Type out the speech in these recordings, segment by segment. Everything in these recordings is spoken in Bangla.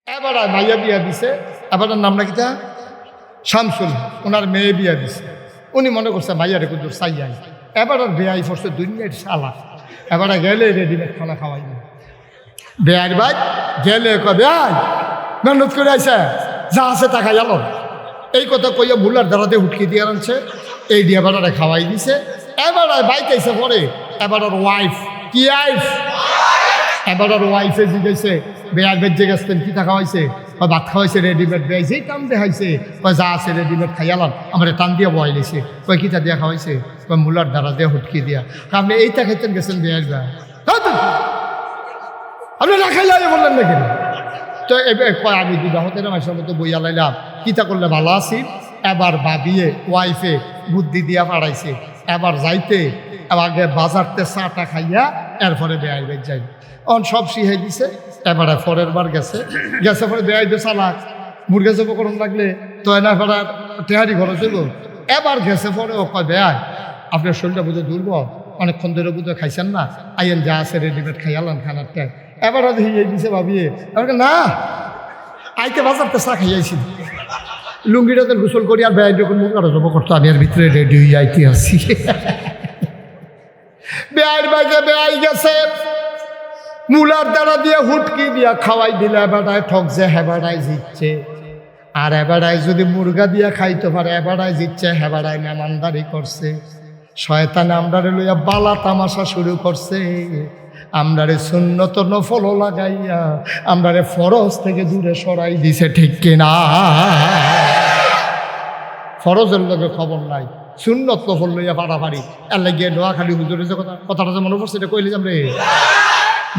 এবার মাইয়া বিয়া দিছে, এবার নাম নাকি তা শামসুল, ওনার মেয়ে বিয়া দিছে। উনি মনে করছে মাইয়ারে কুদুর চাইয়াই, এবার আর বেয়াই পড়ছে দুনিয়ার শালা। এবার গেলে রেডিমেড খানা খাওয়াই না বেয়ার ভাই গেলে বেয়াই মেহনত করে আইসে যা আছে তা খাই আলো, এই কথা কইয়া বুলার দ্বারাতে হুটকি দিয়ে আনছে, এই দিয়ে এবার খাওয়াই দিছে। এবার বাইক আইসে পরে এবার ওর ওয়াইফ কি আইফ, এবার ওর ওয়াইফে জিজ্ঞেসে বেয়ার বেদ জিজ্ঞেসতেন কি টাকা হয়েছে, ভাত খাওয়াইছে রেডিমেড বেয়াই যেই টান দেখাইছে যা আছে রেডিমেড খাইয়ালাম, আমার টান দিয়ে বয় লেছে কয় কিটা দিয়া খাওয়াইছে, কয় মুলার দ্বারা দিয়ে হুটকি দিয়া। আপনি এইটা খাইতেন গেছেন বেয়ার বা আপনি না খাইলে বললেন না কেন? তো এবার কয় আমি বিবাহতে মাসের মতো বইয়া লাইলাম কিতা করলে ভালো আছি। এবার ভাবিয়ে ওয়াইফে বুদ্ধি দিয়া পাড়াইছে, এবার যাইতে আগে বাজারতে চাটা খাইয়া এরপরে বেয়াই বেদ যাই অন সব শিখাই দিছে। এবারে পরের বার গেছে পরে বেয়াই দে চালাক মুরগা জব করুন লাগলে তো এনা ফেরার টেহারি খরচ হইব। এবার গেছে পরে ও কয় বেয়াই আপনার শরীরটা বুঝে দুর্বল, অনেকক্ষণ ধরে বুঝে খাইছেন না, আইয়েন যা আছে রেডিমেড খাইয়ালাম খানার টাই। এবার হিয়াই দিছে ভাবিয়ে, এবার না আইতে বাজারতে চা খাইয়াইছি, লুঙ্গিটাতে গোসল করি আর বেয়াই যখন মুখ আরো জব করতো আমি আর ভিতরে রেডি হয়ে আইতে আসছি। বেয়াইয়ের বাজে বেয়াই গেছে মুলার দ্বারা দিয়ে হুটকি দিয়া খাওয়াই দিলে এবারায় ঠকছে, হেবারায় জিতছে। আর এবারায় যদি মুরগা দিয়া খাইতে পারে এবারায় জিতছে, হেবারায় মেমানদারি করছে। শয়তান আমরারে লইয়া বালা তামাশা শুরু করছে, আমরারে সুন্নত নফল লাগাইয়া আমরারে ফরজ থেকে দূরে সরাই দিছে, ঠিক কিনা? ফরজের লোকের খবর নাই, সুন্নত নফল লইয়া পাড়াপাড়ি এর লাগিয়ে নোয়াখালী হুজুরে যে কথাটা যে মনে পড়ছে এটা কইলে যাম রে।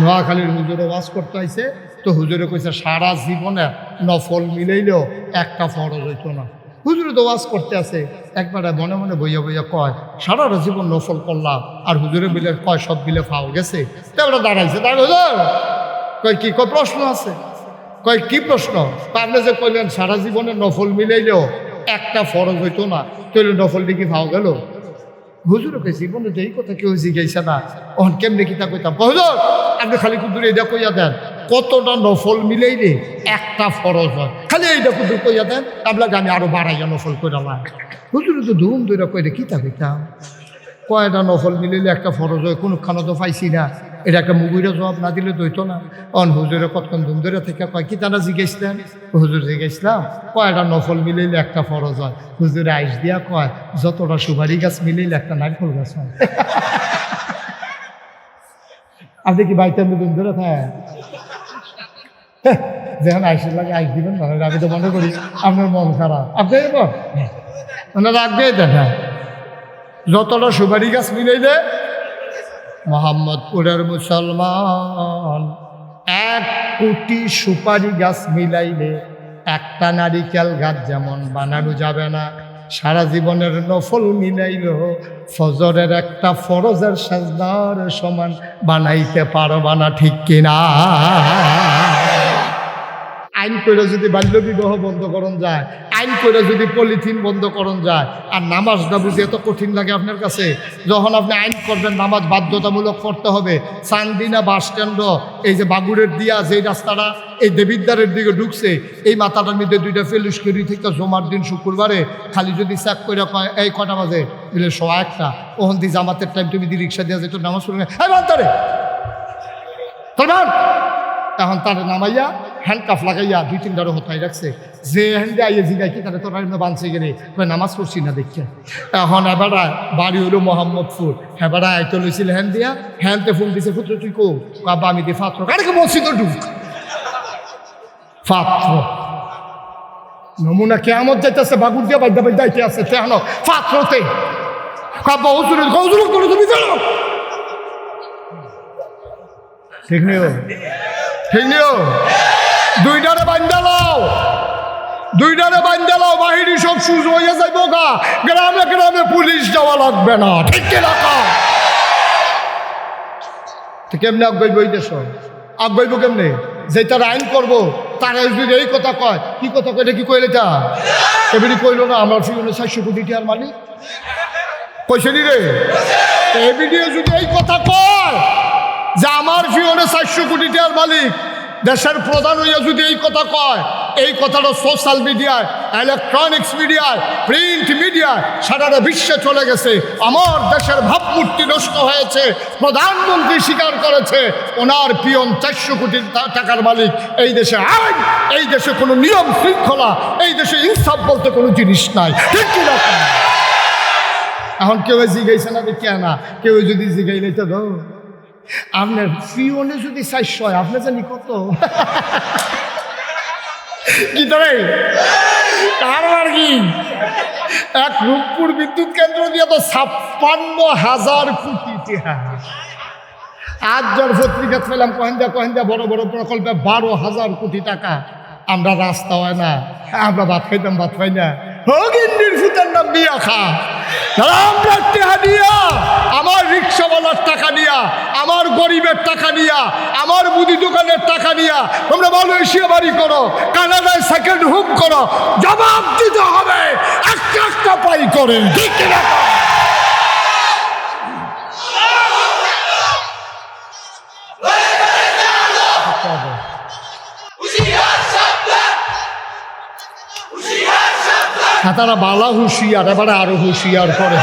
নোয়াখালীর হুজুরে ওয়াজ করতে আইছে, তো হুজুরে কইছে সারা জীবনে নফল মিলাইলেও একটা ফরজ হইতো না। হুজুরে তো ওয়াজ করতে আছে, একবারে মনে মনে বইয়া বইয়া কয় সারা জীবন নফল করলাম, আর হুজুরে মিলে কয় সব মিলে ফাও গেছে। তো ওরা দাঁড়াইছে, দাঁড়াই হুজুর কয় কি কয় প্রশ্ন আছে, কয় কি প্রশ্ন? আপনি যে কইলেন সারা জীবনে নফল মিলাইলেও একটা ফরজ হইতো না, তৈলে নফল দিকে ফাও গেল। হুজুরে কই জীবনে তো এই কথা কেউ জিজ্ঞাসা না, ওখান কেমনি কিতা কইতাম। হুজুর আপনি খালি কুদুর এইটা কইয়া দেন কতটা নফল মিলাইলে একটা ফরজ হয়, খালি এইটা কুদুর কইয়া দেন, আপনাকে আমি আরো বাড়াইয়া নফল কইরাম। হুজুরে তো ধুম ধরে কইলে কিতা কইতাম, কয়টা নফল মিলাইলে একটা ফরজ হয় কোনখানে তো পাইছি না, এটা একটা মুগুরে জবাব না দিলে দইতো না। অন হুজুরে কতক্ষণ ধুম ধরে থেকে কয় কি তারা জিজ্ঞাসলেন, হুজুর জিজ্ঞাসলাম কয়টা নফল মিলাইলে একটা ফরজ হয়। হুজুরে আইস দিয়া কয় যতটা সুপারি গাছ মিলাইলে একটা নারকেল গাছ হয়। আপনি কি বাইতে ধুম ধরে থাকেন? যেখানে আইসের লাগে আইস দিবেন না, আমি তো মনে করি আপনার মন খারাপ, আপনি মানে রাখবে দেন। হ্যাঁ যতটা সুপারি গাছ মিলাইলে, মোহাম্মদপুরের মুসলমান 1 কোটি সুপারি গাছ মিলাইলে একটা নারিকেল গাছ যেমন বানানো যাবে না, সারা জীবনের নফল মিলাইল ফজরের একটা ফরজের সাজদার সমান বানাইতে পারবা না, ঠিক কিনা? আইন করে যদি বাল্য বিবাহ বন্ধ করণ যায়, আইন করে যদি পলিথিন বন্ধ করণ যায়, আর নামাজটা বুঝি এত কঠিন লাগে আপনার কাছে, যখন আপনি আইন করবেন নামাজ বাধ্যতামূলক করতে হবে, চান্দিনা বাস স্ট্যান্ড এই যে বাগুড়ের দিয়া যেই রাস্তাটা এই দেবিদ্বারের দিকে ঢুকছে, এই মাথাটার মধ্যে 2টা ফেলুস্করি থেকে জমার দিন শুক্রবারে খালি যদি চেক করে কয় এই কটা বাজে দিলে 1:01, ওখান দিয়ে জামাতের টাইম তুমি দিয়ে রিক্সা দিয়ে যেত নামাজ পড়বে এখন তার নামাইয়া হ্যান্ডকাফ লাগাইয়া 2-3টারও হতাই রাখছে, যে হ্যান্ডে আইয়ে জিগাই কি তাহলে তোরা বাঁধছে গেলে নামাজ পড়ছি না দেখছে। এখন এবারা বাড়ি হইল মোহাম্মদপুর, হেবারা আইতে লইছিল হ্যান্ড দিয়া, হ্যান্ডতে ফোন দিছে পুত্র তুই কো কাবা আমি দিয়ে ফাত্র কারকে মসজিদ ঢুক ফাত্র নমুনা কেমন যাইতেছে বাগুর দিয়া বাইদা বাইদা যাইতে আছে তেহন ফাত্রতে কাবা হুজুর গজল করে তুমি জানো ঠিক নেই, ঠিক নিও। 2টারে বান্ধালাও, 2টারে বান্ধালাও, বাহিনী সব সুজ হয়ে যাইব গা, গ্রামে গ্রামে পুলিশ যাওয়া লাগবে না, ঠিক কিনা? কেমনে আগাইব এই দেশ, আগাইব কেমনে? যে তারা আইন করবো তারা যদি এই কথা কয়, কি কথা কয়, এটা কি কইলে তা এমনি কইল না আমার ফিউনে 400 কোটি টাকার মালিক কইছে নি রে, এ ভিডিও যদি এই কথা কয় যে আমার ফিওনে 400 কোটি টাকার মালিক, দেশের প্রধান হইয়া যদি এই কথা কয়, এই কথাটা সোশ্যাল মিডিয়ায়, ইলেকট্রনিক্স মিডিয়ায়, প্রিন্ট মিডিয়ায় সারা বিশ্বে চলে গেছে। আমার দেশের ভাবমূর্তি নষ্ট হয়েছে। প্রধানমন্ত্রী স্বীকার করেছে ওনার পিয়ন 400 কোটি টাকার মালিক। এই দেশে আইন, এই দেশে কোনো নিয়ম শৃঙ্খলা, এই দেশে ইনসাফ বলতে কোনো জিনিস নাই, ঠিক কি না? এখন কেউ জিগাইছে না দেখি না, কেউ যদি জিগাইলে তো ধর আপনার পিওনে যদি 400 হয়, আপনি জানি কত কি তবে কারবার কি এক রূপপুর বিদ্যুৎ কেন্দ্র দিয়ে তো 56,000 কোটি টাকা। আজ যার পত্রিকা পেলাম কহেন্দা বড় বড় প্রকল্পে 12,000 কোটি টাকা। আমরা রাস্তা হয় না, আমরা ভাত খাইতাম, ভাত পাই না। হগিন্দির ফুতের নাম বিয়া খা, আমরা টাকা দিয়া, আমার রিক্সাওয়ালার টাকা নিয়া, আমার গরিবের টাকা নিয়া, আমার মুদি দোকানের টাকা নিয়া তোমরা মালয়েশিয়া বাড়ি করো, কানাডায় সেকেন্ড হোম করো, জবাব দিতে হবে। একটা পাই করেন, ঠিক কিনা? তারা বালা হুঁশিয়ার, এবারে আরো হুঁশিয়ার করে।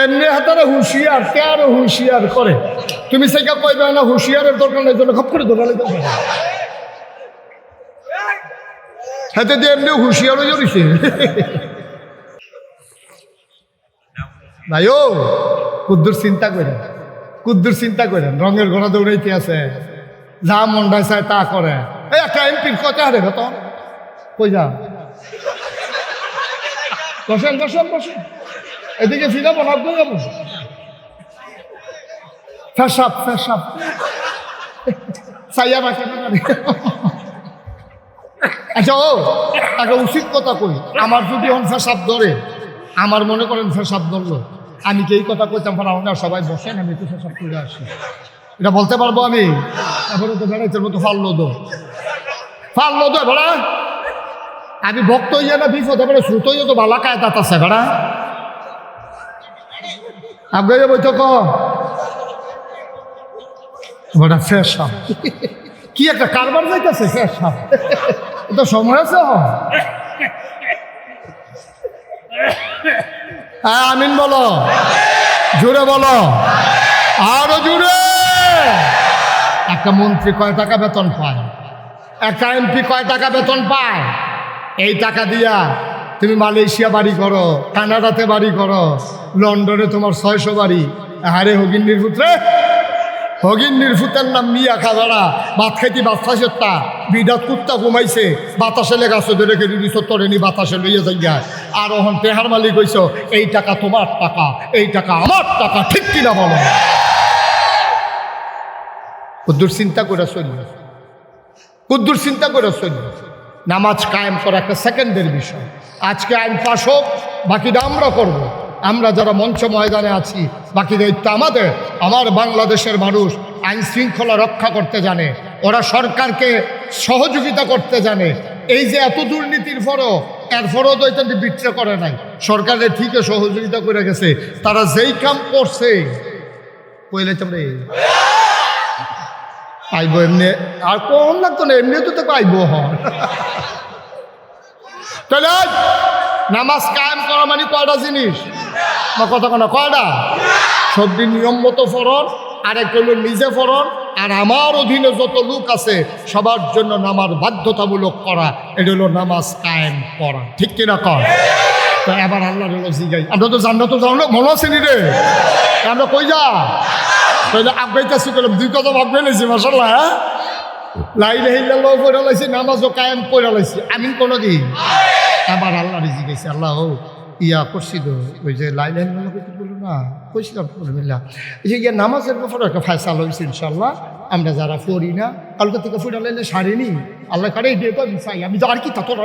এমনি হাতারা হুঁশিয়ার, কে আরো হুঁশিয়ার করে। তুমি সেটা কইবে না হুঁশিয়ারের দরকার নেই, জন্য খপ করে দোকানে যাবে। হাতে দিয়ে এমনি হুঁশিয়ার হয়ে যাচ্ছে ভাই। ও কুদ্দুর চিন্তা করেন, কুদ্দুর চিন্তা করেন। রঙের ঘোড়া দৌড়াইতে আছে, যা মন্ডায় চায় তা করে। এই একটা এমপির কথা হারে বেতন কই যা, বসেন বসেন বসেন, এদিকে ফিরাবো না, আপনি যাবো। ফেসাব ফেসাব চাইয়া রাখেন। আচ্ছা ও একটা উচিত কথা কই, আমার যদি এখন ফেসাব ধরে, আমার মনে করেন ফেসাব ধরলো, আমি কি এই কথা কইতাম আপনারা সবাই বসেন, আমি একটু ফেসাব করে আসি, এটা বলতে পারবো আমি? তারপরে তো বেড়াইতে মতো ফাললো দো বেড়া। আমি ভক্ত হইয়া না বিপদ, এবারে শ্রুত হইয়া তো বালা কায়দাত আছে বেড়া। আগে বৈঠক বড়া ফেসাব কি একটা কারবার যাইতেছে, ফেসাব এটা সময় আছে। আমিন বলো, জোরে বলো, আরো জোরে। একটা মন্ত্রী কয় টাকা বেতন পায়? একটা এমপি কয় টাকা বেতন পায়? এই টাকা দিয়া তুমি মালয়েশিয়া বাড়ি করো, কানাডাতে বাড়ি করো, লন্ডনে তোমার 600 বাড়ি। আরে হগিন্নির পুত্রে, হগিন্নির পুতের নাম মিয়া খাবারা, ভাত খাইতে বাচ্চা বিডাত কুত্তা ঘুমাইছে, বাতাসে লেগাছো ধরে দিছ তরেনি, বাতাসে লইয়া যাইয়া। আর ওহন তেহার মালিক হইছ, এই টাকা তোমার টাকা, এই টাকা আমার টাকা, ঠিক কিনা বলো? কুদ্দুর চিন্তা করে চলবে, কুদ্দুর চিন্তা করে চলবে। নামাজ কায়েম করা একটা সেকেন্ডের বিষয়। আজকে আইন পাশ হোক, বাকিটা আমরা করব। আমরা যারা মঞ্চ ময়দানে আছি, বাকি দায়িত্ব আমাদের। আমার বাংলাদেশের মানুষ আইন শৃঙ্খলা রক্ষা করতে জানে, ওরা সরকারকে সহযোগিতা করতে জানে। এই যে এত দুর্নীতির পরও, এরপরও তো এটা বিট্রে করে নাই, সরকারের ঠিকই সহযোগিতা করে গেছে। তারা যেই কাম করছে কইলে তোমরা আইব এমনি, আর কম লাগতো না, এমনি তো আইব। তাহলে নামাজ কায়েম করা মানে কয়টা জিনিস, কথা কোনো কয়টা? সবদিন নিয়ম মতো ফরন, আর একটা হলো নিজে ফরন, আর আমার অধীনে যত লোক আছে সবার জন্য নামাজ বাধ্যতামূলক করা, এটা হলো নামাজ কায়েম করা, ঠিক কিনা কর? তো এবার আল্লাহ হলো জিগাই, আমরা তো জানলে তো জানলো মনে আছে নি রে, আমরা কই যা তাহলে আগাইতেছি করলাম, 2 কথা ভাববে লাইছি মাসাল্লাহ। হ্যাঁ, লাইলে হিল্লাল্লাহ পড়া লাইছি, নামাজও কায়েম করে লাইছি, আমি কোনো দিন। আবার আল্লাহ রিজি গেছি, আল্লাহ হোক ইয়া করছি তো, ওই যে লাইলে হিল্লাল্লাহ বললো না, কইছিলাম মিল্লা, এই যে ইয়া নামাজের ব্যাপারে একটা ফায়সালা হয়েছে ইনশাল্লাহ। আমরা যারা পড়ি না, কালকে থেকে ফুটা লাইলে সারিনি, আল্লাহ কারে এই ডেটা চাই, আমি তো আর কি তা তোর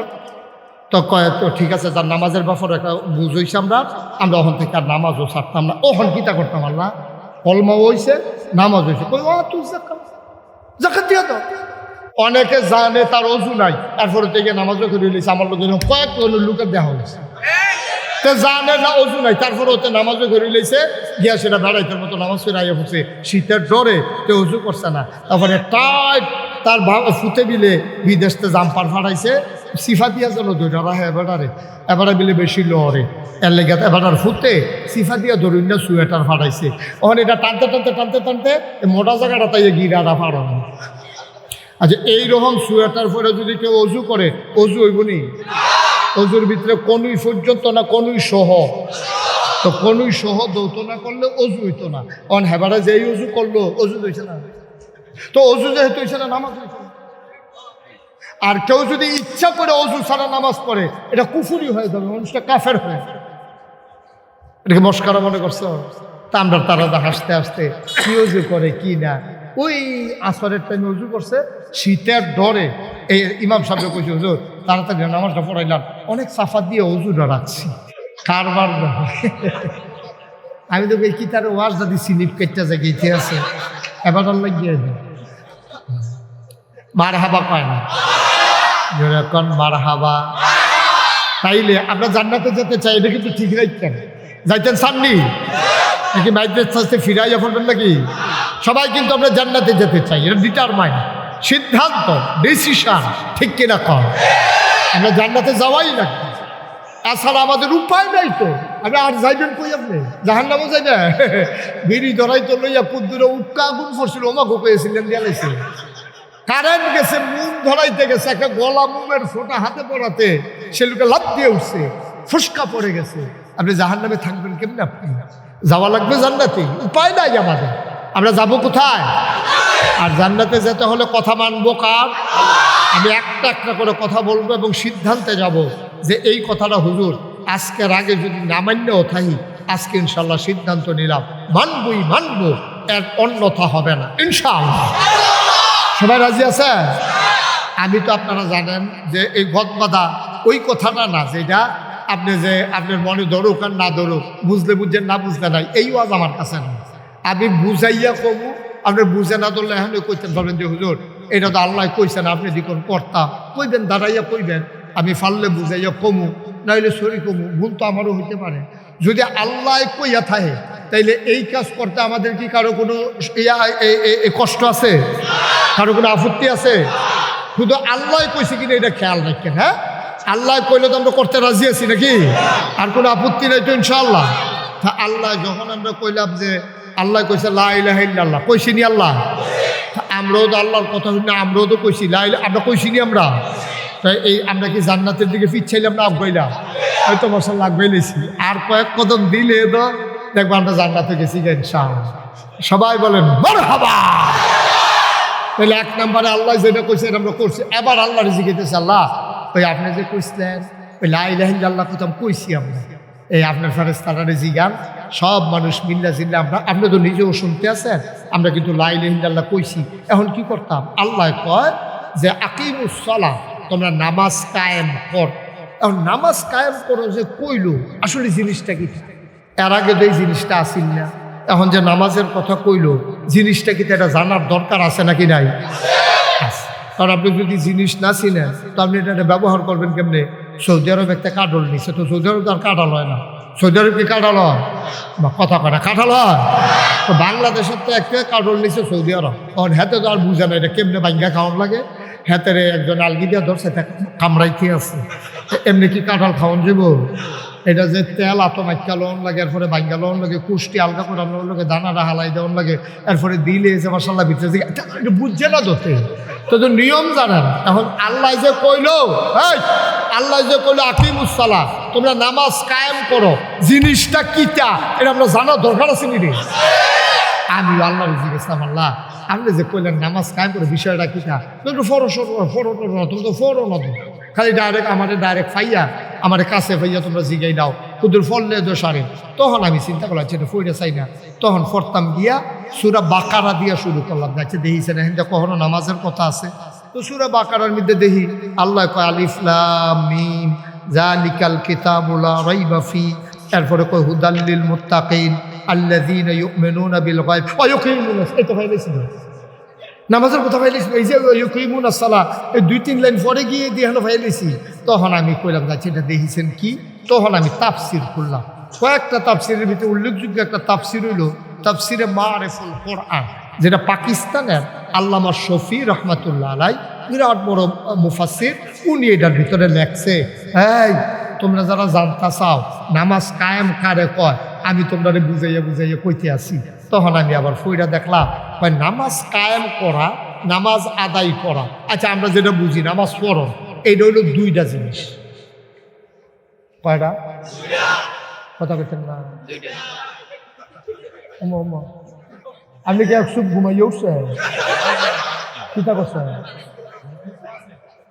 তো কয় তো ঠিক আছে, তার নামাজের ব্যাপারে একটা বুঝ হয়েছে। আমরা ওখান থেকে আর নামাজও ছাড়তাম না, ওখান কিতা করতাম, আল্লাহ কলমাও হয়েছে, নামাজ হয়েছে, কই ও তুই জাকাত দিয়া দাও। অনেকে জানে তার অজু নাই, তারপরে থেকে নামাজও করে নিয়েছে। আমার লোক কয়েক লোকের দেখা হয়েছে, তো জানে না অজু নাই, তারপরে ওতে নামাজও করে লইছে, গিয়া সেটা বেড়াইতের মতো নামাজ ফিরে আইয়া পড়ছে শীতের ডরে, তো অজু করছে না। তারপরে টাইট তার ফুটে বিলে বিদেশতে জাম্পার ফাটাইছে, সিফা দিয়া যেন দুইটা রাহে এবারে বিলে বেশি লড়ে, এর লেগে এবার ফুটে সিফা দিয়া ধরুন না সোয়েটার ফাটাইছে। ওখানে এটা টানতে টানতে টানতে টানতে মোটা জায়গাটা তাই গিরাটা ফাটানো। আচ্ছা, এইরকম সোয়েটার পরে যদি কেউ অজু করে, অজু হইব নি? অজুর ভিতরে কনুই পর্যন্ত না কনুই সহ, তো কনুই সহ দৌত না করলে অজু হইতো না। অন হেবারা যেই অজু করলো অজু হইছে না, তো অজু যেহেতু হইছে না নামাজ হইছে না। আর কেউ যদি ইচ্ছা করে অজু ছাড়া নামাজ পড়ে, এটা কুফুরি হয়ে যাবে, মানুষটা কাফের হয়ে যাবে। এটাকে মস্কারা মনে করছো? তা আমরা তারা হাসতে হাসতে কি অজু করে কি না, ওই আসরের টাইমে অজু করছে শীতের ডরে। এই ইমাম সাহেব কইছে, হুজুর তাড়াতাড়ি নামাজটা পড়াইলাম, অনেক সাফা দিয়ে অজুটা রাখছি, কারবার না। আমি তো কি তার ওয়াজ দাদি স্লিপ কেটে যায় গেইতে আছে, এবার লাগিয়ে যায় মার হাবা কয় না, এখন মার হাবা। তাইলে আমরা জান্নাতে যেতে চাই, এটা কিন্তু ঠিক রাখতেন, যাইতেন সামনি নাকি বাইরের সাথে ফিরাইয়া পড়বেন নাকি? সবাই কিন্তু আমরা জান্নাতে যেতে চাই, এটা ডিটারমাইন, সিদ্ধান্ত, ডিসিশন, ঠিক কিনা কর? আমরা জান্নাতে যাওয়াই লাগবে, এছাড়া আমাদের উপায় নাই। তো আপনি আর যাইবেন কই? আপনি জাহান্নামে যাইবে? বিড়ি ধরাই তো লইয়া কুদ্দুরে উটকা আগুন পড়ছিল, ওমাকে পেয়েছিলেন দিয়ালাইছে, কারেন্ট গেছে, মুখ ধরাইতে গেছে, একটা গলা মুমের ফোঁটা হাতে পড়াতে সে লোকে লাভ দিয়ে উঠছে, ফুসকা পড়ে গেছে। আপনি জাহান্নামে থাকবেন কেমনি? আপনি যাওয়া লাগবে জান্নাতে, উপায় নাই আমাদের। আমরা যাব কোথায়? আর জান্নাতে যেতে হলে কথা মানবো কার? আমি একটা একটা করে কথা বলবো এবং সিদ্ধান্তে যাব যে এই কথাটা হুজুর আজকের আগে যদি না মান্যও থাকি, আজকে ইনশাল্লাহ সিদ্ধান্ত নিলাম, মানবই মানবো, এর অন্যথা হবে না ইনশাআল্লাহ। সবাই রাজি আছে? আমি তো আপনারা জানেন যে এই গদবাদা ওই কথাটা না, যেটা আপনি যে আপনার মনে ধরুক আর না ধরুক, বুঝলে বুঝছেন না বুঝলে নাই, এই ওয়াজ আমার কাছে না। আমি বুঝাইয়া কমু, আপনি বুঝে না ধরলে এখন কইতেন পারবেন যে হুজুর এটা তো আল্লাহ কইছেন, আপনি দিকন কর্তা, কইবেন দাঁড়াইয়া কইবেন, আমি ফাললে বুঝাইয়া কমু, নাইলে সরি কমু, ভুল তো আমারও হইতে পারে। যদি আল্লাহ কইয়া থাকে তাইলে এই কাজ করতে আমাদের কি কারো কোনো কষ্ট আছে? কারো কোনো আপত্তি আছে? শুধু আল্লাহ কইছে কিনা এটা খেয়াল রাখেন। হ্যাঁ, আল্লাহ কইলে তো আমরা করতে রাজি আছি নাকি? আর কোনো আপত্তি নাই তো ইনশাআল্লাহ। তা আল্লাহ যখন আমরা কইলাম যে আল্লাহ কইছে লা ইলাহা ইল্লাল্লাহ, কইছি নি আল্লাহ? আমরাও তো আল্লাহর কথা শুনে আমরাও তো কইছি লা ইলাহা, আমরা কইছি নি আমরা? তাই এই আমরা কি জান্নাতের দিকে ফিরছাইলাম না আগাইলাম? হয়তো মাশাআল্লাহ আগাইলেছি, আর কয়েক কদম দিলে তো দেখবো আমরা জান্নাতে গেছি ইনশাআল্লাহ। সবাই বলেন মারহাবা। তাহলে এক নম্বরে আল্লাহ যেটা কইছে আমরা করছি। এবার আল্লাহ জিজ্ঞেস, আল্লাহ ওই আপনি যে কইছিলেন ওই লা ইলাহা ইল্লাল্লাহ কথা কইছি আমরা, এই আপনার ফেরেশতারা জিগান সব মানুষ মিল্লা জিল্লা, আপনি তো নিজেও শুনতে আছেন, আমরা কিন্তু লা ইলাহা ইল্লাল্লাহ কইছি। এখন কি করতাম? আল্লাহ কয় যে আকিমুস সালাহ, তোমরা নামাজ কায়েম কর। এখন নামাজ কায়েম করো যে কইলো, আসলে জিনিসটা কি? এর আগে তো এই জিনিসটা আসিল না, এখন যে নামাজের কথা কইলো জিনিসটা কি এটা জানার দরকার আছে নাকি নাই? কারণ আপনি যদি জিনিস না চিনেন তো আপনি এটা ব্যবহার করবেন কেমনে? সৌদি আরব একটা কাঠল নিচ্ছে, তো সৌদি আরব তো আর কাঁঠাল হয় না। সৌদি আরব কি কাঁঠাল হয়? বা কথা কয় না কাঁঠাল হয়? তো বাংলাদেশের তো একটা কাঠল নিচ্ছে সৌদি আরব, তখন হাতে তো আর বুঝে না এটা কেমনে ভাঙ্গা খাওয়ান লাগে। হাতেরে একজন আলগি দিয়া ধরছে, কামড়াইতে আছে, এমনি কি কাঁঠাল খাওয়ান যাব? এটা যে তেল আত মাইকা লোন লাগে, এরপরে ভাঙ্গা লোন লাগে, কুষ্টি আলগা করে লোন লাগে, দানাটা হালাই দেওয়ান লাগে, এরপরে দিলে যে মশাল্লা ভিতরে এটা বুঝছে না ধরতে, তো নিয়ম জানেন। এখন আল্লাহ যে কইলো, আল্লাহ যে কইলো আকিমুস সালাহ, তোমরা নামাজ কায়েম করো, জিনিসটা কিটা এটা আমরা জানার দরকার আছে নি রে? আমি আল্লাহ জিজ্ঞেসাম, আল্লাহ আপনি যে কইলেন নামাজ কায়েম করে বিষয়টা কিটা? তুমি ফরো তুমি তো ফরো না, খালি ডাইরেক্ট আমাদের ডাইরেক্ট ফাইয়া আমার কাছে ফাইয়া তোমরা জিগাই দাও, কুদুর ফললে দোষারে। তখন আমি চিন্তা করলাম সেটা ফইটা চাই না, তখন ফরতাম গিয়া সূরা বাকারা দিয়া শুরু করলাম। যাচ্ছে দেখিছে না হিন্দা কখনো নামাজের কথা আছে, তো সূরা বাকারার মধ্যে দেখি আল্লাহ কয় আলিফ লাম মিম যালিকাল কিতাবু লা রাইবা ফি, এরপরে কয় হুদাল লিল মুত্তাকিন আল্লাযীনা ইউমিনুনা বিল গায়ব ওয়া ইউকিমুনাস, এই তো ফাইলেছিল নামাজের কথা ফাইলেছি। এই যে ইউকিমুনাস সালাহ, এই 2-3 লাইন পরে গিয়ে দিয়ে ভাইলেছি তখন আমি কইলাম যাচ্ছি এটা দেখিছেন কি, তখন আমি তাফসির করলাম। কয়েকটা তাফসিরের ভিতরে উল্লেখযোগ্য একটা তাফসির হইল তাফসিরে মারিফুল কোরআন, যেটা পাকিস্তানের আল্লামা শফি রহমাতুল্লাহ আলাই, বিরাট বড় মুফাসসির, উনি এটার ভিতরে লেখছে, এই তোমরা যারা জানতা চাও নামাজ কায়েম কারে কয়, আমি তোমরা বুঝাইয়া বুঝাইয়া কইতে আসি। তখন আমি আবার ফইরা দেখলাম কয় নামাজ কায়েম করা, নামাজ আদায় করা। আচ্ছা আমরা যেটা বুঝি নামাজ পড়ো, এইটা হইল দুইটা জিনিস। কয়টা কথা বলছেন না? আপনি কি একশো ঘুমাইয়ে উঠছে কিতা করছে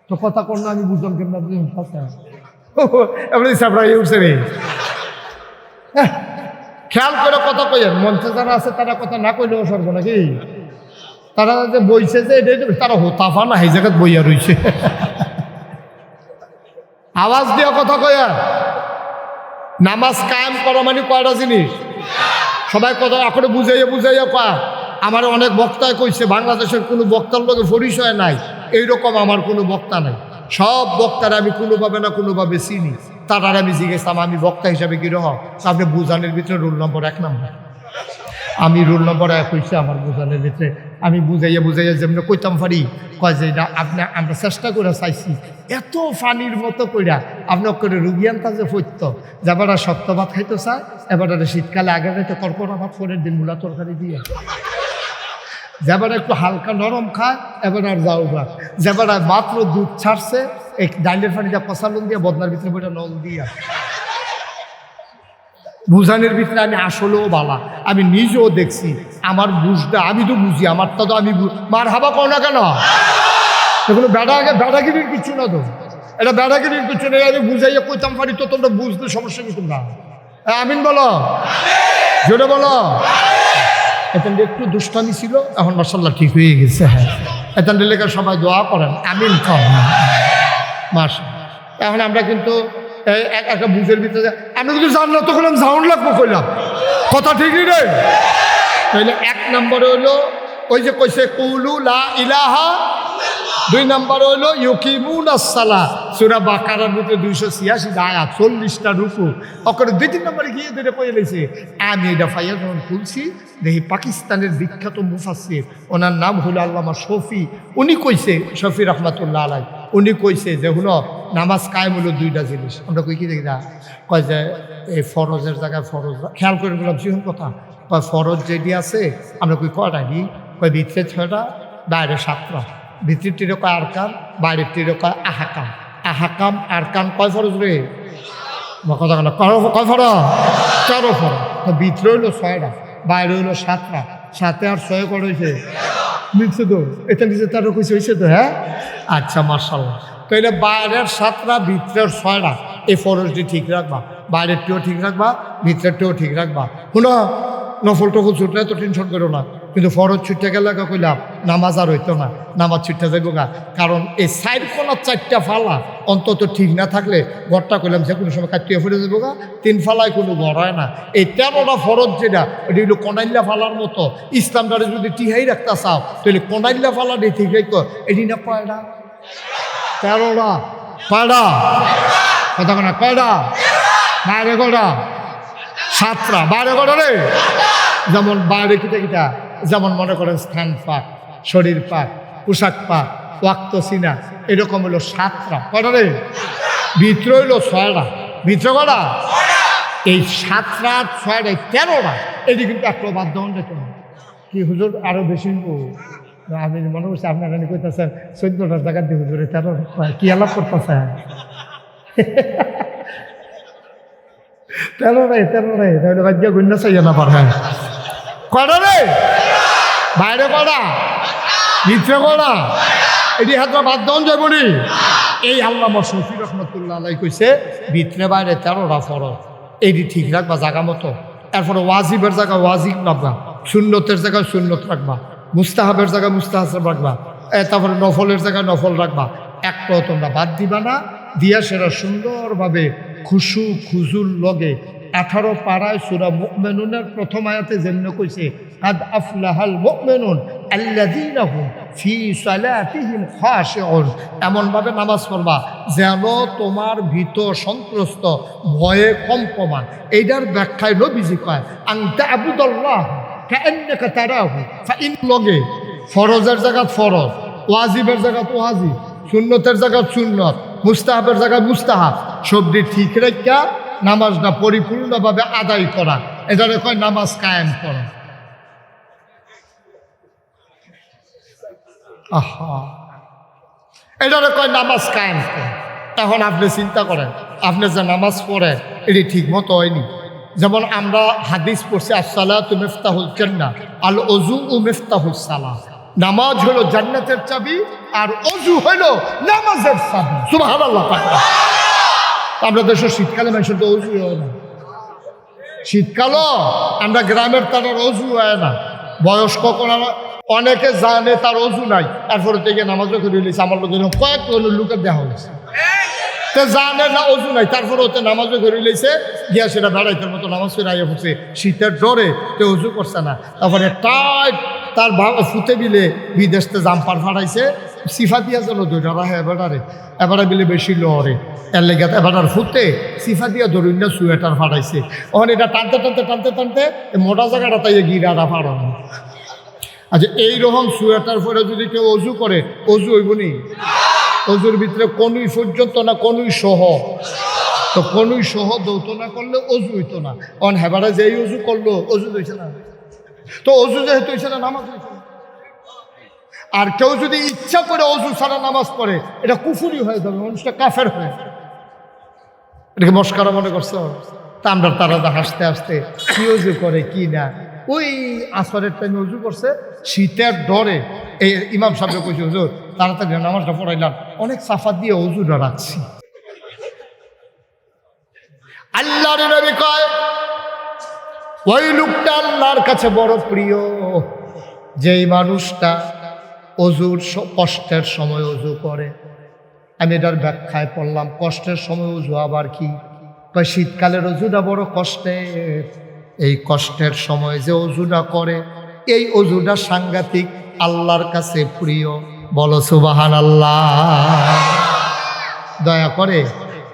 তো কথা কর না, আমি বুঝলাম কেমন আপনি আপনি সাবরাই উঠছে রে। খেয়াল করে কথা কইেন, মঞ্চে যারা আছে তারা কথা না কইলেও সর্ব নাকি, তারা যে বইছে যে এটাই তারা হোতাফা না এই জায়গায় বইয়া রয়েছে। আওয়াজ দিয়া কথা কয়া। নামাজ কায়েম করা মানে কয়টা জিনিস? সবাই কথা এখন বুঝাইয়া বুঝাইয়া কয়া। আমার অনেক বক্তায় কইছে বাংলাদেশের কোনো বক্তার লোকে পরিচয় নাই, এইরকম আমার কোনো বক্তা নাই। সব বক্তারা আমি কোনোভাবে না কোনোভাবে চিনি। তারা আমি জিজ্ঞেসাম আমি বক্তা হিসাবে কীরকম, আপনি বুঝানোর ভিতরে রোল নম্বর 1 নম্বর। আমি রোল নম্বর 1 হয়েছে আমার বুঝানোর ভিতরে। আমি বুঝাইয়া বুঝাইয়া যেমন কইতাম পারি, কয় যে এটা আমরা চেষ্টা করে চাইছি এত ফানির মতো কইরা আপনার করে রুগী আনতা যে ফৈত্য, যাবারা শক্ত ভাত খাইতে চায়, এবার শীতকালে আগে যাইতে কর্করা ভাত পরের দিন মূলা তরকারি দিয়ে, যাবার একটু হালকা নরম খায়, এবার আর যাও ভাত, যাবার মাত্র দুধ ছাড়ছে এই ডাইলের পানিটা কষালন দিয়ে বদনার ভিতরে বইটা নল দিয়া। বুঝানোর ভিতরে আমি আসলেও বালা, আমি নিজেও দেখছি। আমার বুঝটা আমি তো বুঝি, আমারটা তো আমি মার হাবা কও না কেন, এগুলো বেড়াগিরির কিছু না তো, এটা বেড়াগিরির কিছু নেই। আমি বুঝাইয়া কইতাম পারি তো তোমরা বুঝতে সমস্যা কি তোমরা? আমিন বলো, জোরে বলো। এখান একটু দুষ্টামি ছিল, এখন মাশাআল্লাহ ঠিক হয়ে গেছে। হ্যাঁ, এখান লেখা সবাই দোয়া করেন, আমিন কম মাস। এখন আমরা কিন্তু একটা বুঝের ভিতরে আমরা কিন্তু জানলাম, তখন আমি জাউন লাগবো কইলাম, কথা ঠিকই রে। তাইলে 1 নম্বরে হইলো ওই যে কইছে কুলু লা ইলাহা, 2 নম্বর হইলো ইউকিমুনাস সালাহ, সূরা বাকারার ভিতরে 286 আয়াত, 40টা রুকু। ওখানে 2-3 নম্বরে গিয়ে ধরে কয়ে লেছে। আমি এটা ফাইয়া যখন খুলছি দেখি পাকিস্তানের বিখ্যাত মুফাসসির, ওনার নাম হলো আল্লামা শফি। উনি কইছে, শফি রহমাতুল্লাহ আলাই, উনি কইছে যে হলো নামাজ কায়েম হলো 2টা জিনিস। আমরা কই কি দেখি না, কয় যে এই ফরজের জায়গায় ফরজ, খেয়াল করে বললাম জীবন কথা, কয় ফরজ যেটি আছে আমরা কই কয়টা কি, কয় ভিতরে 6টা বাইরে 7টা। ভিতরের টিরে কয় আরকান, বাইরের টিরে কয় আহাকাম। আহাকাম আরকান কয় ফরজ রে? কথা কেন কয় ফরজ? 4 ফরজ। তো ভিতরে হইলো 6টা, বাইরে হইলো 7টা, 7 আর 6 কত হয়েছে? নিচ্ছে তো, এটা নিচে 13 কইছে, হয়েছে তো। হ্যাঁ, আচ্ছা মাশাআল্লাহ। তো এটা বাইরের 7টা, ভিতরের 6টা, এই ফরজটি ঠিক রাখবা, বাইরেরটিও ঠিক রাখবা, ভিতরেরটিও ঠিক রাখবা। শুনো, নফল টফল ছুটলে তো টেনশন করো না, কিন্তু ফরজ ছুটতে গেলে কইলাম নামাজ আর হইতো না, নামাজ ছুটতে যাইব গা। কারণ এই 4 কোনার 4টা ফালা অন্তত ঠিক না থাকলে ঘরটা কইলাম যে কোনো সময় কাটিয়ে ফিরে যাবো গা। 3 ফালায় কোনো ঘর হয় না। এই 13টা ফরজ যেটা, এটি হলো কনাইল্লা ফালার মতো। ইসলামটারে যদি টিহাই রাখতে চাও তাহলে কনাইল্লা ফালাটি ঠিক রাখো। এটি না কয়টা? 13টা। কয়টা? কথা না, কয়টা? বাইরে কয়টা? 7টা। বাইরে কয়টা রে? যেমন বাইরে কিটা, যেমন মনে করেন স্থান পাক, শরীর পাক, পোশাক পাক, ওয়াক্ত সিনা, এরকম হলো 7টা। কয়টা রে? ভিতরে হইলো 6টা। ভিতরে কয়টা? এই 7টা 6টা 13টা। এটি কিন্তু একটা বাধ্য হন যেত না কি হুজুর, আরো বেশি। আমি মনে করছি আপনারা কইতেছেন 14টার জায়গা দিয়ে হুজুরে 13 কি আলাপ করতেছে? 13টাই তাহলে বাদ দিয়ে গুন্না চাইয়া না পার। হ্যাঁ, কয়টা রে? বাইরে কয়টা? ভিতরে কয়টা? এটি হাতটা বাদ দন যাবো নি। এই আল্লামা শফি রহমাতুল্লাহ আলাই কইছে ভিতরে বাইরে 13টা ফরজ, এটি ঠিক রাখবা জায়গা মতো। এরপরে ওয়াজিবের জায়গায় ওয়াজিব রাখবা, সুন্নতের জায়গায় সুন্নত রাখবা, মুস্তাহাবের জায়গায় মুস্তাহাব রাখবা, তারপরে নফলের জায়গায় নফল রাখবা। একটাও তোমরা বাদ দিবা না। দিয়া সেরা সুন্দরভাবে খুশু খুজুর লগে 18 পাড়ায় সূরা মুমিনুনের প্রথম আয়াতে যেমন কইছে কাদ আফলাহাল মুমিনুন, আল্লাযীনা হুম ফি সালাতিহিম খাশিউন, এমনভাবে নামাজ পড়বা যেন তোমার ভীত সন্ত্রস্ত ভয়ে কম্পমান। এইটার ব্যাখ্যায় নবীজি কয় আন তা'বুদাল্লাহ কাআন্নাকা তারাহু ফাইন লগে ফরজের জায়গাত ফরজ, ওয়াজিবের জায়গাত ওয়াজিব, সুন্নতের জায়গাত সুন্নত, মুস্তাহাবের জায়গায় মুস্তাহাব, সবটি ঠিক রেখা নামাজটা পরিপূর্ণভাবে আদায় করা, এটারে কয় নামাজ কায়েম করা। আহা, এটারে কয় নামাজ কায়েম করা। এখন আপনি চিন্তা করেন, আপনি যে নামাজ পড়েন এটি ঠিক মতো হয়নি। যেমন আমরা হাদিস পড়ছি আসসালাতু মিফতাহুল জান্নাহ, আল ওযু মিফতাহুস সালাহ, নামাজ হলো জান্নাতের চাবি আর ওযু হলো নামাজের চাবি। সুবহানাল্লাহ। আমরা দেশের শীতকালে মানুষের তো ওযু হয় না, শীতকালও আমরা গ্রামের তার ওযু হয় না। বয়স্ক অনেকে জানে তার ওযু নাই, তারপরে থেকে নামাজও করে নিয়েছে। আমার লোক কয়েক লোকের দেখা হয়েছে তো জানে না ওযু নাই, তারপরে ওতে নামাজও করে নিয়েছে, গিয়া সেটা বেড়াইতের মতো নামাজ ফিরে আইয়া পড়ছে। শীতের ডরে তো ওযু করছে না, তারপরে টাইট তার বাবা ফুতে বিলে বিদেশতে জাম্পার ফাটাইছে, সিফা দিয়া যেন দুইটা রাহে এবারে বিলে বেশি লড়ে, এর লেগে এবার ফুটে সিফা দিয়া ধরুন না সুয়েটার ফাটাইছে। ওখানে এটা টানতে টানতে টানতে টানতে মোটা জায়গাটা তাই গিরাটা ফাটানো। আচ্ছা, এইরকম সুয়েটার পরে যদি কেউ অজু করে, অজু হইব নি? অজুর ভিতরে কনুই পর্যন্ত না কনুই সহ, তো কনুই সহ দৌত না করলে অজু হইতো না। অন হেবারে যেই অজু করলো অজু হইছে না, তো অজু যেহেতু হইছে না নামাজ হইছে না। আর কেউ যদি ইচ্ছা করে অজু ছাড়া নামাজ পড়ে, এটা কুফুরি হয়ে যাবে, মানুষটা কাফের হয়ে যাবে। এটাকে মস্কারা মনে করছো? তা আমরা তারা হাসতে হাসতে কি অজু করে কি না, ওই আসরের টাইমে অজু করছে, শীতের ডরে এই ইমাম সাহেব কইছে হুজুর তাড়াতাড়ি নামাজটা পড়াইলাম, অনেক সাফা দিয়ে অজুটা রাখছি। আল্লাহর নবী কয় ওই লোকটা আল্লাহর কাছে বড় প্রিয়, যেই মানুষটা অজুর কষ্টের সময় অজু করে। আমি এটার ব্যাখ্যায় পড়লাম, কষ্টের সময় অজু আবার কি? শীতকালের অজুটা বড় কষ্টের, এই কষ্টের সময় যে অজুটা করে এই অজুটা সাংঘাতিক আল্লাহর কাছে প্রিয়। বলো সুবহানাল্লাহ। দয়া করে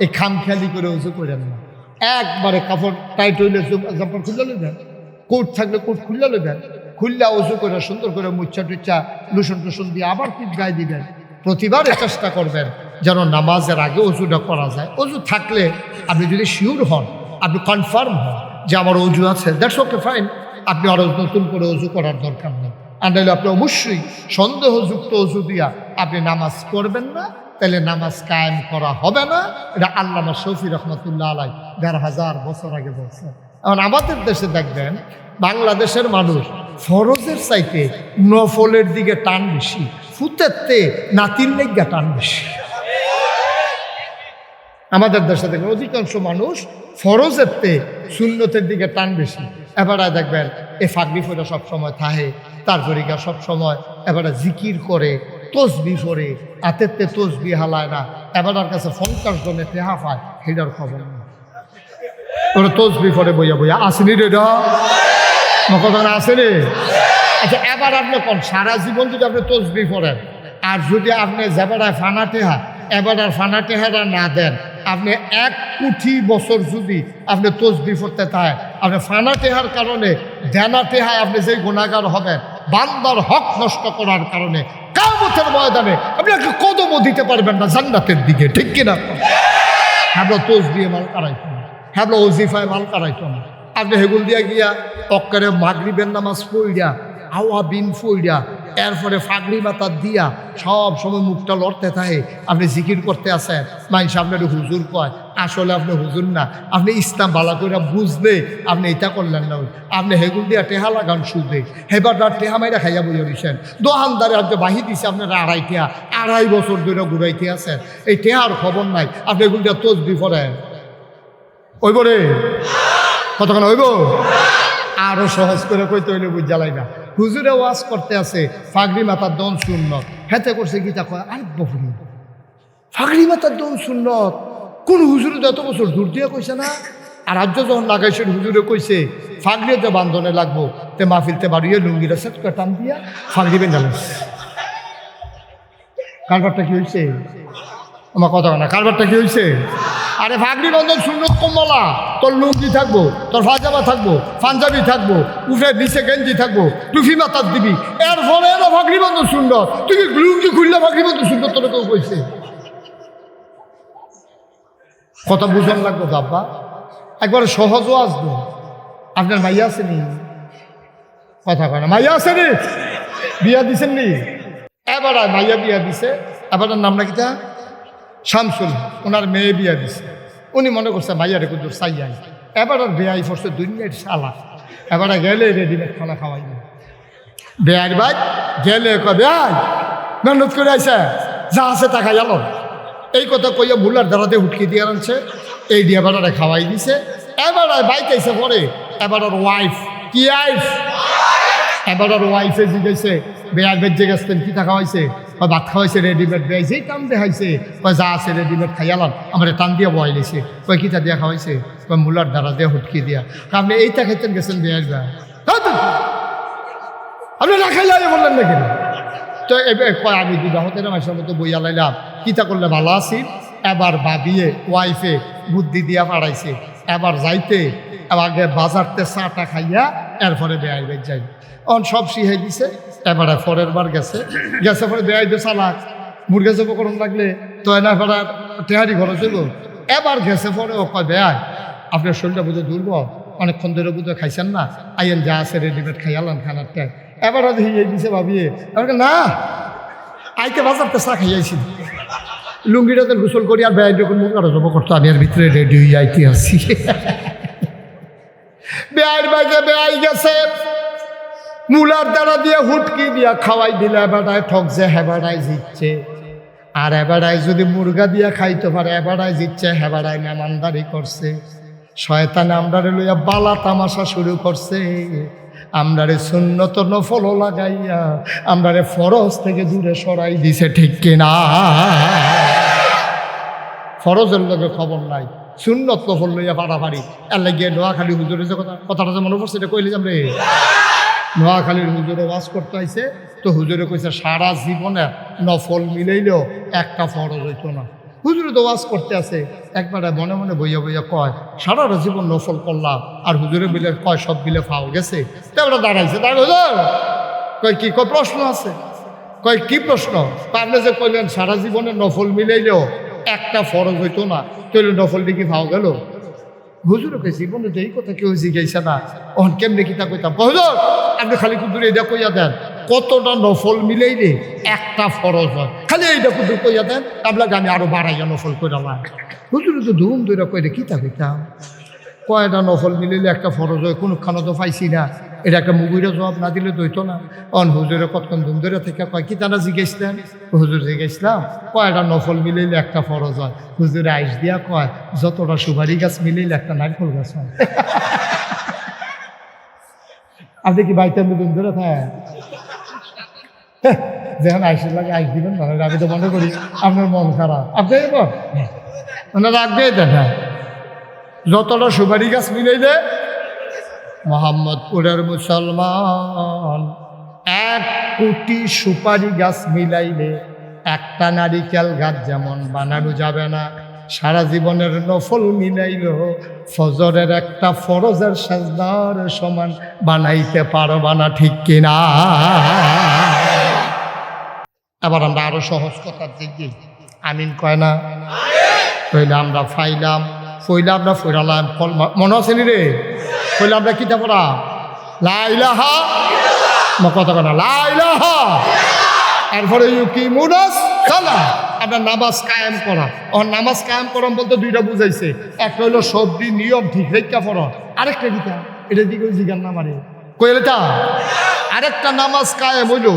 এই খামখেয়ালি করে অজু করেন না। একবারে কাপড় টাইট হইলে জাম্পার খুললে লইবেন, কোট থাকলে কোট খুললে লইবেন, খুললে অজু করে সুন্দর করে মুচ্ছা টুচ্ছা লুসন টুসন দিয়ে আবার পিঠ গায়ে দিবেন। প্রতিবারে চেষ্টা করবেন যেন নামাজের আগে অজুটা করা যায়। অজু থাকলে আপনি যদি শিওর হন, আপনি কনফার্ম হন যে আমার অজু আছে, দ্যাটস ওকে ফাইন, আপনি আরও নতুন করে অজু করার দরকার নেই। আর নাহলে আপনি অবশ্যই সন্দেহযুক্ত অজু দিয়া আপনি নামাজ পড়বেন না, তাহলে নামাজ কায়েম করা হবে না। এটা আল্লামা শফি রহমতুল্লাহ আলাই ১,৫০০ বছর আগে বলছেন। এখন আমাদের দেশে দেখবেন বাংলাদেশের মানুষ ফরজের চাইতে নফলের দিকে টান বেশি, ফুতেরতে নাতির লেগা টান বেশি। আমাদের দেশে দেখবেন অধিকাংশ মানুষ ফরজেরতে সুন্নতের দিকে টান বেশি। এবারে দেখবেন এ ফাগরি ফোরা সবসময় থাহে, তারপরে গা সবসময় এবারে জিকির করে, তসবি পড়ে, হাতেরতে তসবি হালায় না। এবারের কাছে ৫০ জনে টেহা পায়, সেটার খবর না। ওরা তসবি পড়ে বইয়া বইয়া আসেনি রে, কথা আসেনি। আচ্ছা, এবার আপনি কোন সারা জীবন যদি আপনি তসবি পড়েন আর যদি আপনি যেবারায় ফানা টেহা এবার আর ফানা টেহারা না দেন, আপনি ১ কোটি বছর যদি আপনি তসবি পড়তে থাকেন, আপনি ফানা টেহার কারণে দেনা টেহায় আপনি যে গুনাহগার হবেন, বান্দার হক নষ্ট করার কারণে কিয়ামতের ময়দানে আপনি একটা কদমও দিতে পারবেন না জান্নাতের দিকে, ঠিক কিনা? হ্যাঁ, তসবি মাল কারাইতো না, হ্যাঁ ওজিফায় মাল কারাইতো না। আপনি হেগুল দিয়া গিয়া অক্কারে মাগরিবের নামাজ পড়িয়া আওয়া বিন ফইরা এরপরে ফাগড়ি মাথা দিয়া সব সময় মুখটা লড়তে থাকে, আপনি জিকির করতে আসেন, মানুষ আপনার হুজুর কয়, আসলে আপনি হুজুর না, আপনি ইসলাম বালা করে বুঝলে আপনি এটা করলেন না। আপনি হেগুল দিয়া টেহা লাগান সুদে, হেবার টেহা মাইরা খাইয়া বইয়া দিচ্ছেন, দোকানদারে আপনি বাহি দিছে আপনার ২.৫ বছর ধরে ঘুরাইতে আছেন, এই টেহার খবর নাই। আপনি এগুল দিয়া তসবি পড়েন, ওইব রে কতক্ষণ হইব? আরো সহজ করে কইতে হইলে বুঝ জ্বালাই না। হুজুরে ওয়াজ করতে আছে ফাগড়ি মাথার দন সুন্নত, হেতে করছে গীতা কয় আরেক বফরি ফাগড়ি মাথার দন সুন্নত। কোন হুজুরে ১০ বছর দূর দিয়ে কইছে না? আর রাজ্য যখন লাগাইছে হুজুরে কইছে ফাগড়িও যে বান্ধনে লাগবো তে মাহফিলতে বাড়িয়ে লুঙ্গিটা সেট করে টান দিয়া ফাগড়ি বেঁধাল। কারবারটা কি হয়েছে? আমার কথা না, কারবারটা কি হয়েছে? আরে ফাগড়ি বন্ধন সুন্নত কমলা, তোর লুঙ্গি থাকবো, তোর ফাজামা থাকবো, পাঞ্জাবি থাকবো, উফে নিচে গেঞ্জি থাকবো, টুফি মাথার দিবি, এর ফলে এলো ফাগড়ি বন্ধন সুন্দর। তুই লুঙ্গি খুললে ফাগড়ি বন্ধন সুন্দর তোর কেউ কইছে? কথা বুঝন লাগবো বাবা, একবারে সহজও আসবো। আপনার মাইয়া আসেনি? কথা কয় না, মাইয়া আসেনি? বিয়া দিছেন নি? এবার মাইয়া বিয়া দিছে, এবার নাম নাকি তা শামসুল, ওনার মেয়ে বিয়া দিছে। উনি মনে করছে মাইয়ারে কুদুর চাইয়াই, এবার আর বেয়াই পড়ছে দুনিয়ার শালা। এবার গেলে রেডিমেড খানা খাওয়াই না বেয়ার ভাই, গেলে কয় বেয়াই মেহনত করে আইসে, যা আছে তা খাই আলো। এই কথা কইয়া মুলার দ্বারাতে হুটকি দিয়ে আনছে, এই দিয়ে এবার খাওয়াই দিছে। এবার বাইক আইসে পরে, এবার ওর ওয়াইফ কি আইফ, এবার ওর ওয়াইফে জিজ্ঞাসে বেয়ার বেদ জিজ্ঞাসতেন কি টাকা হয়েছে, ভাত খাওয়াইছে রেডিমেড, বেয়াই যেই টান দেখাইছে কয় যা আছে রেডিমেড খাইয়ালাম, আমার টান দিয়ে বয় লেছে। কয় কিটা দিয়া খাওয়াইছে, কয় মুলার দ্বারা দিয়ে হুটকি দিয়া। আপনি এইটা খাইতেন গেছেন বেয়ার বা, আপনি না খাইলে বললেন না কেন? তো এবার কয় আমি বিবাহতে না মাসের মতো বইয়া লাইলাম, কিতা করলে ভালো আছি। এবার ভাবিয়ে ওয়াইফে বুদ্ধি দিয়া পাড়াইছে, এবার যাইতে আগে বাজারতে চাটা খাইয়া এরপরে বেয়াই বেদ যাই। অন সব শিখাই দিছে। এবার পরের বার গেছে, গেছে পরে বেয়াই দিয়ে চালাক মুরগা জব করুন লাগলে তো এনা ফেরার টেহারি খরচ হইব। এবার গেছে পরে ও কয় বেয়াই আপনার শরীরটা বুঝে দুর্বল, অনেকক্ষণ ধরে বুঝে খাইছেন না, আইয়েন যা আছে রেডিমেড খাইয়ালাম খানার ট্যাগ। এবার হিয়ে দিছে ভাবিয়ে, না আইতে বাজারতে চা খাইয়াইছি, লুঙ্গিটাতে গোসল করি আর বেয়াই যখন মুখ আরো জব করতো আমি আর ভিতরে রেডি হয়ে আইতে আসছি। বেয়াইয়ের বাজে বেয়াই গেছে, মুলার দ্বারা দিয়ে হুটকি দিয়া খাওয়াই দিলে এবারায় ঠকছে, হেবারায় জিতছে। আর এবারায় যদি মুরগা দিয়া খাইতে পারে এবারায় জিতছে, হেবারায় মেমানদারি করছে। শয়তানে আমরারে লইয়া বালা তামাশা শুরু করছে, আমরারে সুন্নত নফল লাগাইয়া আমরারে ফরজ থেকে দূরে সরাই দিছে, ঠিক কিনা? ফরজের লোকের খবর নাই, সুন্নত নফল লইয়া পাড়াপাড়ি এর লাগিয়ে নোয়াখালী হুজুরের যে কথাটা যে মনে পড়ছে এটা কইলে যাম রে। নোয়াখালীর হুজুরে ওয়াজ করতে আইছে, তো হুজুরে কইছে সারা জীবনে নফল মিলাইলেও একটা ফরজ হইতো না। হুজুরে তো ওয়াজ করতে আছে, একবারে মনে মনে বইয়া বইয়া কয় সারা জীবন নফল করলাম, আর হুজুরে মিলে কয় সব মিলে ফাও গেছে। তারপরে দাঁড়াইছে, কয় কি কয় প্রশ্ন আছে, কয় কি প্রশ্ন? আপনি যে কইলেন সারা জীবনে নফল মিলাইলেও একটা ফরজ হইতো না, তাহলে নফল দিকে ফাও গেল। হুজুরে কই জীবনে তো এই কথা কেউ জিজ্ঞাসা না, অন কেমনে কিতা কইতাম। হুজুর আপনি খালি কুদুর এইটা কইয়া দেন কতটা নফল মিলাইলে একটা ফরজ হয়, খালি এইটা কুদুর কইয়া দেন, আপনাকে আমি আরো বাড়াইয়া নফল কইরাম। হুজুরে তো ধুম ধরে কইলে কিতা কইতাম, কয়টা নফল মিলাইলে একটা ফরজ হয় কোনখানে তো পাইছি না। এটা একটা মুগুইরা জবাব না দিলে দইতো না। অন হুজুরে কতক্ষণ ধুম ধরে থেকে কয় কি তারা জিজ্ঞাসলেন, হুজুর জিজ্ঞাসলাম কয়টা নফল মিলাইলে একটা ফরজ হয়। হুজুরে আইস দিয়া কয় যতটা সুপারি গাছ মিলাইলে একটা নারকেল গাছ হয়। আপনি কি বাইতে আমি ধুম ধরে থাকেন? যেখানে আইসের লাগে আইস দিবেন না, আমি তো মনে করি আপনার মন খারাপ। আপনি মানে রাখবে দেন, যতটা সুপারি গাছ মিলাইলে। মোহাম্মদপুরের মুসলমান 1 কোটি সুপারি গাছ মিলাইলে একটা নারিকেল গাছ যেমন বানানো যাবে না, সারা জীবনের নফল মিলাইল ফজরের একটা ফরজের সাজদার সমান বানাইতে পারবা না, ঠিক কিনা? এবার আমরা আরো সহজ কথার দিকে আমিন কয় না কইলে আমরা ফাইলাম, ফইলা আমরা ফইরালাম, মনে আছে নি রে? কইলে আমরা কিতা পড়া লা ইলাহা, কথা কয় না লা ইলাহা, এরপরে ইউকিমুনাস সালাহ, আমরা নামাজ কায়েম করা। নামাজ কায়েম করাম বলতে দুইটা বুঝাইছে, একটা হইলো সবজি নিয়ম ঠিক রেখা পড়া, আরেকটা কিতা এটা দিকে জিগান না মারে কইলেটা। আরেকটা নামাজ কায়েম হইল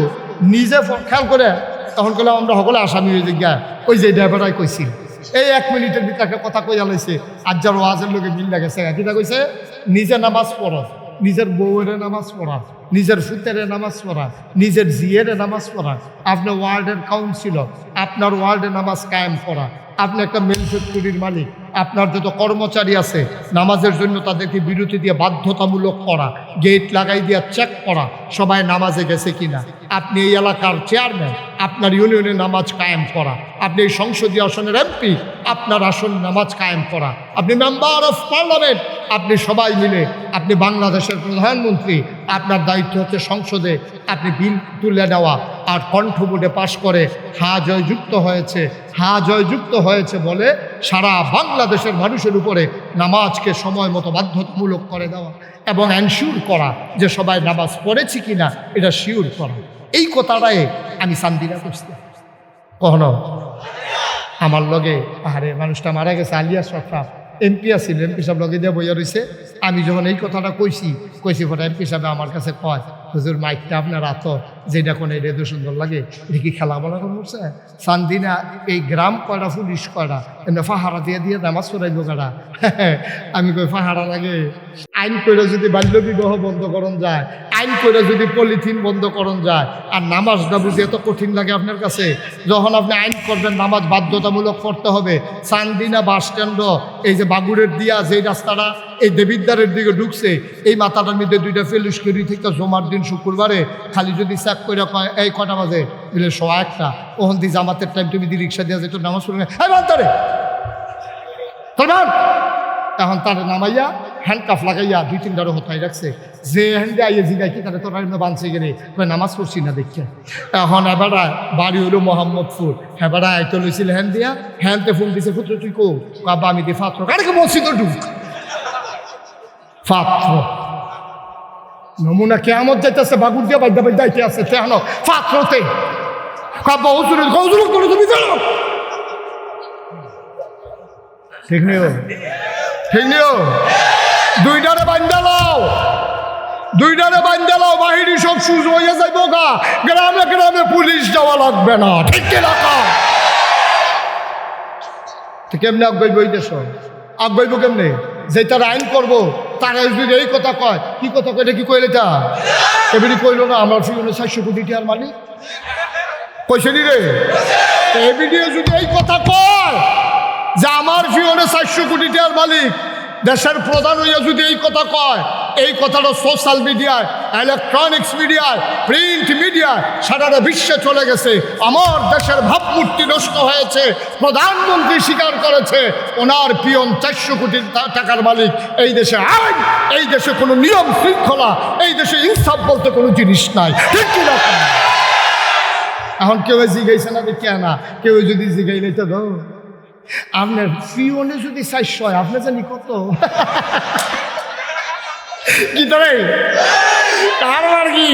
নিজে খেয়াল করে, তখন কইলাম আমরা সকলে আসামি হয়ে গিয়া ওই যে ড্রাইভারাই কইছিল এই 1 মিনিটের ভিতরে কথা কইয়া লাইছে, আর যার ওয়াজের লোকে মিল লাগেছে। কিতা কইছে? নিজে নামাজ পড়ো, নিজের বউয়ের নামাজ পড়া, নিজের ফুতের নামাজ পড়া, নিজের জিয়ের নামাজ পড়া, আপনার ওয়ার্ডের কাউন্সিলর, আপনার ওয়ার্ডে নামাজ কায়েম করা, আপনি একটা মেল ফ্যাক্টরির মালিক, আপনার যত কর্মচারী আছে নামাজের জন্য তাদেরকে বিরতি দিয়ে বাধ্যতামূলক করা, গেট লাগাই দিয়ে চেক করা সবাই নামাজে গেছে কিনা। আপনি এই এলাকার চেয়ারম্যান, আপনার ইউনিয়নে নামাজ কায়েম করা। আপনি এই সংসদীয় আসনের এমপি, আপনার আসন নামাজ কায়েম করা। আপনি মেম্বার অফ পার্লামেন্ট, আপনি সবাই মিলে, আপনি বাংলাদেশের প্রধানমন্ত্রী, আপনার দায়িত্ব হচ্ছে সংসদে আপনি বিল তুলে নেওয়া আর কণ্ঠ বোর্ডে পাশ করে হ্যাঁ জয়যুক্ত হয়েছে, হ্যাঁ জয়যুক্ত হয়েছে বলে সারা বাংলাদেশের মানুষের উপরে নামাজকে সময় মতো বাধ্যতামূলক করে দেওয়া এবং এনশিওর করা যে সবাই নামাজ পড়েছি কিনা এটা শিওর করা। এই কথাটাই আমি সান্দিনা করছি। কখনো আমার লগে আরে মানুষটা মারা গেছে, আলিয়া সরকার এমপি আছিল, এমপি সাহেব লগে দিয়ে বইয়া রয়েছে। আমি যখন এই কথাটা কইছি পরে এমপি সাহেব আমার কাছে কয়, হুজুর মাইকটা আপনার এত যেটা কোনো রেডিও সুন্দর লাগে, এটা কি খেলা বলা করছে? সান্দিনা এই গ্রাম কয়টা, পুলিশ কয়টা, এমনি ফাহারা দিয়ে দিয়ে নামাজ পড়াইব কারা? আমি কই ফাহারা লাগে? আইন করে যদি বাল্য বিবাহ বন্ধ করণ যায়, আইন করে যদি পলিথিন বন্ধ করণ যায়, আর নামাজটা বুঝে এত কঠিন লাগে আপনার কাছে? যখন আপনি আইন করবেন নামাজ বাধ্যতামূলক করতে হবে, সান্দিনা বাস স্ট্যান্ড এই যে বাগুড়ের দিয়া যেই রাস্তাটা এই দেবিদ্বারের দিকে ঢুকছে, এই মাথাটার মধ্যে দুইটা ফেলুস্করি থেকে জমার দিন শুক্রবারে খালি যদি চেক করে কয় এই কটা বাজে বলে 1:01, ওখান দিয়ে জামাতের টাইম তুমি দিয়ে রিক্সা দিয়ে যেত নামাজ পড়ে তারে এখন তার নামাইয়া হ্যান্ডকাফ লাগাইয়া 2-3টারও হতাই রাখছে। যে হ্যান্ডে আইয়ে জিগাই কি তারা তোরা বাঁধছে গেলে নামাজ পড়ছি না দেখছে। এখন এবারা বাড়ি হইল মোহাম্মদপুর, হেবারা আইতে লইছিল হ্যান্ড দিয়া, হ্যান্ডতে ফোন দিছে পুত্র তুই কো কাবা আমি দিয়ে ফাত্র কারকে বলছি তো ঢুক পাত্র নমুনা কেমন যাইতেছে বাগুর দিয়ে বাদ্যা বাদ্যাইতে আছে তেহন পাত্রতে কাবা হুজুর গজুর করে তুমি জানো ঠিক নিও, ঠিক নিও। দুইটারে বান্দালাও, দুইটারে বান্দালাও, বাহিনী সব সুজ হয়ে যাইব গা, গ্রামে গ্রামে পুলিশ যাওয়া লাগবে না, ঠিক কি রাখা? কেমনে আগাইব এই দেশ? আগাইব কেমনে? যে তার আইন করবো তারা যদি এই কথা কয়, কি কথা কয়? এটা কি কইলে তা এমনি কইল না আমার ফিউনে 400 কোটি টাকার মালিক কইছে নি রে? এই ভিডিও যদি এই কথা কয় যে আমার ফিউনে 400 কোটি টাকার মালিক, দেশের প্রধান হইয়া যদি এই কথা কয়, এই কথাটা সোশ্যাল মিডিয়ায়, ইলেকট্রনিক্স মিডিয়ায়, প্রিন্ট মিডিয়ায় সারা বিশ্বে চলে গেছে। আমার দেশের ভাবমূর্তি নষ্ট হয়েছে, প্রধানমন্ত্রী স্বীকার করেছে ওনার পিয়ন 400 কোটি টাকার মালিক। এই দেশে আইন, এই দেশে কোনো নিয়ম শৃঙ্খলা, এই দেশে ইনসাফ বলতে কোনো জিনিস নাই, ঠিক কি না? এখন কেউ জিগাইছে না দেখে না, কেউ যদি জিগাই নাই তো আপনার পিওনে যদি 400 হয় আপনার জানি কত কি তারে কারবার কি?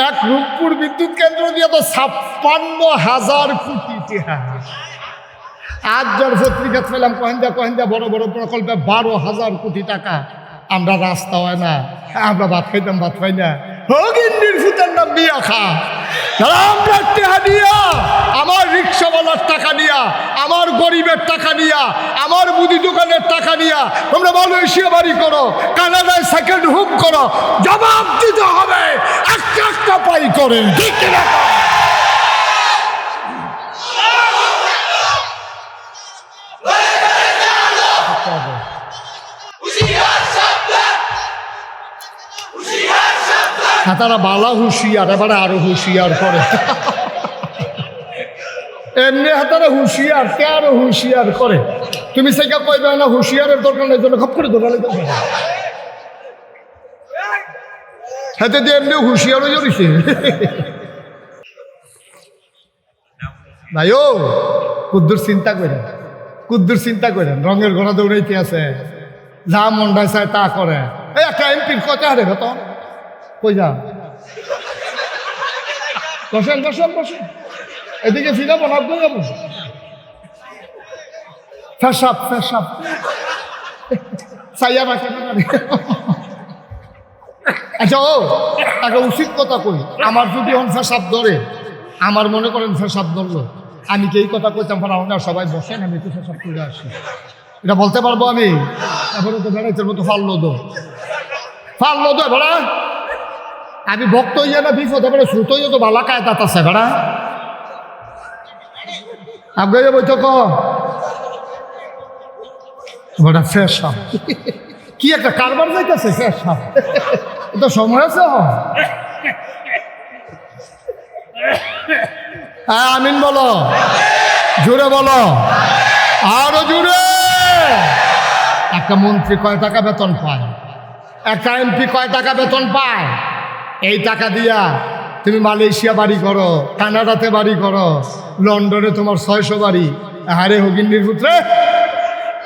এক রূপপুর বিদ্যুৎ কেন্দ্র দিয়ে তো 56,000 কোটি টাকা। আজ যার পত্রিকা পেলাম কহেন্দা বড় বড় প্রকল্পে 12,000 কোটি টাকা। আমরা রাস্তা হয় না, আমরা ভাত খাইতাম, ভাত পাই না। হগিন্দির ফুটার নাম বিয়া খা, আমরা টাকা দিয়া, আমার রিক্সাওয়ালার টাকা নিয়া, আমার গরিবের টাকা নিয়া, আমার মুদি দোকানের টাকা নিয়া তোমরা মালয়েশিয়া বাড়ি করো, কানাডায় সেকেন্ড হোম করো, জবাব দিতে হবে। একটা একটা পাই করেন, ঠিক কিনা? তারা বালা হুঁশিয়ার, এবারে আরো হুঁশিয়ার করে। এমনি হাতারা হুঁশিয়ার, কে আরো হুঁশিয়ার করে। তুমি সেটা কইবে না হুঁশিয়ারের দরকার নেই, জন্য খপ করে দোকানে যাবে হাতে দিয়ে এমনি হুঁশিয়ার হয়ে যাচ্ছে। ভাই ও কুদ্দুর চিন্তা করেন, কুদ্দুর চিন্তা করেন, রঙের ঘোড়া দৌড়াইতে আছে, যা মন্ডায় চায় তা করে। এই একটা এমপির কথা হারে বেতন কই যা বসেন বসেন বসেন, এদিকে ফিরাবো না আপনি যাবো। ফেসাব ফেসাব চাইয়া রাখে না। আচ্ছা ও একটা উচিত কথা কই, আমার যদি এখন ফেসাব ধরে, আমার মনে করেন ফেসাব ধরলো, আমি কি এই কথা কইতাম আপনারা সবাই বসেন, আমি তো ফেসাব করে আসি, এটা বলতে পারবো আমি? এখন তো বেড়াইতে মতো ফাললো দো বেড়া, আমি ভক্ত হইয়া না বিপদ এবারে শ্রুত হইয়া তো বালা কায়দাত আছে বেড়া। আগে বৈঠক বড় ফ্রেশ সাপ কি একটা কারবার যাইতেছে ফ্রেশ সাপ তো সময় আছে হ্যাঁ আমিন বলো জোরে বলো আরো জোরে একটা মন্ত্রী কয় টাকা বেতন পায় একটা এমপি কয় টাকা বেতন পায় এই টাকা দিয়া তুমি মালয়েশিয়া বাড়ি করো কানাডাতে বাড়ি করো লন্ডনে তোমার 600 বাড়ি আরে হগিন্নির পুত্রে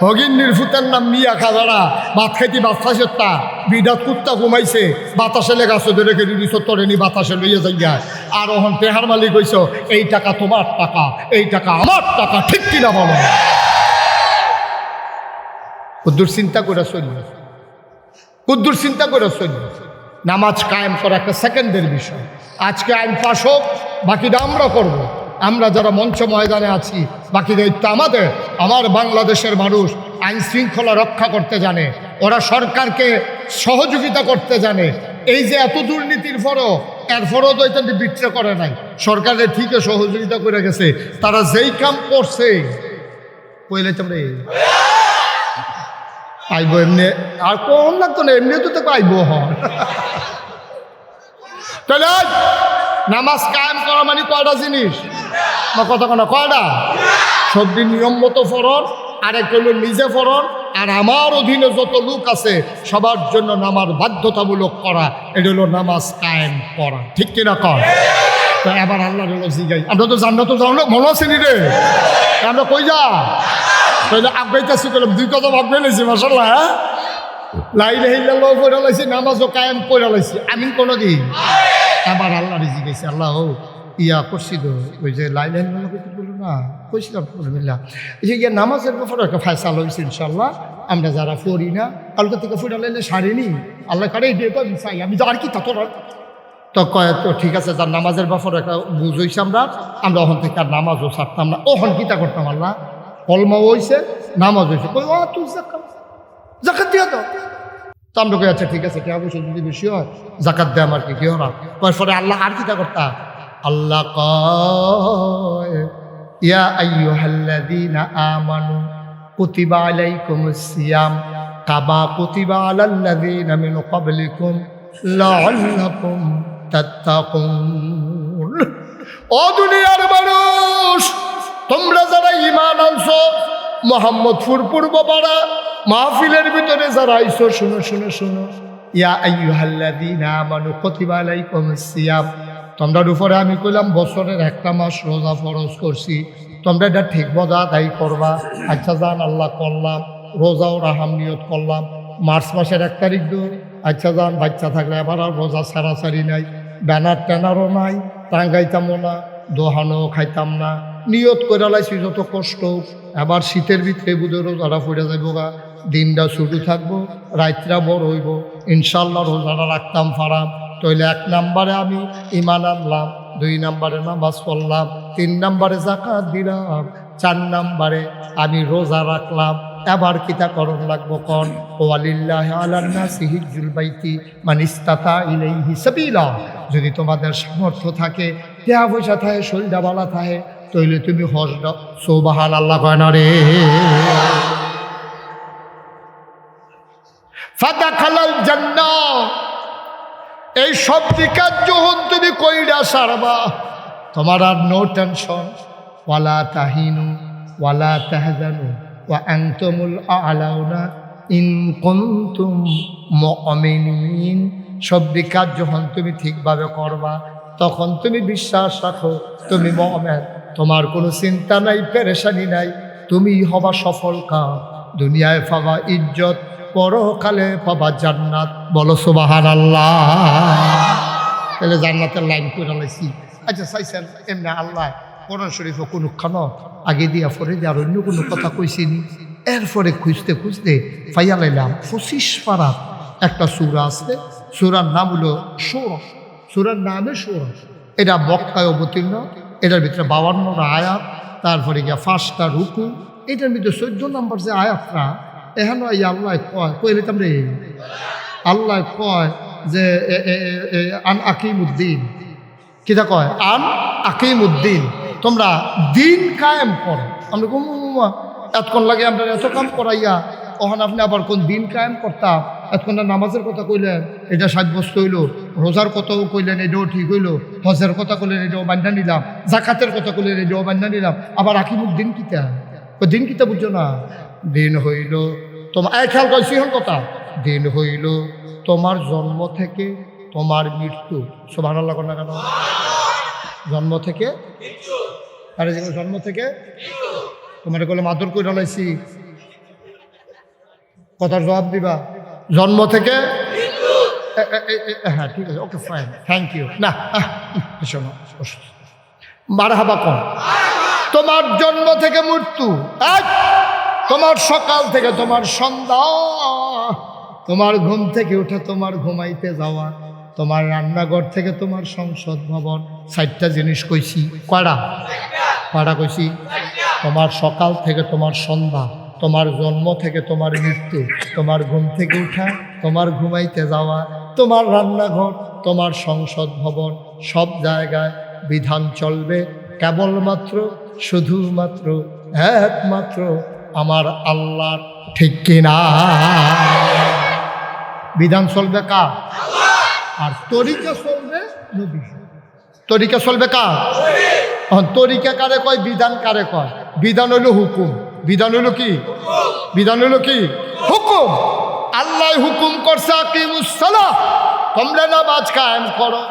হগিন্নির পুত্রের নাম মিয়া খাবারা ভাত খাইতে বাচ্চা সত্তা বিডাত কুত্তা ঘুমাইছে বাতাসে লেগাছো ধরে কেটে দিছ তরেনি বাতাসে লইয়া যাইয়া আর ওহন তেহার মালিক হইছ এই টাকা তোমার টাকা এই টাকা আমার টাকা ঠিক কিনা বলো কুদ্দুর চিন্তা করে চলবে কুদ্দুর চিন্তা করে চলবে নামাজ কায়েম করা একটা সেকেন্ডের বিষয় আজকে আইন পাশ হোক বাকিটা আমরা করব। আমরা যারা মঞ্চ ময়দানে আছি বাকি দায়িত্ব আমাদের আমার বাংলাদেশের মানুষ আইন শৃঙ্খলা রক্ষা করতে জানে ওরা সরকারকে সহযোগিতা করতে জানে এই যে এত দুর্নীতির পরও এরপরও তো এটা বিট্রে করে নাই সরকারের ঠিকই সহযোগিতা করে গেছে তারা যেই কাম করছে কইলে তোমরা আইব এমনি আর কোন লাগতো না এমনি তো আইব তাহলে নামাজ কায়েম করা মানে কয়টা জিনিস বা কথা কোনো কয়টা সবটি নিয়ম মতো ফরন আর একটা হলো নিজে ফরন আর আমার অধীনে যত লোক আছে সবার জন্য নামাজ বাধ্যতামূলক করা এটা হলো নামাজ কায়েম করা ঠিক কিনা কর তো এবার আল্লাহ হলো জিগাই আমরা তো জান্নাত তো জানো মনে আছে নি রে আমরা কই যা তাহলে আগাইতেছি করলাম দুই কথা ভাগ বেলেছি মাসাল্লাহ হ্যাঁ লাইলে হিল্লাল্লাহ পড়ে লাইছি নামাজও কায়েম করে লাইছি আমি কোনো দিন এবার আল্লাহ রিজি গেছি আল্লাহ হোক ইয়া করছি তো ওই যে লাইলে হিল্লাল্লাহ বলো না কইছিলাম মিল্লা এই যে ইয়া নামাজের ব্যাপারে একটা ফায়সালা হয়েছে ইনশাল্লাহ আমরা যারা পড়ি না কালকে থেকে ফুটা লাইলে সারিনি আল্লাহ কারে এই ডেটা চাই আমি তো আর কি তা তোর তো কয় তো ঠিক আছে যার নামাজের ব্যাপারে একটা বুঝ হয়েছে আমরা ওখান থেকে আর নামাজও ছাড়তাম না ওখান কিতা করতাম আল্লাহ কলমাও হয়েছে নামাজ হয়েছে কই ও তুই জাকাত দিয়া দাও তো আমরা কই আচ্ছা ঠিক আছে কে অবশ্যই যদি বেশি হয় জাকাত দেয় আমার কি ওরা পরে আল্লাহ আর কিতা করতা আল্লাহ কয় ইয়া আইয়ুহাল্লাযীনা আমানু কুতিবা আলাইকুমুস সিয়াম কামা কুতিবা আলাল্লাযীনা মিন ক্বাবলিকুম লাআল্লাকুম তাত্তাকুন ও দুনিয়ার মানুষ তোমরা যারা ঈমান আনছো মোহাম্মদপুর পূর্বপাড়া মাহফিলের ভিতরে যারা আইছো শুনো শুনো শুনো ইয়া আইয়ুহাল্লাযীনা আমানু কুতিবা আলাইকুমুস সিয়াম তোমরার উপরে আমি কইলাম বছরের একটা মাস রোজা ফরজ করছি তোমরা এটা ঠিক মজা আদায় করবা আচ্ছা জান আল্লাহ করলাম রোজাও রাহাম নিয়ত করলাম মার্চ মাসের 1 তারিখ দূর আচ্ছা জান বাচ্চা থাকলে এবার আর রোজা ছাড়াছাড়ি নাই ব্যানার ট্যানারও নাই টাঙ্গাইতামও না দোহানো খাইতাম না নিয়ত করে লাইছি যত কষ্ট এবার শীতের ভিতরে বুধে রোজাটা ফুটে যাইব গা দিনটা ছুটি থাকবো রাত্রা বড় হইব ইনশাল্লাহ রোজাটা রাখতাম ফারাম তাইলে 1 নম্বরে আমি ঈমান আনলাম 2 নম্বরে নামাজ পড়লাম 3 নম্বরে যাকাত দিলাম 4 নম্বরে আমি রোজা রাখলাম এবার কিতা করণ লাগবো কন ওয়ালিল্লাহি আলান নাসি হিজ্জুল বাইতি মান ইসতাতা ইলাইহি সাবিলা যদি তোমাদের সামর্থ্য থাকে টাকা পয়সা থাকে শরীরটা ভালো থাকে তাইলে তুমি হজ দাও সুবহানাল্লাহ কয় না রে ফাদাখালাল জান্নাহ এই সব দিকার যখন তুমি কইরা সারবা তোমার আর নো টেনশন ওয়ালা তাহিনু ওয়ালা তাহজানু ওয়া আনতুমুল আ'লাউনা ইন কুনতুম মুমিনিন সব দিকার যখন তুমি ঠিকভাবে করবা তখন তুমি বিশ্বাস রাখো তুমি মুমিন তোমার কোনো চিন্তা নাই পেরেশানি নাই তুমি হবা সফল কাম দুনিয়ায় পাবা ইজ্জত পরকালে পাবা জান্নাত বলো সুবহানাল্লাহ তাহলে জান্নাতের লাইন করে লাইছি আচ্ছা চাইছেন এমনি আল্লাহ কোরআন শরীফ কোনখান আগে দিয়া পরে দিয়ে আর অন্য কোনো কথা কইছিনি এরপরে খুঁজতে খুঁজতে পাইয়া লাইলাম 25 পারা একটা সূরা আছে সূরার নাম হলো সূরা সূরার নামে সূরা এটা মক্কায় অবতীর্ণ এটার ভিতরে 52টা আয়াত তারপরে গিয়া 5টা রুকু এটার ভিতরে 14 নম্বর যে আয়াতটা এখন এই আল্লাহ কয় কইলে তোমরা আল্লাহ কয় যে আন আকিমুদ্দিন কিটা কয় আন আকিমুদ্দিন তোমরা দিন কায়েম করো আমরা এতক্ষণ লাগে আমরা এত কাম করাইয়া ওখানে আপনি আবার কোন দিন কায়েম করতাম, এতক্ষণ নামাজের কথা কইলেন, এটা সাব্যস্ত হইল, রোজার কথাও কইলেন, এটাও ঠিক হইল, হজের কথা কইলেন, এটাও বান্ধা নিলাম, জাকাতের কথা কইলেন, এটাও বান্ধা নিলাম, আবার আকিমুর দিন কিতা, দিন কিতা বুঝছো না? দিন হইল তোমার, খেয়াল করছি হল কথা, দিন হইল তোমার জন্ম থেকে তোমার মৃত্যু। সুবহানাল্লাহ না কেন? জন্ম থেকে, আরে জন্ম থেকে তোমার বলে মাদুর করে লাইছি, কথার জবাব দিবা। জন্ম থেকে, হ্যাঁ ঠিক আছে, ওকে ফাইন, থ্যাংক ইউ। না শোনো, মারহাবা কম। তোমার জন্ম থেকে মৃত্যু, তোমার সকাল থেকে তোমার সন্ধ্যা, তোমার ঘুম থেকে উঠে তোমার ঘুমাইতে যাওয়া, তোমার রান্নাঘর থেকে তোমার সংসদ ভবন, 4টা জিনিস কইছি। কয়টা কইছি? তোমার সকাল থেকে তোমার সন্ধ্যা, তোমার জন্ম থেকে তোমার মৃত্যু, তোমার ঘুম থেকে উঠা, তোমার ঘুমাইতে যাওয়া, তোমার রান্নাঘর, তোমার সংসদ ভবন, সব জায়গায় বিধান চলবে কেবলমাত্র, শুধুমাত্র, একমাত্র আমার আল্লাহর। ঠিক কিনা? বিধান চলবে কার? আর তরিকা চলবে নবী। তরিকা চলবে কার? তরিকা কারে কয়, বিধান কারে কয়? বিধান হইল হুকুম। বিধান হইল কি? বিধান হইল কি? হুকুম। আল্লাহ হুকুম করছে আকিমুস সালাহ, তোমরা নামাজ কায়েম করো।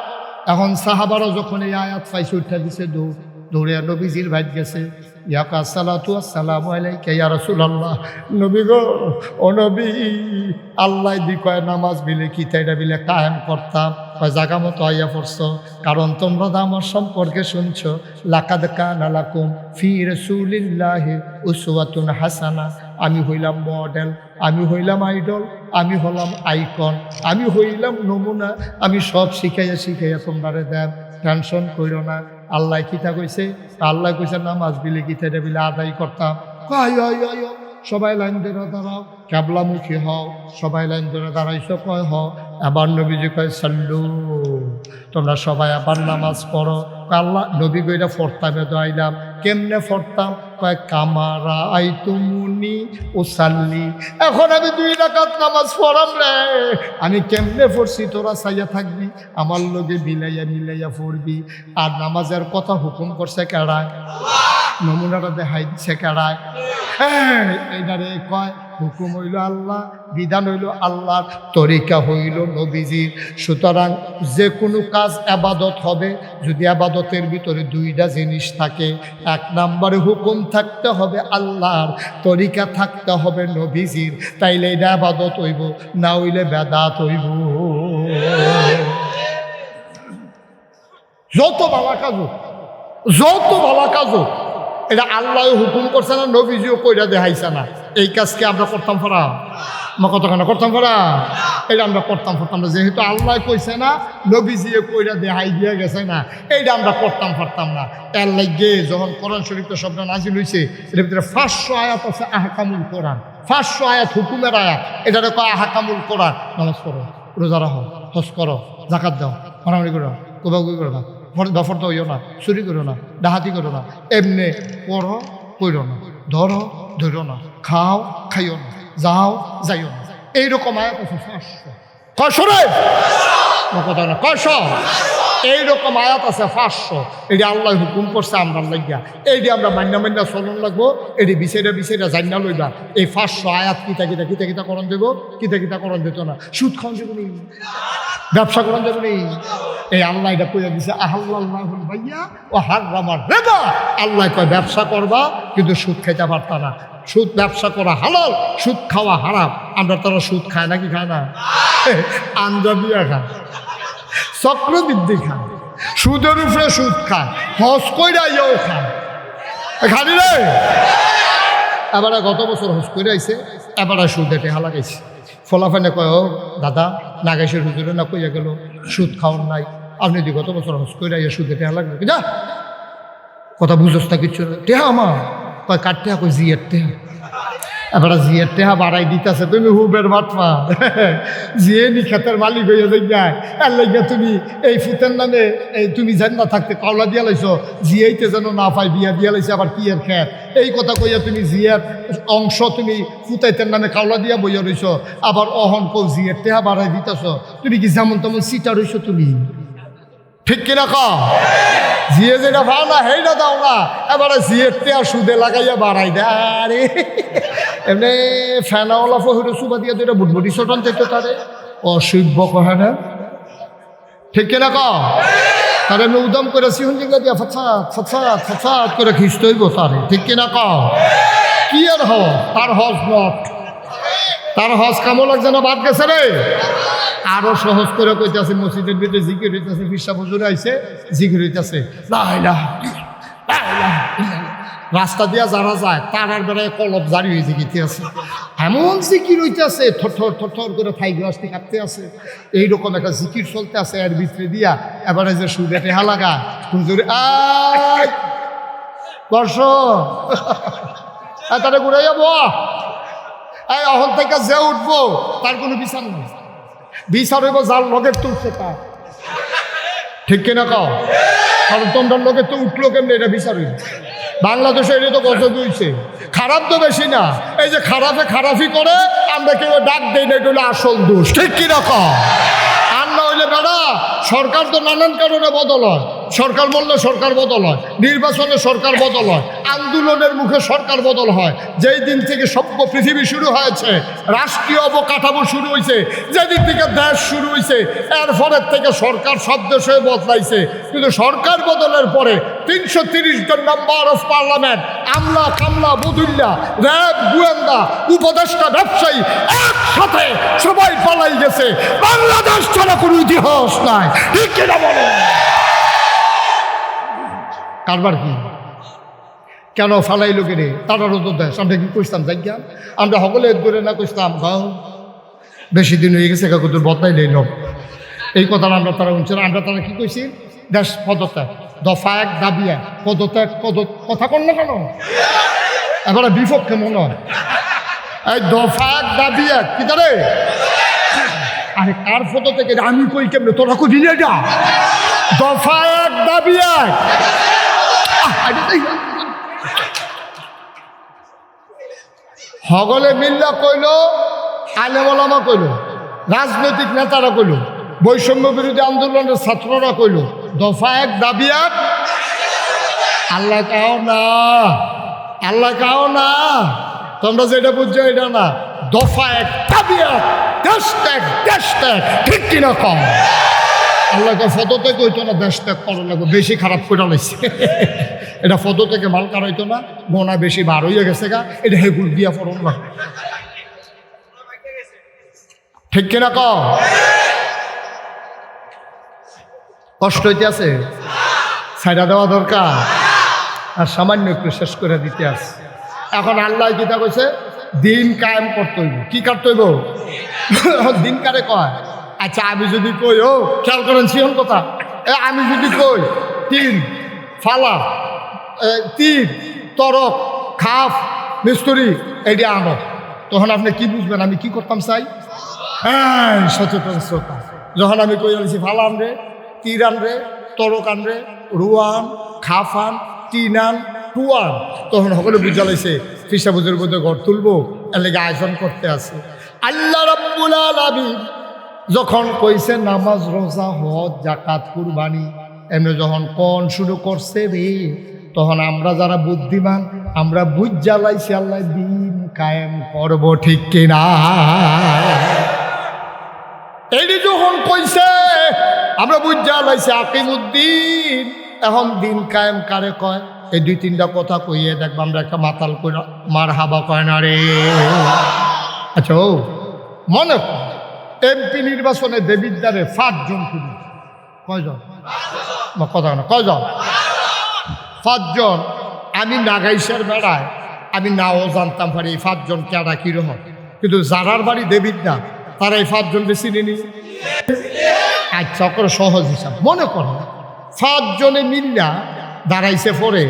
এখন সাহাবারা যখন এই আয়াত পাইছে, উঠা দিছে দৌড়ে নবীজির ভাইত গেছে, ইয়াকা আসসালাতু আসসালামু আলাইকা ইয়া রাসূলুল্লাহ। নবী গো, ও নবী, আল্লাহ দি কয় নামাজ বিলে কি তাইটা বিলে কায়েম করতাম, কয় জাগা মতো আইয়া পড়ছ, কারণ তোমরা তো আমার সম্পর্কে শুনছো, লাকাদ কানা লাকুম ফি রাসূলিল্লাহি উসওয়াতুন হাসানা। আমি হইলাম মডেল, আমি হইলাম আইডল, আমি হলাম আইকন, আমি হইলাম নমুনা, আমি সব শিখাইয়া তোমরা দেব, টেনশন কইরো না। আল্লাহ কিতা কইছে? আল্লাহ কইছে নামাজ বিলে কিতা বিলে আদায় করতাম। সবাই লাইন ধরে দাঁড়াও, ক্যাবলামুখী হও, সবাই লাইন ধরে দাঁড়াইছো, কয় হ। আবার নবীজি কয় সাল্লু, তোমরা সবাই আবার নামাজ পড়ো। আল্লাহ নবী কইরা ফরতামে দোয়াইলাম, কেমনে ফরতাম? কয় কামারা আই তুমুনি ও সাল্লি। এখন আমি 2 রাকাত নামাজ পড়াম রে, আমি কেমনে পড়ছি তোরা চাইয়া থাকবি, আমার লগে মিলাইয়া পড়বি। আর নামাজের কথা হুকুম করছে কেড়ায়? নমুনাটা দেখাই দিচ্ছে কেড়ায়? এইটারে কয় হুকুম হইল আল্লাহ, বিধান হইল আল্লাহর, তরিকা হইল নবীজির। সুতরাং যে কোনো কাজ আবাদত হবে, যদি আবাদতের ভিতরে 2টা জিনিস থাকে, 1 নম্বরে হুকুম থাকতে হবে আল্লাহর, তরিকা থাকতে হবে নবীজির, তাইলে এটা আবাদত হইব, না হইলে বেদাত হইব। যত ভালো কাজ হোক, এটা আল্লাহ হুকুম করছে না, নবীজিও কইরা দেখাইছে না। এই কাজকে আমরা করতাম পারা, আমার কতখানা করতাম পারা, এটা আমরা করতাম না। যেহেতু আল্লাহ কইছে না, নবীজিও কইরা দেখাই দিয়ে গেছে না, এইটা আমরা করতাম পারতাম না। এর লাগে যখন কোরআন শরীফটা শব্দ নাজিল হইছে, এটার ভিতরে 500 আয়াত আছে আহকামুল কোরআন, 500 আয়াত হুকুমের আয়াত, এটারে কয় আহকামুল কোরআন। নামাজ পড়ো, রোজা রাখো, হজ করো, জাকাত দাও, মারামারি করো, কোবাকুবি করো না, দফরটা হইও না, চুরি করো না, ডাহাতি করো না, এমনি পড়ো, কইরো না, ধরো, ধরো না, খাও, খাইও না, যাইও না। এইরকম আয়াত আছে 500। কয়শো রে? কথা না, কয়শো? এইরকম আয়াত আছে 500। এটি আল্লাহ হুকুম করছে আমরা লাগিয়া, এইটি আমরা মান্না চলন লাগবো, এটি বিচাইরা জান্না লইবা। এই 500 আয়াত কিতা করণ দেব, কিতা করণ দিত না। সুদ খাওয়ান দেব নি, ব্যবসা করণ দেব নি। এই আল্লাহ এটা কইয়া দিছে, আহাল্লাহুল বাইয়া ও হাররামার রিবা। আল্লাহ কয় ব্যবসা করবা, কিন্তু সুদ খাইতে পারতা না। সুদ ব্যবসা করা হালাল, সুদ খাওয়া হারাম। আমরা তারা সুদ খায় নাকি খায় না? আঞ্জা দিয়া খায়, চক্রবৃদ্ধি খায়, সুদের উপরে সুদ খায়, হজ কইরা ইয়েও খায়, খালি রে। এবারে গত বছর হজ কইরা আইছে, এবারে সুদে টেহা লাগাইছে। ফলাফানে কয়, ও দাদা, নাগাইশের হুজুরে না কইয়া গেল সুদ খাওয়ার নাই, আপনি যদি গত বছর হজ কইরা ইয়ে সুদে টেহা লাগবে, যা কথা বুঝোস না কিচ্ছু। টেহা আমার কয় কার টেহা? কই জিয়ের টেহা। এবার জিয়ের টেহা বাড়াই দিতেছে, তুমি হুবের বাটপা জিয়ে নি ক্ষেতের মালিক হইয়া যাই এর লাগিয়া তুমি এই ফুতের নামে এই তুমি না থাকতে কাওলা দিয়া লাইছ, জিয়াইতে যেন না পাই বিয়া দিয়া লাইছে আবার কি এর ক্ষেত, এই কথা কইয়া তুমি জিয়ার অংশ তুমি ফুতাইতের নামে কাওলা দিয়া বইয়া রইছ, আবার অহন কৌ জিয়ের টেহা বাড়াই দিতেছ, তুমি কি যেমন তেমন সিটা রইছ তুমি, ঠিক কিনা ক? জিয়ে যেটা ভাও না সেইটা দাও না, এবারে জিয়ের টেহা সুদে লাগাইয়া বাড়াই দেয়। আরে এমনি ফেনাওয়ালা ফহির সুবা দিয়া দুইটা বুটবুটি চটন যেতে তারে অসভ্য কহে না, ঠিক কিনা ক? তার এমনি উদম করে সিহন জিঙ্গা দিয়া ফৎসাত ফৎসাত ফৎসাত করে খ্রিস্ট হইব তারে, ঠিক কিনা ক? কি আর হজ, তার হজ নট, তার হজ কামো লাগছে না, বাদ গেছে রে। আরো সহজ করে কইতেছে, মসজিদের ভিতরে জিকির হইতেছে, ফিরসা হুজুর আইছে জিকির হইতেছে, রাস্তা দিয়া যারা যায় তারার বেড়ায় কলব জারি হয়ে জিকিতে আছে, এমন জিকির হইতেছে, থর থর করে থাই গ্লাসটি কাটতে আছে, এইরকম একটা জিকির চলতে আছে এর ভিতরে দিয়া। এবারে যে সুদে টেহা লাগা হুজুর বর্ষ তারা ঘুরে যাবো, এই অহল থেকে যে উঠবো তার কোনো বিচার নেই, বিচার হইব যার লগের তুলছে তার, ঠিক কিনা কও? কারণ তোমরা লোকের তো উঠলো কেমনি এটা বিচার হইব। বাংলাদেশে এটা তো কত হইছে, খারাপ তো বেশি না, এই যে খারাপে খারাপই করে আমরা কেউ ডাক দেই না, এটা হলো আসল দোষ, ঠিক কিনা কও? আর না হইলে বেড়া সরকার তো নানান কারণে বদল হয়, সরকার বললে সরকার বদল হয়, নির্বাচনে সরকার বদল হয়, আন্দোলনের মুখে সরকার বদল হয়, যেই দিন থেকে সভ্য পৃথিবী শুরু হয়েছে, রাষ্ট্রীয় অবকাঠামো শুরু হয়েছে, যেদিন থেকে দেশ শুরু হয়েছে, এর ফলের থেকে সরকার সব দেশে বদলাইছে। কিন্তু সরকার বদলের পরে 330 জন মেম্বার অফ পার্লামেন্ট, আমলা কামলা বদুল্লা র্যাব গোয়েন্দা উপদেষ্টা ব্যবসায়ী একসাথে সবাই পালাই গেছে, বাংলাদেশ ছাড়া কোনো ইতিহাস নাই, ঠিক কিনা বলে? কারবার কি কেন ফালাই লোকে রে তারারও তো দেশ, আমরা কি কইতাম জায়গা, আমরা সকলে ধরে না কইতাম গাও বেশি দিন হয়ে গেছে কাকুর বদলাই নেই লোক, এই কথাটা আমরা তারা শুনছি, আমরা তারা কি কইছি, দেশ পদত্যাগ, দফা এক দাবি এক, পদত্যাগ কথা কন না কেন, এবারে বিপক্ষে মনে হয়, এই দফা এক দাবি এক কি তারে, আরে কার ফটো থেকে আমি কই কেমনে তোরা কই দিলে এটা, দফা এক দাবি এক, হগলে মিল্লা কইল, আলেম ওলামা কইল, রাজনৈতিক নেতারা কইল, বৈষম্য বিরোধী আন্দোলনের ছাত্ররা কইল, দফা এক দাবি এক, আল্লাহ কাও না, আল্লাহ কাও না, তোমরা যেটা বুঝছো এটা না, দফা এক দাবি এক, দেশ ত্যাগ দেশ ত্যাগ, ঠিক কিনা কম? আল্লাহকে ফটো থেকে হইতো না দেশ ত্যাগ করা লাগবে, বেশি খারাপ করে লাগছে, এটা ফটো থেকে মাল কার হইতো না, গোনা বেশি বার হইয়া গেছে গা, এটা হেগুল দিয়া ফরন লাগবে, ঠিক কিনা কম? কষ্ট হইতে আছে, ছাইড়া দেওয়া দরকার, আর সামান্য একটু শেষ করে দিতে আছে। এখন আল্লাহ কিতা কইছে, দিন কায়েম করতে হইব, কি করতে হইব? দিন কারে কয়? আচ্ছা আমি যদি কই, ও খেয়াল করেন সিহন কথা, আমি যদি কই তিন ফালা, তীর তরক খাফ মিস্তুরি এইটা আনো, তখন আপনি কি বুঝবেন আমি কি করতাম চাই? হ্যাঁ সচেতন শ্রোতা, যখন আমি কই আনছি ফালা আনরে, তীর আনরে, তরক আনরে, রুয়ান খাফান তিনান টুয়ান, তখন সকলে বুঝা লাইছে ফিসা বুঝের মধ্যে ঘর তুলবো, এর লেগে আয়োজন করতে আছে। আল্লাহ রাব্বুল আলামিন যখন কইছে নামাজ রোজা হজ জাকাত কুরবানি, এমনি যখন কোন শুরু করছে রে, তখন আমরা যারা বুদ্ধিমান আমরা বুঝ জ্বালাইছি আল্লাহ দিন কায়েম করব, ঠিক কিনা? এই যখন কইছে আমরা বুঝ জ্বালাইছি আকিমুদ্দিন, এখন দিন কায়েম কারে কয়? এই দুই তিনটা কথা কইয়ে দেখবো আমরা একটা মাতাল করে মার হাবা কয় না রে। আচ্ছা ও মনে কর এমপি নির্বাচনে দেবিদ্বারে 5 জন শুধু, কয়জন কথা না, কয়জন? 5 জন। আমি নাগাইশের বেড়ায় আমি নাও জানতাম পারি এই 5 জন কেডা কিরকম, কিন্তু যারার বাড়ি দেবিদ্যা তারা এই 5 জনকে চিনি নি। আচ্ছা করে সহজ হিসাব মনে করো 5 জনে মিল্লা দাঁড়াইছে পরে,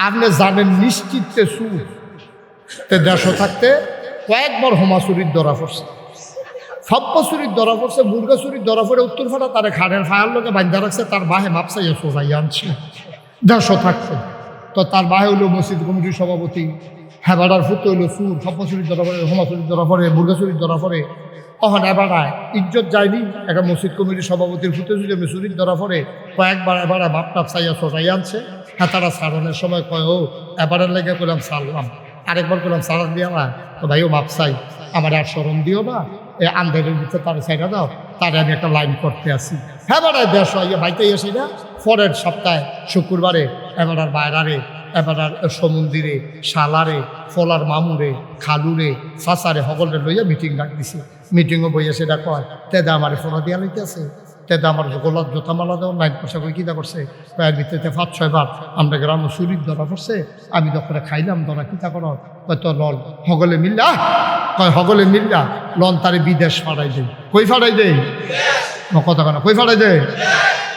আপনি জানেন নিশ্চিত সুদ দেশ থাকতে কয়েকবার হোমা চুরির ধরা পড়ছে, সব্বা চুরির ধরা পড়ছে, মুরগা চুরির ধরা পড়ে উত্তর ফাটা তারে খাড়ের ফায়ার লোকে বান্ধা রাখছে, তার বাহে মাপসাইয়া সোজাইয়া আনছে 150 থাকছে। তো তার বাহে হইল মসজিদ কমিটির সভাপতি, হেবাডার ফুট হইলো চুর, সব্বা চুরির ধরা পড়ে, হোমা চুরির ধরা পড়ে, মুরগা চুরির ধরা পড়ে। তখন এবারায় ইজ্জত যায়নি, একটা মসজিদ কমিটির সভাপতির ফুটে যদি আমি চুরির ধরা পড়ে কয়েকবার এবারে বাপ টাপ চাইয়া সোজাইয়া আনছে। হ্যাঁ, তারা সারানোর সময় কয় ও এবারের লেগে করলাম সারলাম, আরেকবার করলাম সারান দিয়া না, তো ভাইও মাপ চাই, আমার আর সরম দিও না, এই আন্দাজের ভিতরে তার সাইডা দাও, তারে আমি একটা লাইন করতে আসি। হ্যাঁ বেড়ায় 150 ভাইতে এসে না, পরের সপ্তাহে শুক্রবারে এবারার বাইরারে, এবারার সমুন্দিরে, শালারে, ফলার মামুরে, খালুরে, চাচারে সকলরে লইয়া মিটিং ডাক দিছে। মিটিংও বইয়া সেটা কয় তেদা আমার ফোনা দিয়া লইতে আছে, তেদা আমার গোলাপ জোতা মালা দেওয়া নাইট পয়সা কই কীটা করছে, কয়ের ভিতরে 5-6 বার আমরা গ্রামে চুরির ধরা পড়ছে, আমি দখলে খাইলাম ধরা কীটা কর, কয়তো লল হগলে মিল্লা, কয় হগলে মিল্লা লন তারে বিদেশ ফাড়াই দেয়। কই ফাড়াই দেয়? কথা কেন কই ফাড়াই দেয়?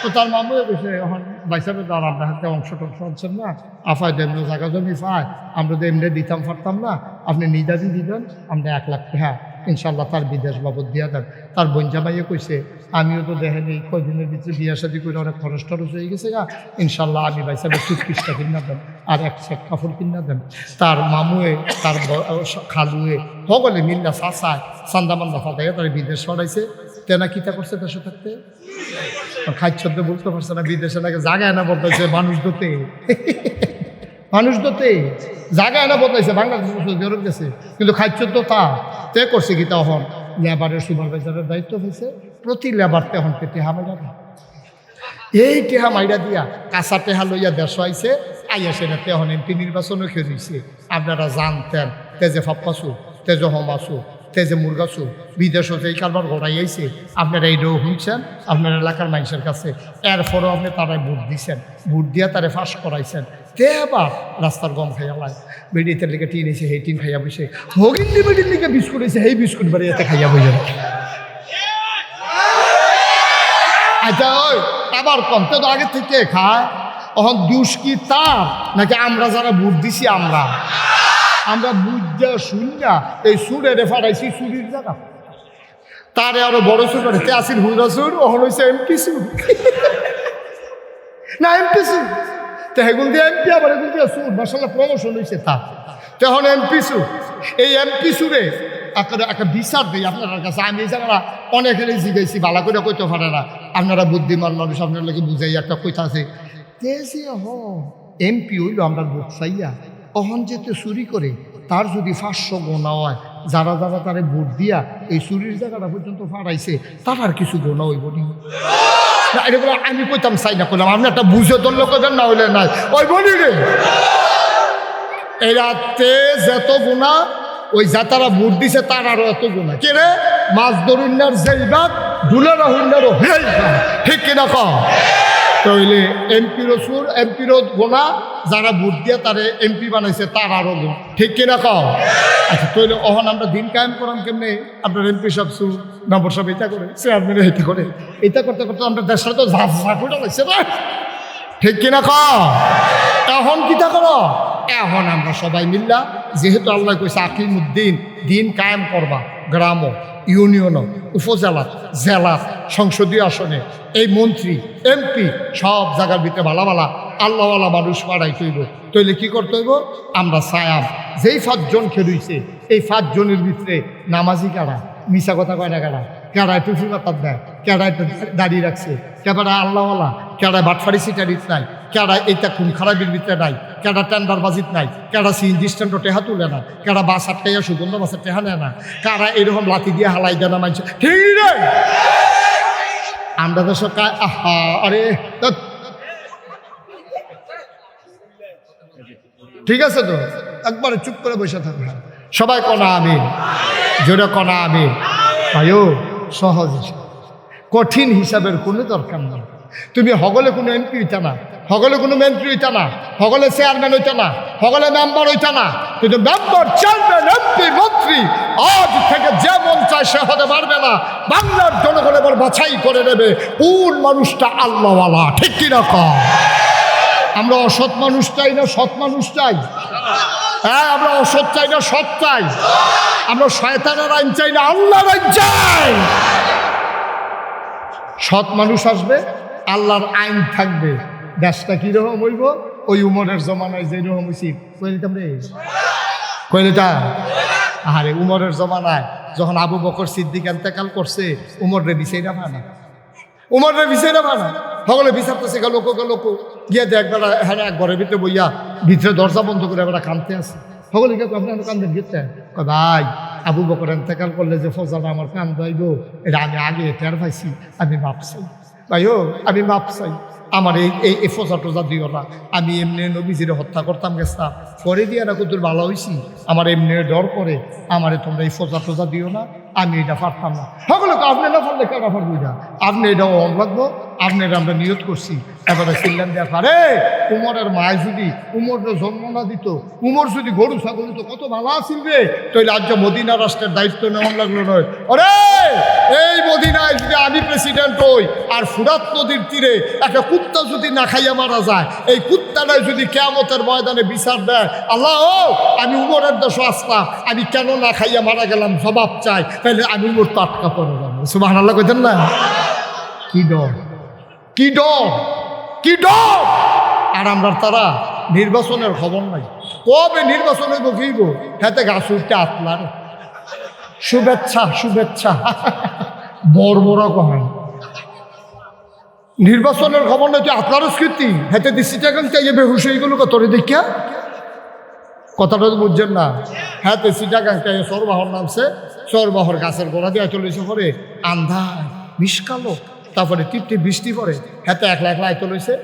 তো তার মামুয়ে বসে এখন বাইসাবে তার আপনার হাতে অংশ টংশ আনছেন না, আফায় দেন জায়গা জমি পায়, আমরা তো এমনি দিতাম পারতাম না, আপনি নিদাদি দিবেন, আমরা 1 লাখ টাকা ইনশাল্লাহ তার বিদেশ বাবদ দিয়া দেন। তার বঞ্জামাইয়ে কইছে আমিও তো দেখেনি কয়দিনের ভিতরে বিয়ে শাদি করে অনেক খরচ টরচ হয়ে গেছে গা, ইনশাল্লাহ আমি বাইসাবে টুথপিসটা কিনা দেন আর 1 সেট কাপড় কিনা দেন। তার মামুয়ে, তার খালুয়ে সকলে মিল্লা চাচায় চান্দা মান্দা ফাটাইয়া তার বিদেশ ছড়াইছে। তেনা কিতা করছে দেশে থাকতে? খাদ্য বলতে পারছে না, বিদেশে নাকি জায়গায় না বদলাইছে, মানুষ দোতে মানুষ দোতে জায়গায় না বদলাইছে, বাংলাদেশ বেরোত গেছে, কিন্তু খাদ্য তো তা তে করছে কি তখন লেবারের সুপারভাইজারের দায়িত্ব হয়েছে, প্রতি লেবার তখন টেহা মাইরা দেয়। এই টেহা মাইরা দিয়া কাঁচা টেহা লইয়া দেশ আইছে, আইয়া সেটা তখন এমপি নির্বাচনও খেয়েছে। আপনারা জানতেন তেজে ফাপ্পাসু, তেজে হমাসু, তেজে মুরগাছু বিদেশও এই কারবার গড়াই আইছে, আপনারা এইটাও শুনছেন আপনার এলাকার মানুষের কাছে। এরপরেও আপনি তারাই ভোট দিচ্ছেন, ভোট দিয়া তারে ফাঁস করাইছেন। তে আবার রাস্তার গম খাইয়া লাই, বেডিতে লিখে টিন এসে সেই টিন খাইয়া বসে, হগিন্দি বেডির লিখে বিস্কুট এসে সেই বিস্কুট বাড়ি এতে খাইয়া বসে। আচ্ছা ওই আবার কমতে তো আগে থেকে খায়, তখন দুষ কি তার নাকি আমরা যারা ভোট দিছি আমরা বুঝা শুননা এই সুরে রে ফাটাইছি চুরির জায়গা, তারে আরো বড় সুর করে আসিল হুদা সুর, ওখানে হয়েছে এমপি সুর না এমপি সুর, তো হেগুল দিয়ে এমপি আবার এগুল দিয়ে সুর, মাসাল্লাহ প্রমোশন হয়েছে তা তখন এমপি সুর। এই এমপি সুরে একটা বিচার দিই আপনার কাছে, আমি এই জায়গাটা অনেকের জিগাইছি, বালা করে কইতে পারে না, আপনারা বুদ্ধিমান মানুষ, আপনার লোকে বুঝাই একটা কইতা আছে তেজি হ এমপি হইল আমরা ভোট চাইয়া, অহন যেতে চুরি করে তার যদি 500 গোনা হয়, যারা যারা তারে ভোট দিয়া এই চুরির জায়গাটা পর্যন্ত ফাড়াইছে তার আর কিছু গোনা হইব নি? এটা বলে আমি কইতাম চাই না, করলাম আপনি একটা বুঝে তোর লোক না হইলে নাই ওই বলি রে, এই রাতে যত গোনা ওই যাতারা ভোট দিছে তার আরো এত গোনা। কে রে মাছ ধরুন্নার যেইবাদ ধুলেরা হুন্নারও হেইবাদ, ঠিক কিনা ক? তাইলে এমপিরও সুর, এমপিরও গোনা, যারা ভোট দিয়ে তারে এমপি বানাইছে তার আরো গোনা, ঠিক কিনা ক? আচ্ছা তাইলে অহন আমরা দিন কায়েম করাম কেমনে? আপনার এমপি সব সুর, নম্বর সব এটা করে, চেয়ারম্যান এটা করে, এটা করতে করতে আমরা দেশটা তো ঝাঁকুটা লাগছে না, ঠিক কিনা ক? এখন কিতা করো? এখন আমরা সবাই মিল্লা, যেহেতু আল্লাহ কইছে আকিমুদ্দিন, দিন কায়েম করবা, গ্রাম, ইউনিয়ন, উপজেলা, জেলা, সংসদীয় আসনে এই মন্ত্রী এমপি সব জায়গার ভিতরে ভালা ভালা আল্লাহওয়ালা মানুষ পাড়াই তৈব। তৈলে কি করতে হইব? আমরা চায়াম যেই 5 জন খেলুইছে এই 5 জনের ভিতরে নামাজি কারা, মিশা কথা কয় না কারা, কেডায় টুফি মাতার দেয়, কেডায় দাঁড়িয়ে রাখছে, কেডা আল্লাহওয়ালা, কেডায় বাটফারি সিটারিত নাই, কেডা এইটা খুন খারাপের ভিতরে নাই, কেডা টেন্ডারবাজিত নাই, কেডা সিএনজি স্ট্যান্ডও টেহা তুলে না, কেডা বাস আটকাইয়া সুগন্ধ বাসের টেহা নেয় না, কারা এরকম লাঠি দিয়ে হালাই দেয় না মানছে, ঠিক রে? আমরা তো সকাল আহা আরে ঠিক আছে তো একবারে চুপ করে বসে থাকবে, সবাই কনা আমিন, জোরে কনা আমিন। ভাইও সহজ কঠিন হিসাবের কোনো দরকার নেই। তুমি হগলে কোনো এমপি হইতা না, হগলে কোনো মন্ত্রী হইতা না, হগলে চেয়ারম্যান হইতা না, হগলে মেম্বার হইতা না, কিন্তু মেম্বার, চেয়ারম্যান, এমপি, মন্ত্রী আজ থেকে যে মন চায় সে হতে পারবে না। বাংলার জনগণ এবার বাছাই করে নেবে কোন মানুষটা আল্লাহওয়ালা, ঠিক কিনা কম? আমরা অসৎ মানুষ চাই না সৎ মানুষ চাই? হ্যাঁ, আমরা অসৎ চাই না, সৎ চাই। আমরা শয়তানের আইন চাই না, আল্লাহর আইন চাই। সৎ মানুষ আসবে, আল্লাহর আইন থাকবে, দেশটা কিরকম হইব ওই উমরের জমানায় যে রকম উচিত কইলিতাম রে, কইলিতা। আরে উমরের জমানায় যখন আবু বকর সিদ্দিক ইন্তেকাল করছে, উমর রে বিচাইরা ভানা, উমর রে বিচাইরা ভানা, সকলে বিচারতেছে লোক গিয়ে দেখ বেড়া, হ্যাঁ এক ঘরের ভিতরে বইয়া ভিতরে দরজা বন্ধ করে বেড়া কাঁদতে আছে। সকলে কে আপনার কান্দেন গেতে ভাই, আবু বকর ইন্তেকাল করলে যে ফজাটা আমার কান দাইব, এটা আমি আগে টের পাইছি, আমি মাপ চাই ভাই, ও আমি মাপ চাই, আমার এই ফজা টোজা দিও না, আমি এমনি নবীজিরে হত্যা করতাম গেছতাম, পরে দিয়ে না কত ভালো হয়েছি, আমার এমনি ডর করে, আমারে তোমরা এই ফজা টোজা দিও না, আমি এটা পারতাম না। সকলে তো আপনি না পারলে কেন পারবো না, আপনি এটা অন লাগবো, আপনি এটা আমরা নিয়ত করছি। এবারে চিল্লান দেওয়া পারে, উমরের মায় যদি উমরকে জন্ম না দিত, উমর যদি গরু ছাগল দিত, কত ভালো আসিল রে, তাইলে আজ মদিনা রাষ্ট্রের দায়িত্ব নেওয়া লাগলো নয়। আরে এই মদিনায় যদি আমি প্রেসিডেন্ট হই, আর ফুরাত নদীর তীরে একটা কুত্তা যদি না খাইয়া মারা যায়, এই কুত্তাটাই যদি কিয়ামতের ময়দানে বিচার দেয়, আল্লাহ আমি উমরের দেশে আসলাম, আমি কেন না খাইয়া মারা গেলাম জবাব চাই, তাহলে আমি উমর তো আটকা পড়ে যাবো। সুবহানাল্লাহ কইতেন না? কি ডর, কি ডর, কি ডর! আর আমরা তারা নির্বাচনের খবর নাই, কবে নির্বাচন হইব কিব, হাতে গাছ উঠতে আতলার শুভেচ্ছা শুভেচ্ছা বড় কহেন, নির্বাচনের খবর নাই, তুই আতলার স্মৃতি হাতে দিচ্ছি টাকান চাইয়ে বেহুশ হয়ে গেল তোরে দেখিয়া, কথাটা তো বুঝছেন না। হ্যাঁ তো সিটাগাং চাইয়ে সরবাহর নামছে, সরবাহর গাছের গোড়া দিয়ে চলেছে পরে আন্ধার মিসকালো, তারপরে টিপটি বৃষ্টি পড়ে, হাতে একলা একলা আইতে লইছে,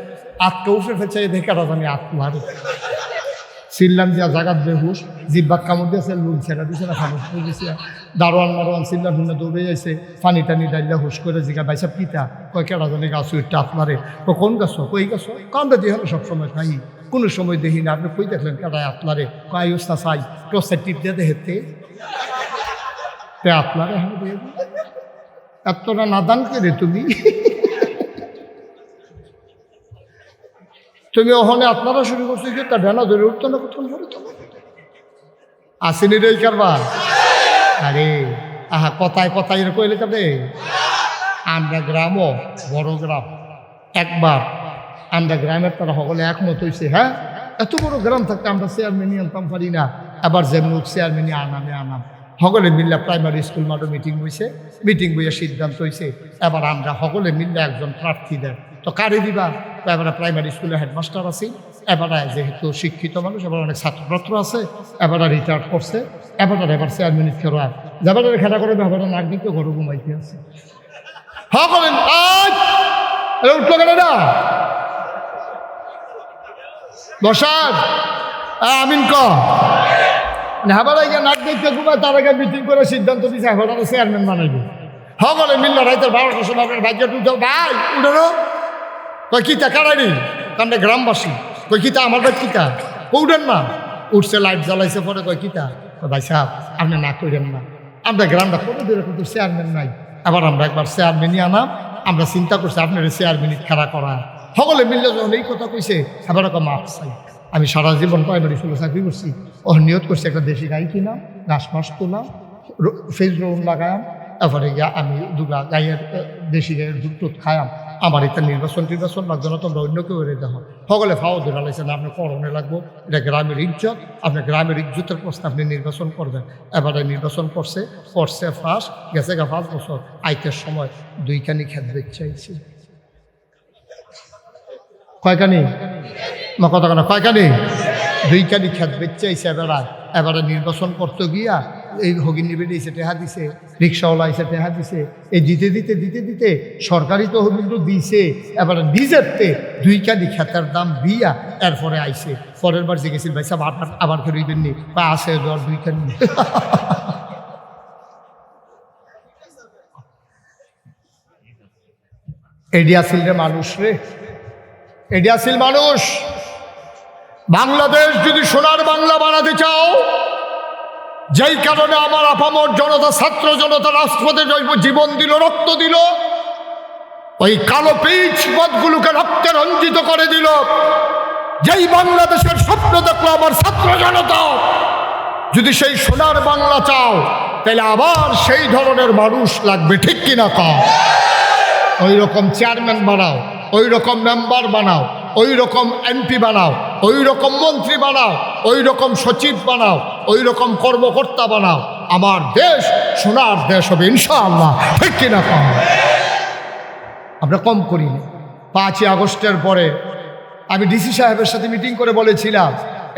আটকে উঠে ফেলছে, দেখাটা জানি আত্মার সিল্লাম দিয়া জাগাত বেহুশ, জিব্বাক কামড় দিয়েছে, লুন ছেড়া দিছে না, খামোশ করে দিছে, দারোয়ান মারোয়ান চিল্লা ঢুনে দৌড়ে যাইছে, পানি টানি ডাইলা হুশ করে জিগা বাইসা পিতা কয় কেটা জানি গাছ উঠতে আত্মারে, ও কোন গাছ, কই গাছ, কান্দা দিয়ে হলো সবসময় খাই, কোনো সময় দেখি না, আপনি কই দেখলেন কেটায় আত্মারে, কয় না চাই টোসে টিপ দিয়ে দেখতে আত্মারে, হ্যাঁ দিয়ে এতটা নাদান করে তুমি, তুমি ওখানে আপনারা শুরু করছো যে তা ডানা ধরে উঠতো না, কোথাও ধরতো আসেনি রে কারবা। আরে আহা কথায় কথায় এর কইলে তবে আমরা গ্রামও বড় গ্রাম, একবার আমরা গ্রামের তারা সকলে একমত হয়েছে, হ্যাঁ এত বড় গ্রাম থাকতে আমরা চেয়ারম্যানই আনতাম পারি না, আবার যেমন চেয়ারম্যানই আনাম সকলে মিললে প্রাইমারি স্কুল মাঠে মিটিং হয়েছে, মিটিং বইয়ে সিদ্ধান্ত হয়েছে, এবার আমরা সকলে মিললে একজন প্রার্থী দেন, তো কারে দিবা, এবার প্রাইমারি স্কুলে হেডমাস্টার আছি, এবার যেহেতু শিক্ষিত মানুষ, এবার অনেক ছাত্রছাত্র আছে, এবার রিটায়ার্ড করছে, এবার চেয়ারম্যান খেলা যাবার খেলা করে এবার নাগরিক ঘরে ঘুমাইতে আছে, হ্যাঁ বলেন উঠলো কেন না বসার আমিন ক হেবারা গিয়ে নাক দেখতে ঘুমায়, তার আগে মিটিং করে সিদ্ধান্ত দিচ্ছে হেবারা চেয়ারম্যান বানাইবে, হ্যাঁ বলে মিলল রাইতের 12টার সময় আপনার ভাগ্য উঠে ভাই উঠেনো কই কিতা কারাইনি কারণ গ্রামবাসী, কই কিতা আমার ভাই কিতা উঠেন না, উঠছে লাইট জ্বালাইছে, পরে কই কিতা, ভাই সাহেব আপনি না করেন না, আমরা গ্রামটা করে দূরে কিন্তু চেয়ারম্যান নাই, এবার আমরা একবার চেয়ারম্যানই আনাম, আমরা চিন্তা করছি আপনার চেয়ারম্যানই খেলা করা, সকলে মিললে যখন এই কথা কইছে এবার মাপ চাই, আমি সারা জীবন প্রাইমারি স্কুলে চাকরি করছি, ও নিয়ত করছি একটা দেশি গাই কিনাম, ঘাস মাস তুলাম, ফেজ রোন লাগায়াম, তারপরে গিয়া আমি দুটা গাইয়ের দেশি গাইয়ের দুধ টুধ খায়াম, আমার এটা নির্বাচন লাগতো না, তোমরা অন্য কেউ এনে দেখো, সকলে ফাও ধরে লাগছে না, আপনার করণে লাগবো, এটা গ্রামের ইজ্জত, আপনার গ্রামের ইজ্জতের প্রশ্নে আপনি নির্বাচন করবেন, এবারে নির্বাচন করছে ফার্স্ট গেছে গা 5 বছর, আইতের সময় 2খানি খেত বেচাইছি, কয়খানি মা কথা কেন কয়খানি 2খানি খেত বেচাইছে, এবারে নির্বাচন করতে গিয়া এই হগিনী বেড়ে এসে টেহা দিছে, রিক্সাওয়ালা এসে টেহা দিছে, এই দিতে দিতে সরকারি তহবিল তো দিছে, এবারে নিজেরতে 2খানি খেতের দাম দিয়া এরপরে আইছে, পরের বার জিজ্ঞেছিল ভাই সাহেব আবার ফেরইবেন নি, বা আছে 2খানি এডি আসিল রে মানুষ রে, এডি আসিল মানুষ। বাংলাদেশ যদি সোনার বাংলা বানাতে চাও, যেই কারণে আমার আপামর জনতা ছাত্র জনতা রাজপথে জীবন দিল, রক্ত দিল, ওই কালো পিচ পথগুলোকে রক্তে রঞ্জিত করে দিল, যেই বাংলাদেশের স্বপ্ন দেখলো আমার ছাত্র জনতা, যদি সেই সোনার বাংলা চাও তাহলে আবার সেই ধরনের মানুষ লাগবে, ঠিক কিনা কও? ওই রকম চেয়ারম্যান বানাও, ওই রকম মেম্বার বানাও, ওই রকম এমপি বানাও, ওই রকম মন্ত্রী বানাও, ওই রকম সচিব বানাও, ওই রকম কর্মকর্তা বানাও, আমার দেশ সোনার দেশ হবে ইনশাআল্লাহ, ঠিক কিনা কও? আমরা কম করিনি। 5ই আগস্টের পরে আমি ডিসি সাহেবের সাথে মিটিং করে বলেছিলাম,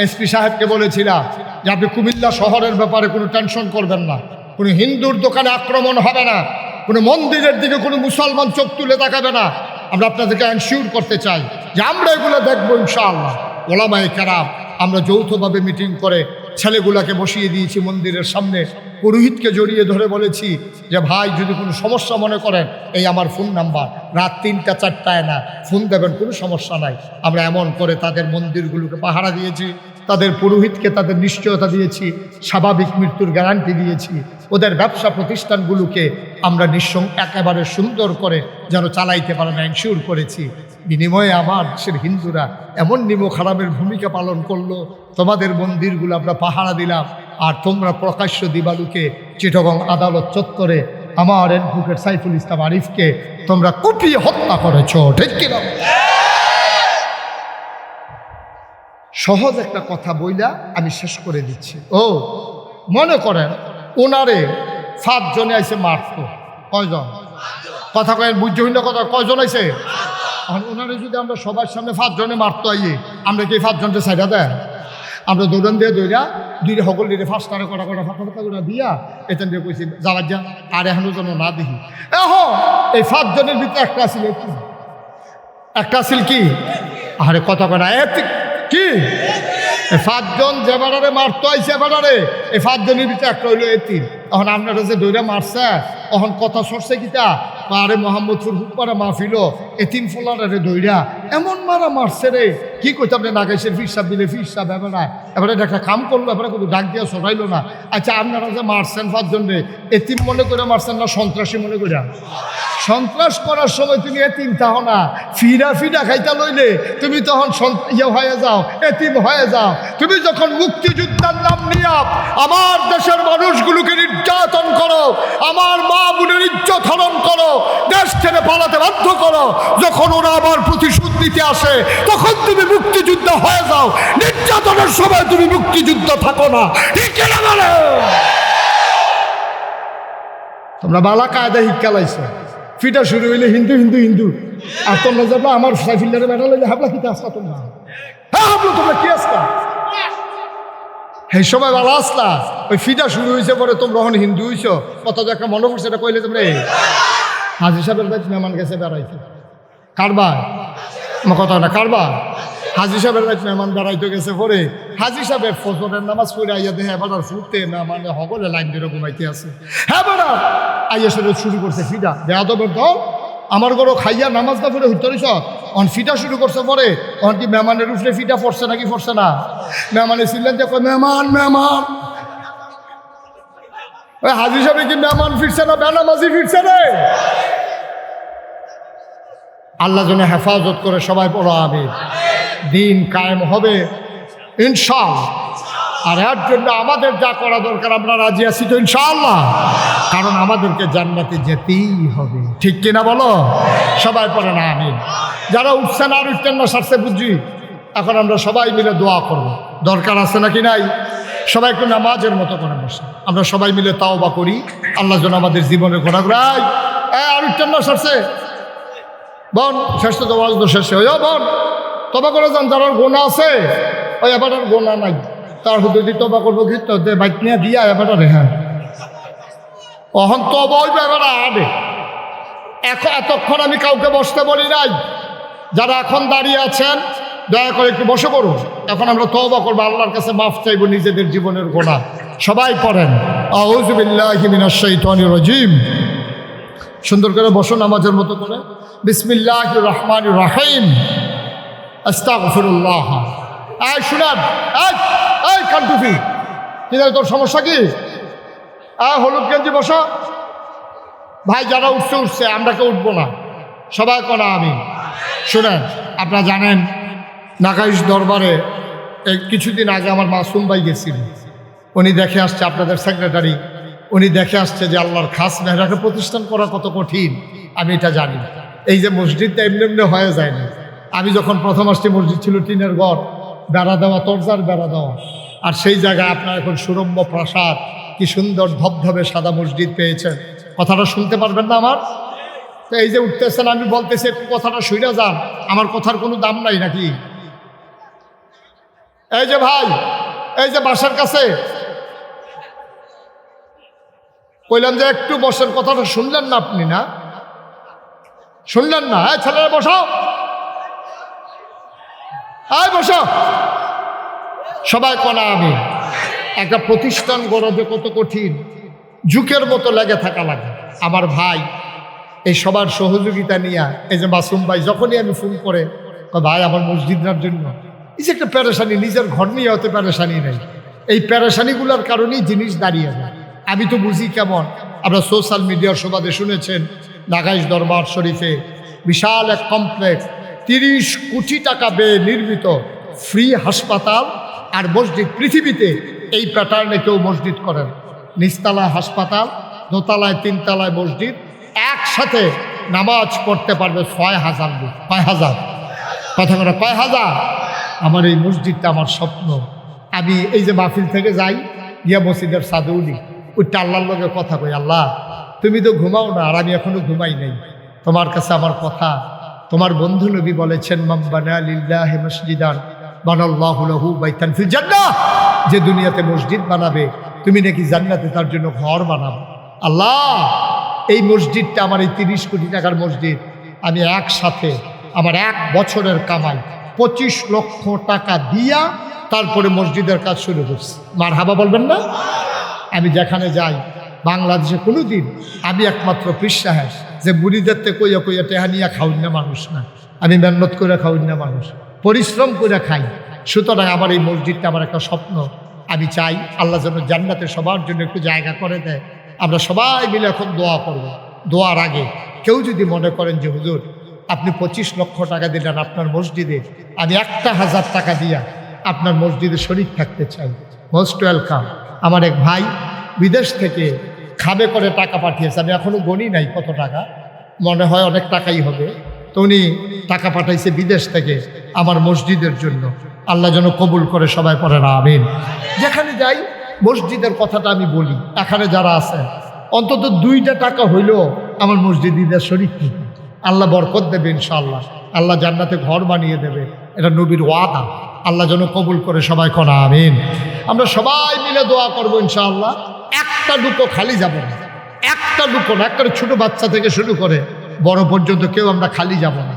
এসপি সাহেবকে বলেছিলাম যে আপনি কুমিল্লা শহরের ব্যাপারে কোনো টেনশন করবেন না, কোনো হিন্দুর দোকানে আক্রমণ হবে না, কোনো মন্দিরের দিকে কোনো মুসলমান চোখ তুলে তাকাবে না। আমরা আপনাদেরকে এনশিওর করতে চাই যে আমরা এগুলো দেখবো ইনশাআল্লাহ। ওলামায়ে কেরাম আমরা যৌথভাবে মিটিং করে ছেলেগুলাকে বসিয়ে দিয়েছি মন্দিরের সামনে, পুরোহিতকে জড়িয়ে ধরে বলেছি যে ভাই যদি কোনো সমস্যা মনে করেন এই আমার ফোন নাম্বার, রাত 3টা 4টায় না ফোন দেবেন, কোনো সমস্যা নাই। আমরা এমন করে তাদের মন্দিরগুলোকে পাহারা দিয়েছি, তাদের পুরোহিতকে তাদের নিশ্চয়তা দিয়েছি, স্বাভাবিক মৃত্যুর গ্যারান্টি দিয়েছি, ওদের ব্যবসা প্রতিষ্ঠানগুলোকে আমরা একেবারে সুন্দর করে যেন চালাইতে পারেন এনশিওর করেছি। বিনিময়ে আমার দেশের হিন্দুরা এমন নিমক হারামের ভূমিকা পালন করলো, তোমাদের মন্দিরগুলো আমরা পাহারা দিলাম, আর তোমরা প্রকাশ্য দিবালুকে চিটাগং আদালত চত্বরে আমার অ্যাডভোকেট সাইফুল ইসলাম আরিফকে তোমরা কুপিয়ে হত্যা করেছ, ঠিক কিনা? সহজ একটা কথা বইলা আমি শেষ করে দিচ্ছি। মনে করেন ওনারে 7 জনে আইসে মারত, কয়জন? কথা কয়েন বুঝতে না, কথা কয়জন আইসে? ওনারে যদি আমরা সবার সামনে 5 জনে মারতো আইয়ে, আমরা কি 5 জনকে সাইডা দেয়? আমরা দৌড়ান দিয়ে দৌড়া 2 সকল দিয়ে 5 টাকা কটা ফাঁকা করে দিয়া এখান দিয়ে কইছি যাবার যা, আর এখনো যেন না দেখি। এখন এই 5 জনের ভিতরে একটা আসিল কি, একটা আসিল কি, আরে কথা কয় না কি, 5 জন যে বেড়ারে মারতো আইসে বেড়ারে, এই 5 জনের ভিতরে একটা হইলো এতিম। এখন আপনারা যে দৌড়া মারছে, এখন কথা সরছে কিতা, আরে মোহাম্মদপুর হুকপাড়া মাহফিল এতিম ফোলারে দৌড়া এমন মারা মারছে রে, কি কইতে আপনি নাগাইছেন ফিরসাব দিলে ফিরসাব এবারে এবারে একটা কাম করলো, এবারে কোনো ডাক দিয়া সরাইলো না। আচ্ছা আপনারা যে মারছেন 5 জন রে, এতিম মনে করে মারছেন না সন্ত্রাসী মনে করে? সন্ত্রাস করার সময় তুমি এতিম তাহ না, ফিরা খাইতা লইলে তুমি তখন হয়ে যাও, এতিম হয়ে যাও। তুমি যখন মুক্তিযোদ্ধার নাম নিয়ে আমার দেশের মানুষগুলোকে নির্যাতন করো, আমার মা বোনের ইজ্জত হরণ করো, দেশ ছেড়ে পালাতে বাধ্য করো, যখন ওরা আবার প্রতিশোধ নিতে আসে তখন তুমি মুক্তিযোদ্ধা হয়ে যাও, নির্যাতনের সময় তুমি মুক্তিযোদ্ধা থাকো না, ঠিক না? বলে তোমরা বালা কায়দা শিক্ষা লাইছো, ফিটা শুরু হইলে হিন্দু হিন্দু হিন্দু, আর তোমরা যাবো আমার সাইফিল্লারে বেড়া লইলে হাবলা কিতা আসলা, তোমরা হ্যাঁ হাবলো, তোমরা কি আসলা এই সময় ভালো আসলা, ওই ফিটা শুরু হয়েছে পরে তোমরা এখন হিন্দু হইছ, কত একটা মনে পড়ছে এটা কইলে তোমরা হাজি সাহেবের বাড়ি মেহমান গেছে বেড়াইতে, কারবার আমার কথা না, কারবার হাজি সাহেবের বাড়ি মেহমান বেড়াইতে গেছে পরে হাজি সাহেবের ফজরের নামাজ পড়ে আইয়া দেখে এবার ফুটতে না মানে সকলে লাইন ধরে ঘুমাইতে আছে, হ্যাঁ বেড়া আইয়া সেটা শুরু করছে ফিটা বেয়াদবের দল, আমার ঘরও খাইয়া নামাজ না পড়ে হুত্তরিস অন ফিটা শুরু করছে পরে, অন কি মেহমানের উপরে ফিটা পড়ছে নাকি পড়ছে না? মেহমানের ছিলেন যে মেহমান মেহমান, ওই হাজি সাহেব কি মেহমান ফিরছে না বেনামাজি ফিরছে রে? আল্লাহ যেন হেফাজত করে, সবাই পড়ো আমিন। দিন কায়েম হবে ইনশাআল্লাহ, আর এর জন্য আমাদের যা করা দরকার আমরা রাজি আছি তো ইনশাআল্লাহ, কারণ আমাদেরকে জান্নাতে যেতেই হবে, ঠিক কিনা বলো? সবাই পড়ে না আমিন। যারা উঠছেন আর উঠতেন না সারছে বুঝি, এখন আমরা সবাই মিলে দোয়া করব, দরকার আছে নাকি নাই? সবাই একটু নামাজের মতো করে বসে আমরা সবাই মিলে তাওবা করি, আল্লাহ যেন আমাদের জীবনে ঘোরাঘুরাই। আর উঠতেন না সারছে বন শেষ তো ওয়াজ তো শেষে হইয়া বন তবা করে যান, যার গোনা আছে ওই এবার আর গোনা নাই, তার হুদুদি তবা করবো কি তো বাইক নিয়ে দিয়া এবার হ্যাঁ অহন তবা হইবে এবার আবে। এতক্ষণ আমি কাউকে বসতে বলি নাই, যারা এখন দাঁড়িয়ে আছেন দয়া করে একটু বসে পড়ুন, এখন আমরা তওবা করবো, আল্লাহর কাছে মাফ চাইবো নিজেদের জীবনের গোনা। সবাই পড়েন আউযু বিল্লাহি মিনাশ শাইতানির রাজিম। সুন্দর করে বসো নামাজের মতো করে। বিসমিল্লাহির রহমানির রহিম, আস্তাগফিরুল্লাহ। এই শুনান, এই কান্টুফি কি তোর সমস্যা কি? হলুদ গেঞ্জি বসো ভাই, যারা উঠছে আমরা কেউ উঠবো না, সবাই করা আমি। শুনেন, আপনারা জানেন নাকাইশ দরবারে কিছুদিন আগে আমার মাসুম ভাই গেছিল, উনি দেখে আসছে, আপনাদের সেক্রেটারি, উনি দেখে আসছে যে আল্লাহর খাস মেহরাকে প্রতিষ্ঠান করা কত কঠিন। আমি এটা জানি। এই যে মসজিদটা এমনি এমনি হয়ে যায় না। আমি যখন প্রথম আসছি মসজিদ ছিল টিনের ঘর, বেড়া দেওয়া, তরজার বেড়া দেওয়া, আর সেই জায়গায় আপনার এখন সুরম্য প্রাসাদ, কি সুন্দর ধবধবে সাদা মসজিদ পেয়েছেন। কথাটা শুনতে পারবেন না আমার? তো এই যে উঠতেছেন, আমি বলতেছি একটু কথাটা শুনে যান, আমার কথার কোনো দাম নাই নাকি? এই যে ভাই, এই যে বাসার কাছে কইলাম যে একটু বসেন, কথাটা শুনলেন না আপনি? না শুনলেন না? এই ছেলেরা বসো, এই বসো, সবাই কনা। আমি একটা প্রতিষ্ঠান গড়া যে কত কঠিন, যুগের মতো লেগে থাকা লাগে। আমার ভাই এই সবার সহযোগিতা নিয়ে, এই যে মাসুম ভাই যখনই আমি ফোন করে ভাই আমার মসজিদের জন্য, এই যে একটা প্যারেশানি, নিজের ঘর নিয়ে হতে প্যারেশানি নেই, এই প্যারেশানিগুলোর কারণেই জিনিস দাঁড়িয়ে যায়। আমি তো বুঝি কেমন, আপনারা সোশ্যাল মিডিয়ার সুবাদে শুনেছেন নাগাইশ দরবার শরীফে বিশাল এক কমপ্লেক্স, 30 কোটি টাকা ব্যয়ে নির্মিত ফ্রি হাসপাতাল আর মসজিদ। পৃথিবীতে এই প্যাটার্নে কেউ মসজিদ করেন। নিচতলায় হাসপাতাল, দোতলায় 3 তলায় মসজিদ, একসাথে নামাজ পড়তে পারবে 6,000 লোক। 5,000 কথা করে 5,000। আমার এই মসজিদটা আমার স্বপ্ন। আমি এই যে মাহফিল থেকে যাই, গিয়া মসজিদের সাদৌলি ওইটা আল্লাহর লগে কথা কই, আল্লাহ তুমি তো ঘুমাও না, আর আমি এখনো ঘুমাই নাই, তোমার কাছে আমার কথা। তোমার বন্ধু নবী বলেছেন, মান বানা লিল্লাহি মসজিদান বানাল্লাহু লাহু বাইতান ফিল জান্নাহ, যে দুনিয়াতে মসজিদ বানাবে তুমি নাকি জান্নাতে তার জন্য ঘর বানাবো। আল্লাহ এই মসজিদটা আমার, এই 30 কোটি টাকার মসজিদ, আমি একসাথে আমার 1 বছরের কামাই 25 লক্ষ টাকা দিয়া তারপরে মসজিদের কাজ শুরু করছি। মারহাবা বলবেন না? আমি যেখানে যাই বাংলাদেশে কোনো দিন আমি একমাত্র পীর সাহেব যে বুড়িদের থেকে কইয়া কইয়া টেহা নিয়ে খাউন না মানুষ না, আমি মেহনত করে খাউন না মানুষ, পরিশ্রম করে খাই। সুতরাং আমার এই মসজিদটা আমার একটা স্বপ্ন। আমি চাই আল্লাহ যেন জান্নাতে সবার জন্য একটু জায়গা করে দেয়। আমরা সবাই মিলে এখন দোয়া করব। দোয়ার আগে কেউ যদি মনে করেন যে হুজুর আপনি 25 লক্ষ টাকা দিলেন আপনার মসজিদে, আমি 1,000 টাকা দিয়া আপনার মসজিদে শরীক থাকতে চাই, মোস্ট ওয়েলকাম। আমার এক ভাই বিদেশ থেকে খাবে করে টাকা পাঠিয়েছে, আমি এখনও গণি নাই কত টাকা, মনে হয় অনেক টাকাই হবে। তো উনি টাকা পাঠাইছে বিদেশ থেকে আমার মসজিদের জন্য। আল্লাহ যেন কবুল করে, সবাই পড়েন আমিন। যেখানে যাই মসজিদের কথাটা আমি বলি। এখানে যারা আছেন অন্তত 2টা টাকা হইলেও আমার মসজিদ ঈদের শরীক থেকে আল্লাহ বরকত দেবে ইনশাআল্লাহ। আল্লাহ জান্নাতে ঘর বানিয়ে দেবে, এটা নবীর ওয়াদা। আল্লাহ যেন কবুল করে, সবাই করা আমিন। আমরা সবাই মিলে দোয়া করবো ইনশাআল্লাহ। একটা লুকো খালি যাব না, একটা লুকো না, একটা ছোট বাচ্চা থেকে শুরু করে বড় পর্যন্ত কেউ আমরা খালি যাব না।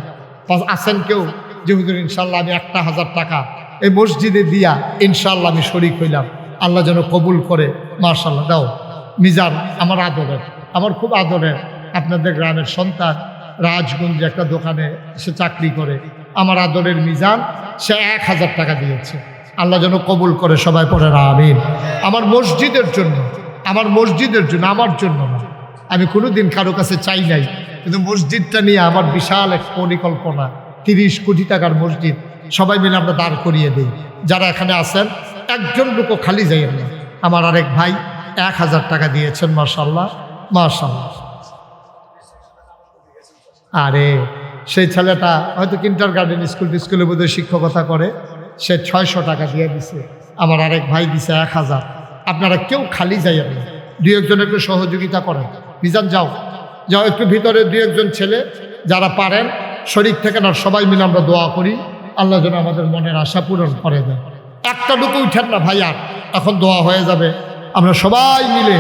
আসেন কেউ যে হুজুর ইনশাআল্লাহ আমি 1,000 টাকা এই মসজিদে দিয়া ইনশাআল্লাহ আমি শরীক হইলাম, আল্লাহ যেন কবুল করে। মাশাআল্লাহ। দাও মিজান, আমার আদরের, আমার খুব আদরের আপনাদের গ্রামের সন্তান, রাজগঞ্জে একটা দোকানে সে চাকরি করে, আমার আদরের মিজান, সে 1,000 টাকা দিয়েছে। আল্লাহ যেন কবুল করে, সবাই পড়ে আমিন। আমার মসজিদের জন্য, আমার মসজিদের জন্য, আমার জন্য না। আমি কোনোদিন কারো কাছে চাই নাই, কিন্তু মসজিদটা নিয়ে আমার বিশাল এক পরিকল্পনা। 30 কোটি টাকার মসজিদ, সবাই মিলে আমরা দাঁড় করিয়ে দিই। যারা এখানে আছেন একজন লোকও খালি যাইয়েন না। আমার আরেক ভাই 1,000 টাকা দিয়েছেন, মাশাআল্লাহ মাশাআল্লাহ। আরে সেই ছেলেটা হয়তো কিন্ডারগার্টেন স্কুলে বোধহয় শিক্ষকতা করে, সে 600 টাকা দিয়ে দিছে। আমার আরেক ভাই দিছে 1,000। আপনারা কেউ খালি যাইয়েন না, 2-1জন একটু সহযোগিতা করেন। মিজান যাও যাও, একটু ভিতরে 2-1জন ছেলে যারা পারেন শরীক থেকে না, সবাই মিলে আমরা দোয়া করি আল্লাহ যেন আমাদের মনের আশা পূরণ করে দেয়। একটা লুকু উঠেন না ভাই, আর এখন দোয়া হয়ে যাবে। আমরা সবাই মিলে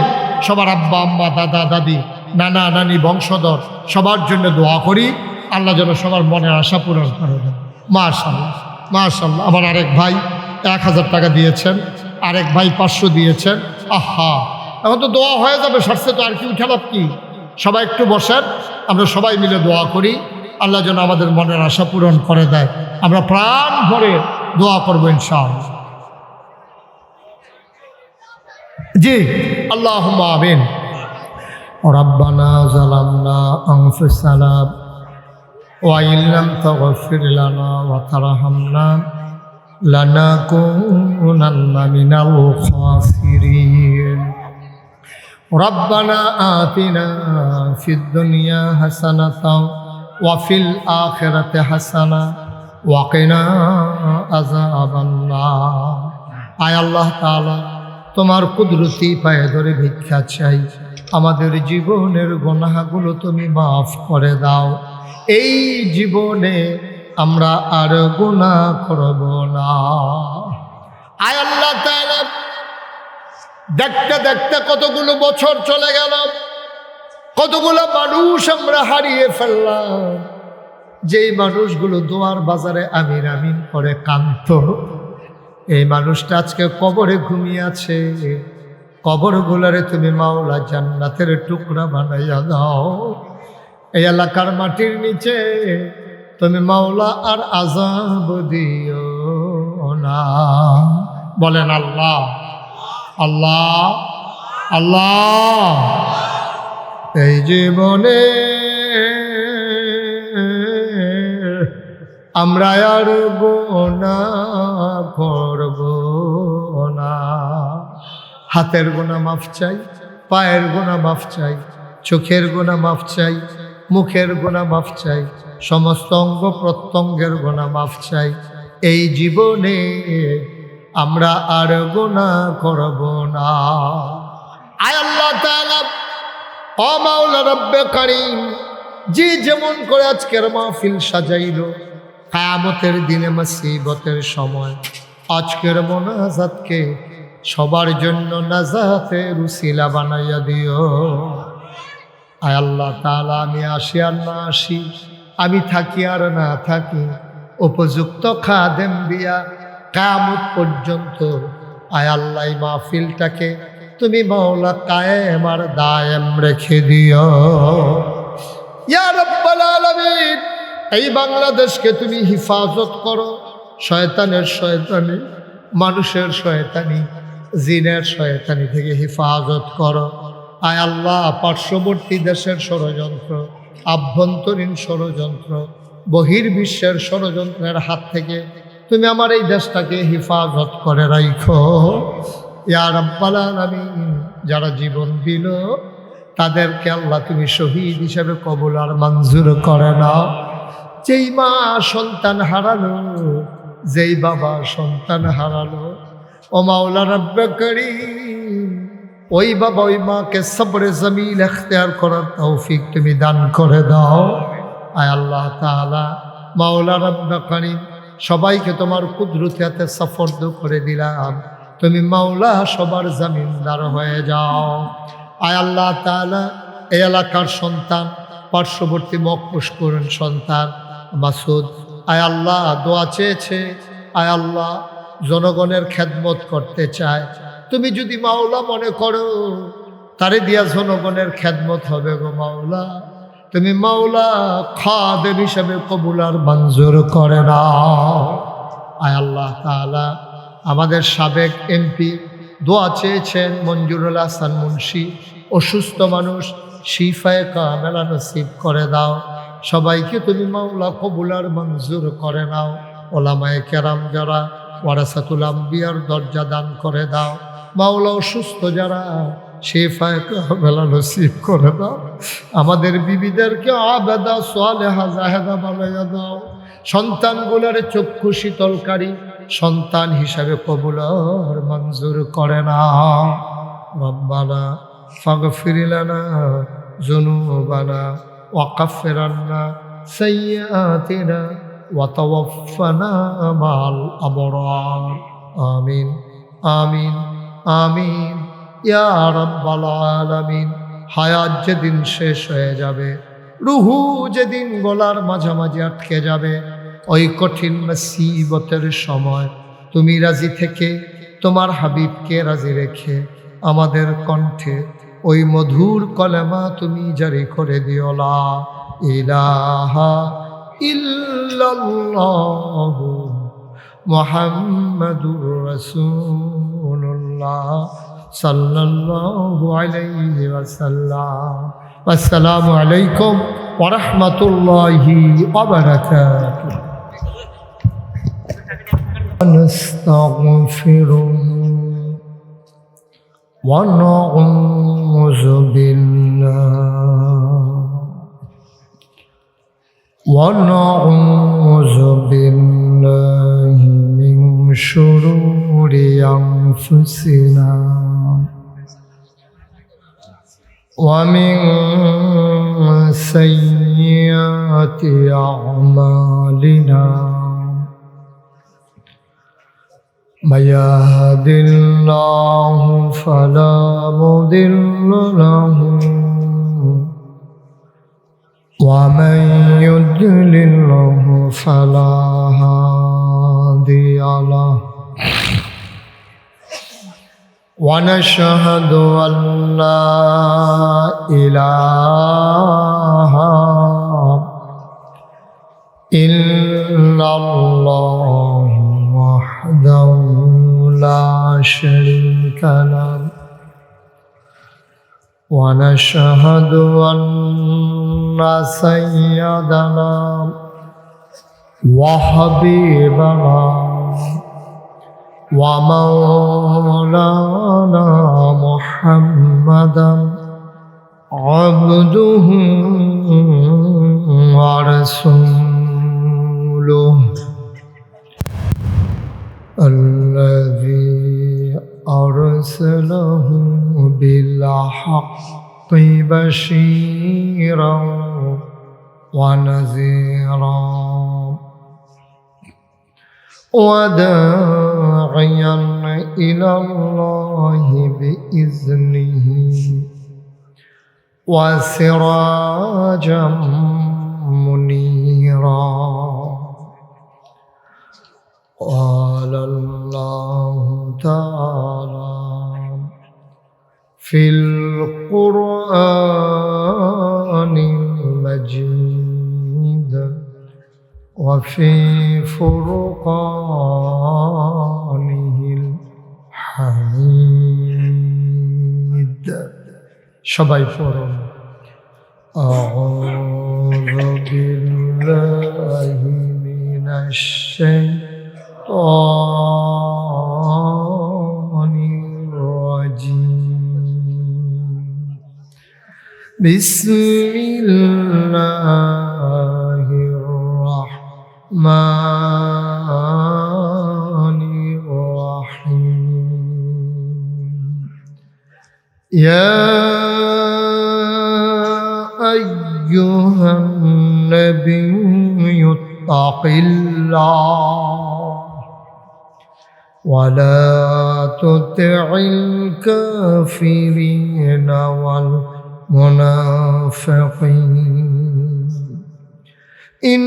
সবার আব্বা আম্মা দাদা দাদি নানা নানি বংশধর সবার জন্য দোয়া করি আল্লাহ যেন সবার মনের আশা পূরণ করে দেয়। মাশাআল্লাহ মাশাআল্লাহ। আমার আরেক ভাই 1,000 টাকা দিয়েছেন, আরেক ভাই 500 দিয়েছেন। আহা, এখন তো দোয়া হয়ে যাবে, সারছে তো আর কি উঠে লাভ কি? সবাই একটু বসেন, আমরা সবাই মিলে দোয়া করি আল্লাহ যেন আমাদের মনের আশা পূরণ করে দেয়। আমরা প্রাণ ভরে দোয়া করবো ইনশাআল্লাহ। জি, আল্লাহুম্মা আমিন। রব্বানা যালামনা আনফুসানা ওয়া ইল্লাম তাগফির লানা ওয়া তারহামনা লানাকুনান্না মিনাল খাসিরিন। রব্বানা আতিনা ফিদ দুনিয়া হাসানাতাও ওয়া ফিল আখিরাতি হাসানা ওয়া কিনা আযাবান্নার। আয় আল্লাহ তাআলা, তোমার কুদরতি পায়ে ধরে ভিক্ষা চাই, আমাদের জীবনের গুনাহগুলো তুমি মাফ করে দাও। এই জীবনে আমরা আর গুনাহ করব না। আয় আল্লাহ তাআলা, দেখতে দেখতে কতগুলো বছর চলে গেল, কতগুলো মানুষ আমরা হারিয়ে ফেললাম। যেই মানুষগুলো দোয়ার বাজারে আমিন আমিন করে কাঁদত, এই মানুষটা আজকে কবরে ঘুমিয়ে আছে। কবরগুলারে তুমি মাওলা জান্নাতের টুকরা বানাইয়া দাও। এই এলাকার মাটির নিচে তুমি মাওলা আর আযাব দিও না। বলেন আল্লাহ আল্লাহ আল্লাহ। এই জীবনে আমরা আর গুনাহ করব না। হাতের গুনাহ মাফ চাই, পায়ের গুনাহ মাফ চাই, চোখের গুনাহ মাফ চাই, মুখের গুনাহ মাফ চাই, সমস্ত অঙ্গ প্রত্যঙ্গের গুনাহ মাফ চাই। এই জীবনে আমরা আর গুনাহ করব না। আয় আল্লাহ তাআলা, ও মাওলা রব্বে কারীম, যে যেমন করে আজকের মাহফিল সাজাইলো, কিয়ামতের দিনে মুসিবতের সময় আজকের মোনাজাতকে সবার জন্য নাজাতের উসিলা বানাইয়া দিও। আয় আল্লাহ তাআলা, আমি আসি আর না আসি, আমি থাকি আর না থাকি, উপযুক্ত খাদেম দিয়া কিয়ামত পর্যন্ত আয় আল্লাহ এই মাহফিলটাকে তুমি মাওলা কায়েম আর দায়েম রেখে দিও। ইয়া রাব্বাল আলামিন, এই বাংলাদেশকে তুমি হিফাজত করো শয়তানের শয়তানি, মানুষের শয়তানি, জিনের শয়তানি থেকে হিফাজত করো। আয় আল্লাহ, পার্শ্ববর্তী দেশের ষড়যন্ত্র, আভ্যন্তরীণ ষড়যন্ত্র, বহির্বিশ্বের ষড়যন্ত্রের হাত থেকে তুমি আমার এই দেশটাকে হিফাজত করে রাখো। ইয়া রাব্বাল আলামিন, যারা জীবন দিল তাদেরকে আল্লাহ তুমি শহীদ হিসেবে কবুল আর মঞ্জুর করে নাও। যেই মা সন্তান হারালো, যেই বাবা সন্তান হারালো, ও মাওলা রব্বে কারীম, ওই বাবা ওই মাকে সবরে জমিল ইখতিয়ার করার তৌফিক তুমি দান করে দাও। আয় আল্লাহ তাআলা, মাওলা রব্বে কারীম, সবাইকে তোমার কুদরতি হাতে সুপর্দ করে দিলাম। তুমি মাওলা সবার জমিনদার হয়ে যাও। আয় আল্লাহ তাআলা, এই এলাকার সন্তান, পার্শ্ববর্তী মকপুষ্করণ সন্তান মাসুদ, আয় আল্লাহ দোয়া চেয়েছে। আয় আল্লাহ, জনগণের খেদমত করতে চায়। তুমি যদি মাওলা মনে করো তারে দিয়া জনগণের খেদমত হবে গো মাওলা, তুমি মাওলা খাদেম হিসেবে কবুল আর মঞ্জুর করে নাও। আয় আল্লাহ তাআলা, আমাদের সাবেক এমপি দোয়া চেয়েছেন মঞ্জুরুল হাসান মুন্সি, অসুস্থ মানুষ, শিফায়ে কামেলা নসিব করে দাও। সবাইকে তুমি মাওলা কবুল আর মঞ্জুর করে নাও। ওলামায়ে কেরাম যারা ওয়ারাসাতুল আম্বিয়ার দরজা দান করে দাও। মাওলা অসুস্থ যারা, শিফায়ে কামেলা নসিব করে দাও। আমাদের বিবিদেরকে আবেদা সালেহা জাহেদা বানাইয়া দাও। সন্তানগুলোর চক্ষু শীতলকারী সন্তান হিসাবে কবুল আর মঞ্জুর করে নাও। রব্বানা ফাগফির লানা যুনুবানা ওয়া কাফির আন্না সাইয়্যাতিনা ওয়া তাওয়াফফানা মাল আবরার। আমিন আমিন আমিন ইয়া রাব্বাল আলামিন। হায়াত যেদিন শেষ হয়ে যাবে, রুহু যেদিন গলার মাঝামাঝি আটকে যাবে, ওই কঠিন মুসিবতের সময় তুমি রাজি থেকে তোমার হাবিবকে রাজি রেখে আমাদের কণ্ঠে ওই মধুর কলেমা তুমি জারি করে দিও, লা ইলাহা ইল্লাল্লাহু মুহাম্মাদুর রাসূলুল্লাহ সাল্লাল্লাহু আলাইহি ওয়াসাল্লাম। আসসালামু আলাইকুম ওয়া রাহমাতুল্লাহি ওয়া বারাকাতুহু। نستغفره ونعوذ ونعوذ بالله من شرور أنفسنا ومن سيئات أعمالنا من يهد الله فلا مضل له ومن يضلله فلا هادي له ونشهد أن لا إله إلا الله وحده لا شريك له ونشهد أن سيدنا وحبيبنا ومولانا محمدا عبده ورسوله الذي أرسله بالحق بشيرا ونذيرا وداعيا إلى الله بإذنه وسراجا منيرا قال الله تعالى في القرآن المجيد وفي فرقانه الحميد সবাই পড়ুন أعوذ بالله من الشيطان الرجيم بسم الله الرحمن الرحيم يا أيها النبي اتق الله ولا تطع الكافرين والمنافقين إن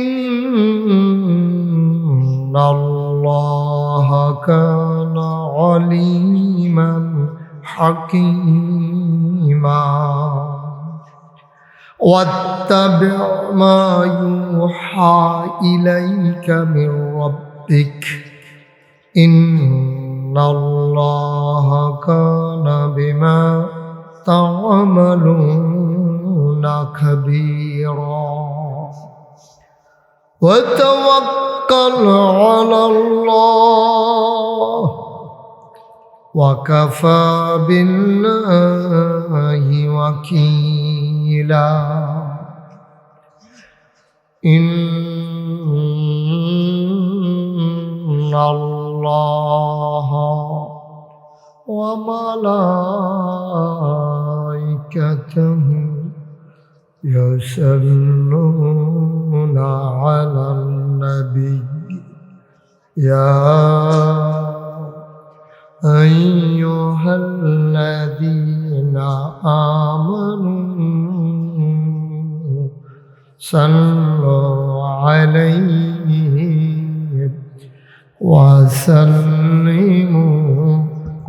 الله كان عليما حكيما واتبع ما يوحى إليك من ربك إن الله كان بما تعملون خبيرا وتوكل على الله وكفى بالله وكيلا إن الله وملائكته يصلون على النبي يا أيها الذين آمنوا صلوا عليه وسلموا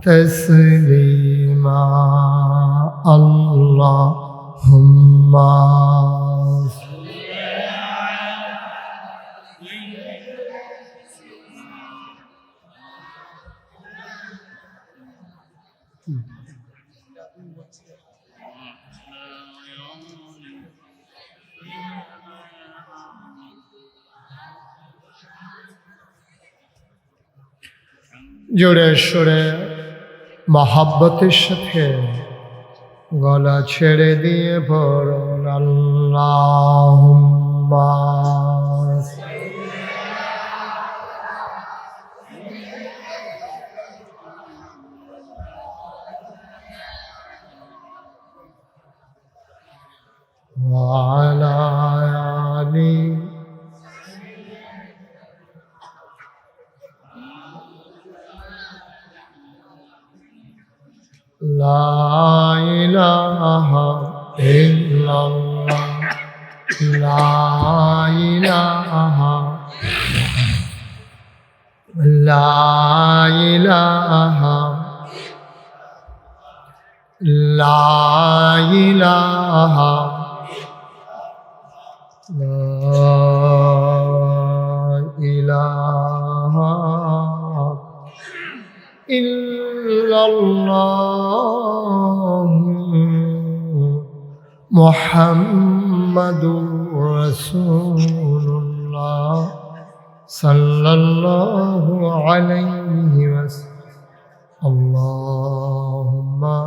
تسليما اللهم জোরে সোরে মহাব্বতের সাথে গলা ছেড়ে দিয়ে পড়ুন আল্লাহুম্মা ওয়া আলা আলি লা ইলাহা ইল্লাল্লাহ লা ইলাহা লা ইলাহা লা ইলাহা লা ইলাহা ইল্লাল্লাহ মুহাম্মাদুর রাসূলুল্লাহ সাল্লাল্লাহু আলাইহি ওয়াসাল্লাম আল্লাহুম্মা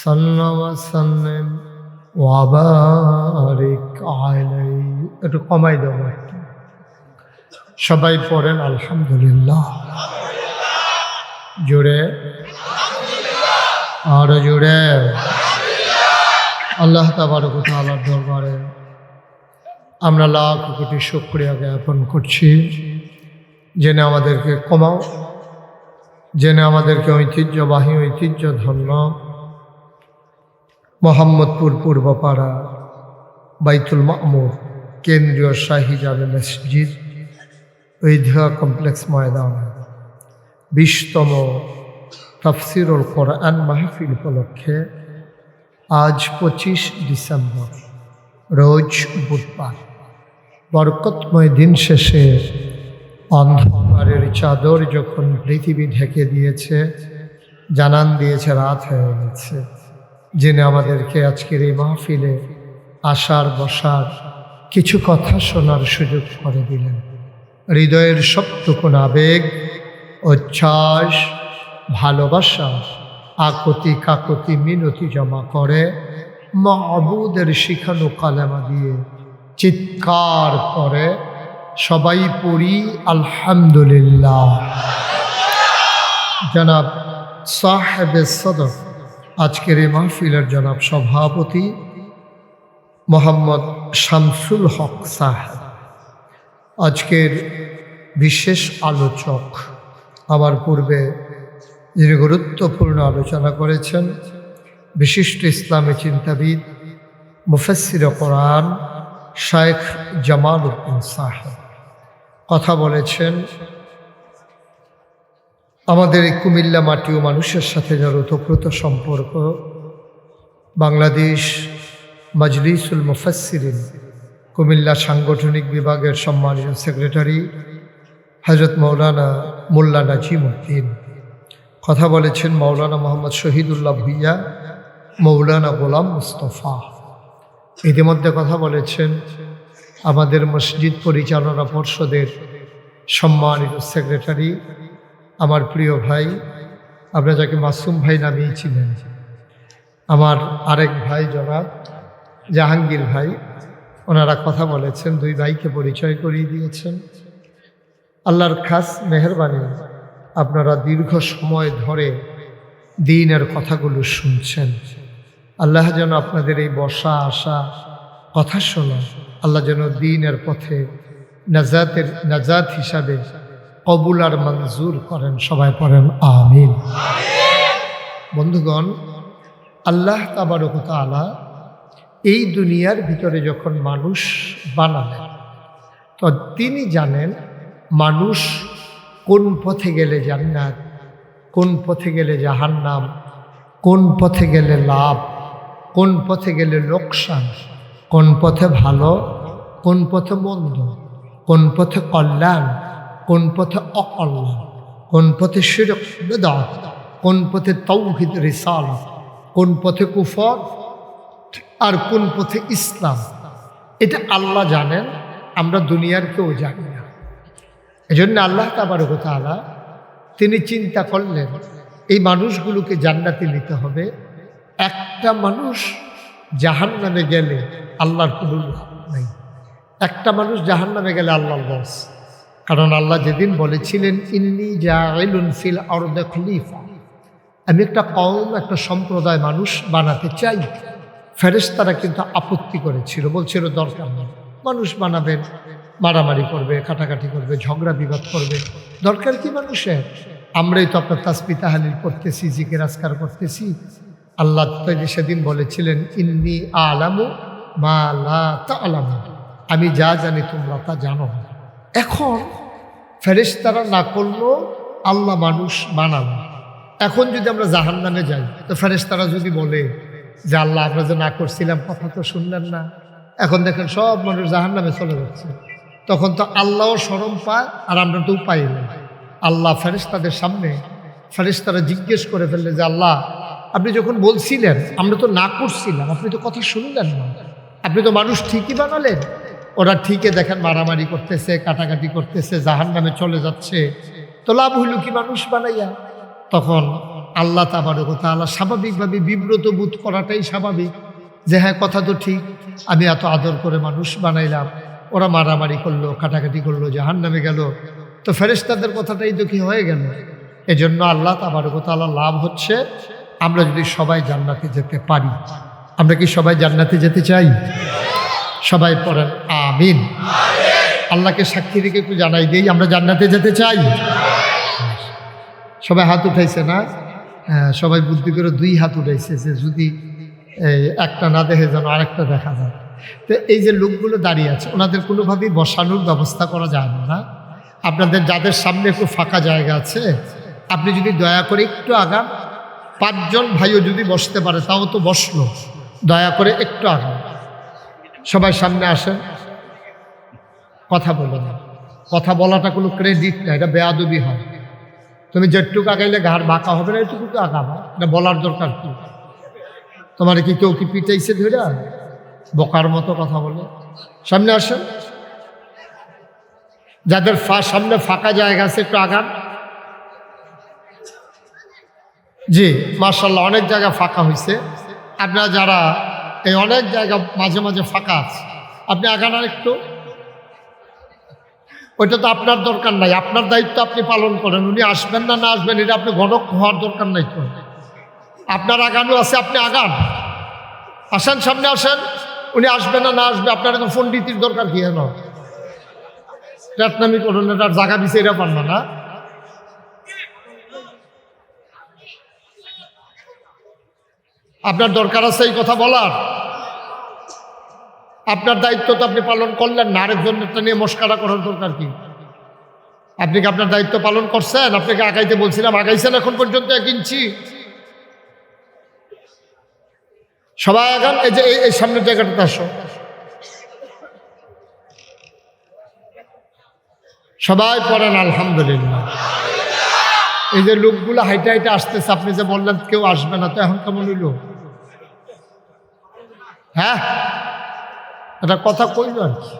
সাল্লি ওয়া সাল্লিম ওয়া বারিক আলাইহি। একটু কমাই দাও একটু, সবাই পড়েন আলহামদুলিল্লাহ। জোরে আর জোরে। আল্লাহ তাবারক ওয়া তাআলার দরবারে আমরা লাখ কোটি শুকরিয়া জ্ঞাপন করছি, জেনে আমাদেরকে কমাও, জেনে আমাদেরকে ঐতিহ্যবাহী ঐতিহ্যধন্য মোহাম্মদপুর পূর্বপাড়া বাইতুল মামুর কেন্দ্রীয় শাহী জামে মসজিদ ঈদগাহ কমপ্লেক্স ময়দান 20তম তাফসীরুল কোরআন মাহফিল উপলক্ষে আজ 25 ডিসেম্বর রোজ বুধবার বরকতময় দিন শেষে অন্ধকারের চাদর যখন পৃথিবী ঢেকে দিয়েছে, জানান দিয়েছে রাত হয়ে গেছে, জেনে আমাদেরকে আজকের এই মাহফিলে আসার বসার কিছু কথা শোনার সুযোগ করে দিলেন। হৃদয়ের সবটুকুন আবেগ, উচ্ছ্বাস, ভালোবাসা, আকুতি কাকুতি মিনতি জমা করে মাবুদের শিখানো কালেমা দিয়ে চিৎকার করে সবাই পড়ি আলহামদুলিল্লাহ। জনাব সাহেবে সদর আজকের এই মাহফিলের জনাব সভাপতি মোহাম্মদ শামসুল হক সাহেব আজকের বিশেষ আলোচক। আমার পূর্বে যিনি গুরুত্বপূর্ণ আলোচনা করেছেন বিশিষ্ট ইসলামী চিন্তাবিদ মুফাসসির কোরআন শাইখ জামাল উদ্দিন সাহেব কথা বলেছেন আমাদের এই কুমিল্লা মাটি ও মানুষের সাথে যার ওতপ্রোত সম্পর্ক। বাংলাদেশ মাজলিসুল মুফাসসিরিন কুমিল্লা সাংগঠনিক বিভাগের সম্মানিত সেক্রেটারি হযরত মাওলানা মোল্লা নাজিমউদ্দিন কথা বলেছেন মাওলানা মোহাম্মদ শহীদুল্লাহ ভুইয়া, মৌলানা গোলাম মুস্তফা। ইতিমধ্যে কথা বলেছেন আমাদের মসজিদ পরিচালনা পর্ষদের সম্মানিত সেক্রেটারি আমার প্রিয় ভাই, আপনারা যাকে মাসুম ভাই নামেই ছিলেন, আমার আরেক ভাই জনাব জাহাঙ্গীর ভাই, ওনারা কথা বলেছেন, দুই ভাইকে পরিচয় করিয়ে দিয়েছেন। আল্লাহর খাস মেহেরবানি আপনারা দীর্ঘ সময় ধরে দ্বীনের কথাগুলো শুনছেন। আল্লাহ যেন আপনাদের এই বসা আসা কথা শোনা আল্লাহ যেন দ্বীনের পথে নাজাত হিসাবে কবুল আর মঞ্জুর করেন। সবাই পড়েন আমিন। বন্ধুগণ, আল্লাহ তাবারক ওয়া তাআলা এই দুনিয়ার ভিতরে যখন মানুষ বানালেন তো তিনি জানেন মানুষ কোন পথে গেলে জান্নাত, কোন পথে গেলে জাহান্নাম, কোন পথে গেলে লাভ, কোন পথে গেলে লোকসান, কোন পথে ভালো, কোন পথে মন্দ, কোন পথে কল্যাণ, কোন পথে অকল্যাণ, কোন পথে শিরক বিদআত, কোন পথে তাওহীদ রিসালাত, কোন পথে কুফর আর কোন পথে ইসলাম। এটা আল্লাহ জানেন, আমরা দুনিয়ার কেউ জানি না। এজন্য আল্লাহ তাবারক ওয়া তাআলা তিনি চিন্তা করলেন এই মানুষগুলোকে জান্নাতে নিতে হবে, একটা মানুষ জাহান্নামে গেলে আল্লাহর কোনো নাই। একটা মানুষ জাহান্নামে গেলে আল্লাহর লস। কারণ আল্লাহ যেদিন বলেছিলেন ইন্নী জাইলুন ফিল আরদি খলিফা, আমি একটা কওম, একটা সম্প্রদায় মানুষ বানাতে চাই, ফেরেশতারা কিন্তু আপত্তি করেছিল, বলছিল দরকার নেই, মানুষ বানাবেন, মারামারি করবে, কাটাকাটি করবে, ঝগড়া বিবাদ করবে, দরকার কি মানুষের? আমরাই তো আপনার তাসবিহ তাহলিল করতেছি, জিকির আজকার করতেছি। আল্লাহ সেদিন বলেছিলেন ইন্নী আলামু মা লা তা'লামুন, আমি যা জানি তোমরা তা জানো না। এখন ফেরেশতারা না করলো, আল্লাহ মানুষ বানালো। এখন যদি আমরা জাহান্নামে যাই, তো ফেরেশতারা যদি বলে যে আল্লাহ আমরা যে না করছিলাম কথা তো শুনলেন না, এখন দেখেন সব মানুষ জাহান্নামে চলে যাচ্ছে, তখন তো আল্লাহও শরম পায় আর আমরা তো উপায় নেই। আল্লাহ ফেরেশতাদের সামনে, ফেরেশতারা জিজ্ঞেস করে ফেললে যে আল্লাহ আপনি যখন বলছিলেন আমরা তো না করছিলাম, আপনি তো কথা শুনলেন না, আপনি তো মানুষ ঠিকই বানালেন। ওরা ঠিকই দেখেন মারামারি করতেছে, কাটাকাটি করতেছে, জাহান্নামে চলে যাচ্ছে, তো লাভ হইল কি মানুষ বানাইয়া? তখন আল্লাহ তাবারক ওয়া তাআলা স্বাভাবিকভাবে বিব্রত বোধ করাটাই স্বাভাবিক, যে হ্যাঁ কথা তো ঠিক, আমি এত আদর করে মানুষ বানাইলাম, ওরা মারামারি করলো, কাটাকাটি করলো, জাহান্নামে গেল, তো ফেরেশতাদের কথাটাই তো কি হয়ে গেল। এজন্য আল্লাহ তাবারক ওয়া তাআলা লাভ হচ্ছে আমরা যদি সবাই জান্নাতে যেতে পারি। আমরা কি সবাই জান্নাতে যেতে চাই? সবাই পড়েন আমিন। আল্লাহকে সাক্ষী রেখে একটু জানাই দেই, আমরা জান্নাতে যেতে চাই। সবাই হাত উঠাইছে না? হ্যাঁ, সবাই বুদ্ধি করে 2 হাত উঠাইছে, যে যদি একটা না দেখে যেন আরেকটা দেখা যায়। তো এই যে লোকগুলো দাঁড়িয়ে আছে, ওনাদের কোনোভাবেই বসানোর ব্যবস্থা করা যায় না। আপনাদের যাদের সামনে একটু ফাঁকা জায়গা আছে, আপনি যদি দয়া করে একটু আগান, 5 জন ভাইও যদি বসতে পারে তাও তো বসলো, দয়া করে একটু আগান। সবাই সামনে আসেন, কথা বলেন। কথা বলাটা কোনো ক্রেডিট না, এটা বেয়াদবি হয়। তুমি যেটুকু আগাইলে ঘাড় বাঁকা হবে না, এটুকু তো আগাবা, এটা বলার দরকার কি? তোমার কি কেউ কি পিটাইছে ধরে বোকার মতো কথা বলে? সামনে আসেন। যাদের সামনে ফাঁকা জায়গা আছে একটু আগান। জি মাশাআল্লাহ, অনেক জায়গা ফাঁকা হয়েছে। আপনারা যারা এই অনেক জায়গা মাঝে মাঝে ফাঁকা আছে, আপনি আগান আর একটু। ওইটা তো আপনার দরকার নাই, আপনার দায়িত্ব আপনি পালন করেন। উনি আসবেন না না আসবেন এটা আপনি গণক হওয়ার দরকার নাই তো। আপনার আগানো আছে, আপনি আগান। আসেন, সামনে আসেন। উনি আসবে না না আসবে আপনার তো পণ্ডিতির দরকার কি? হেন ট্যাটনামি করুন, এটার জায়গা দিছে, এটা পান না। আপনার দরকার আছে এই কথা বলার? আপনার দায়িত্ব তো আপনি পালন করলেন না, আরেকজনটা নিয়ে মস্কারা করার দরকার কি? আপনি কি আপনার দায়িত্ব পালন করছেন? আপনাকে আগাইতে বলছিলাম, আগাইছেন এখন পর্যন্ত 1 ইঞ্চি? সবাই আগান। এই যে এই সামনের জায়গাটাতে আসো, সবাই পড়েন আলহামদুলিল্লাহ। এই যে লোকগুলো হাইটে হাইটে আসতেছে, আপনি যে বললেন কেউ আসবে না, তো এখন কেমন হইল? হ্যাঁ, এটা কথা কইল আর কি।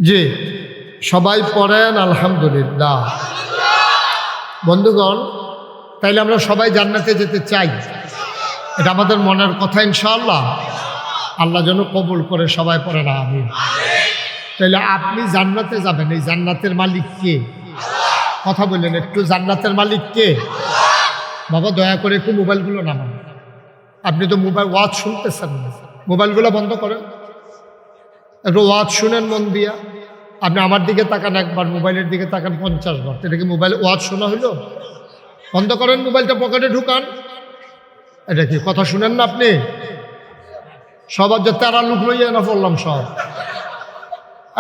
জি সবাই পড়েন আলহামদুলিল্লাহ। বন্ধুগণ, তাইলে আমরা সবাই জান্নাতে যেতে চাই, এটা আমাদের মনের কথা ইনশাআল্লাহ। আল্লাহ যেন কবুল করে, সবাই পড়েন আমিন। তাইলে আপনি জান্নাতে যাবেন, এই জান্নাতের মালিক কে? কথা বললেন একটু, জান্নাতের মালিক কে? বাবা দয়া করে একটু মোবাইলগুলো নামান। আপনি তো মোবাইল ওয়াজ শুনতেছেন না, মোবাইলগুলো বন্ধ করেন, একটু ওয়াজ শুনেন মন দিয়া। আপনি আমার দিকে তাকান একবার, মোবাইলের দিকে তাকান 50 বার। এটা কি মোবাইল ওয়াজ শোনা হইল? বন্ধ করেন, মোবাইলটা পকেটে ঢুকান। এটা কি কথা শুনেন না আপনি? সবার যে 13 লোক লইয়া না বললাম সব,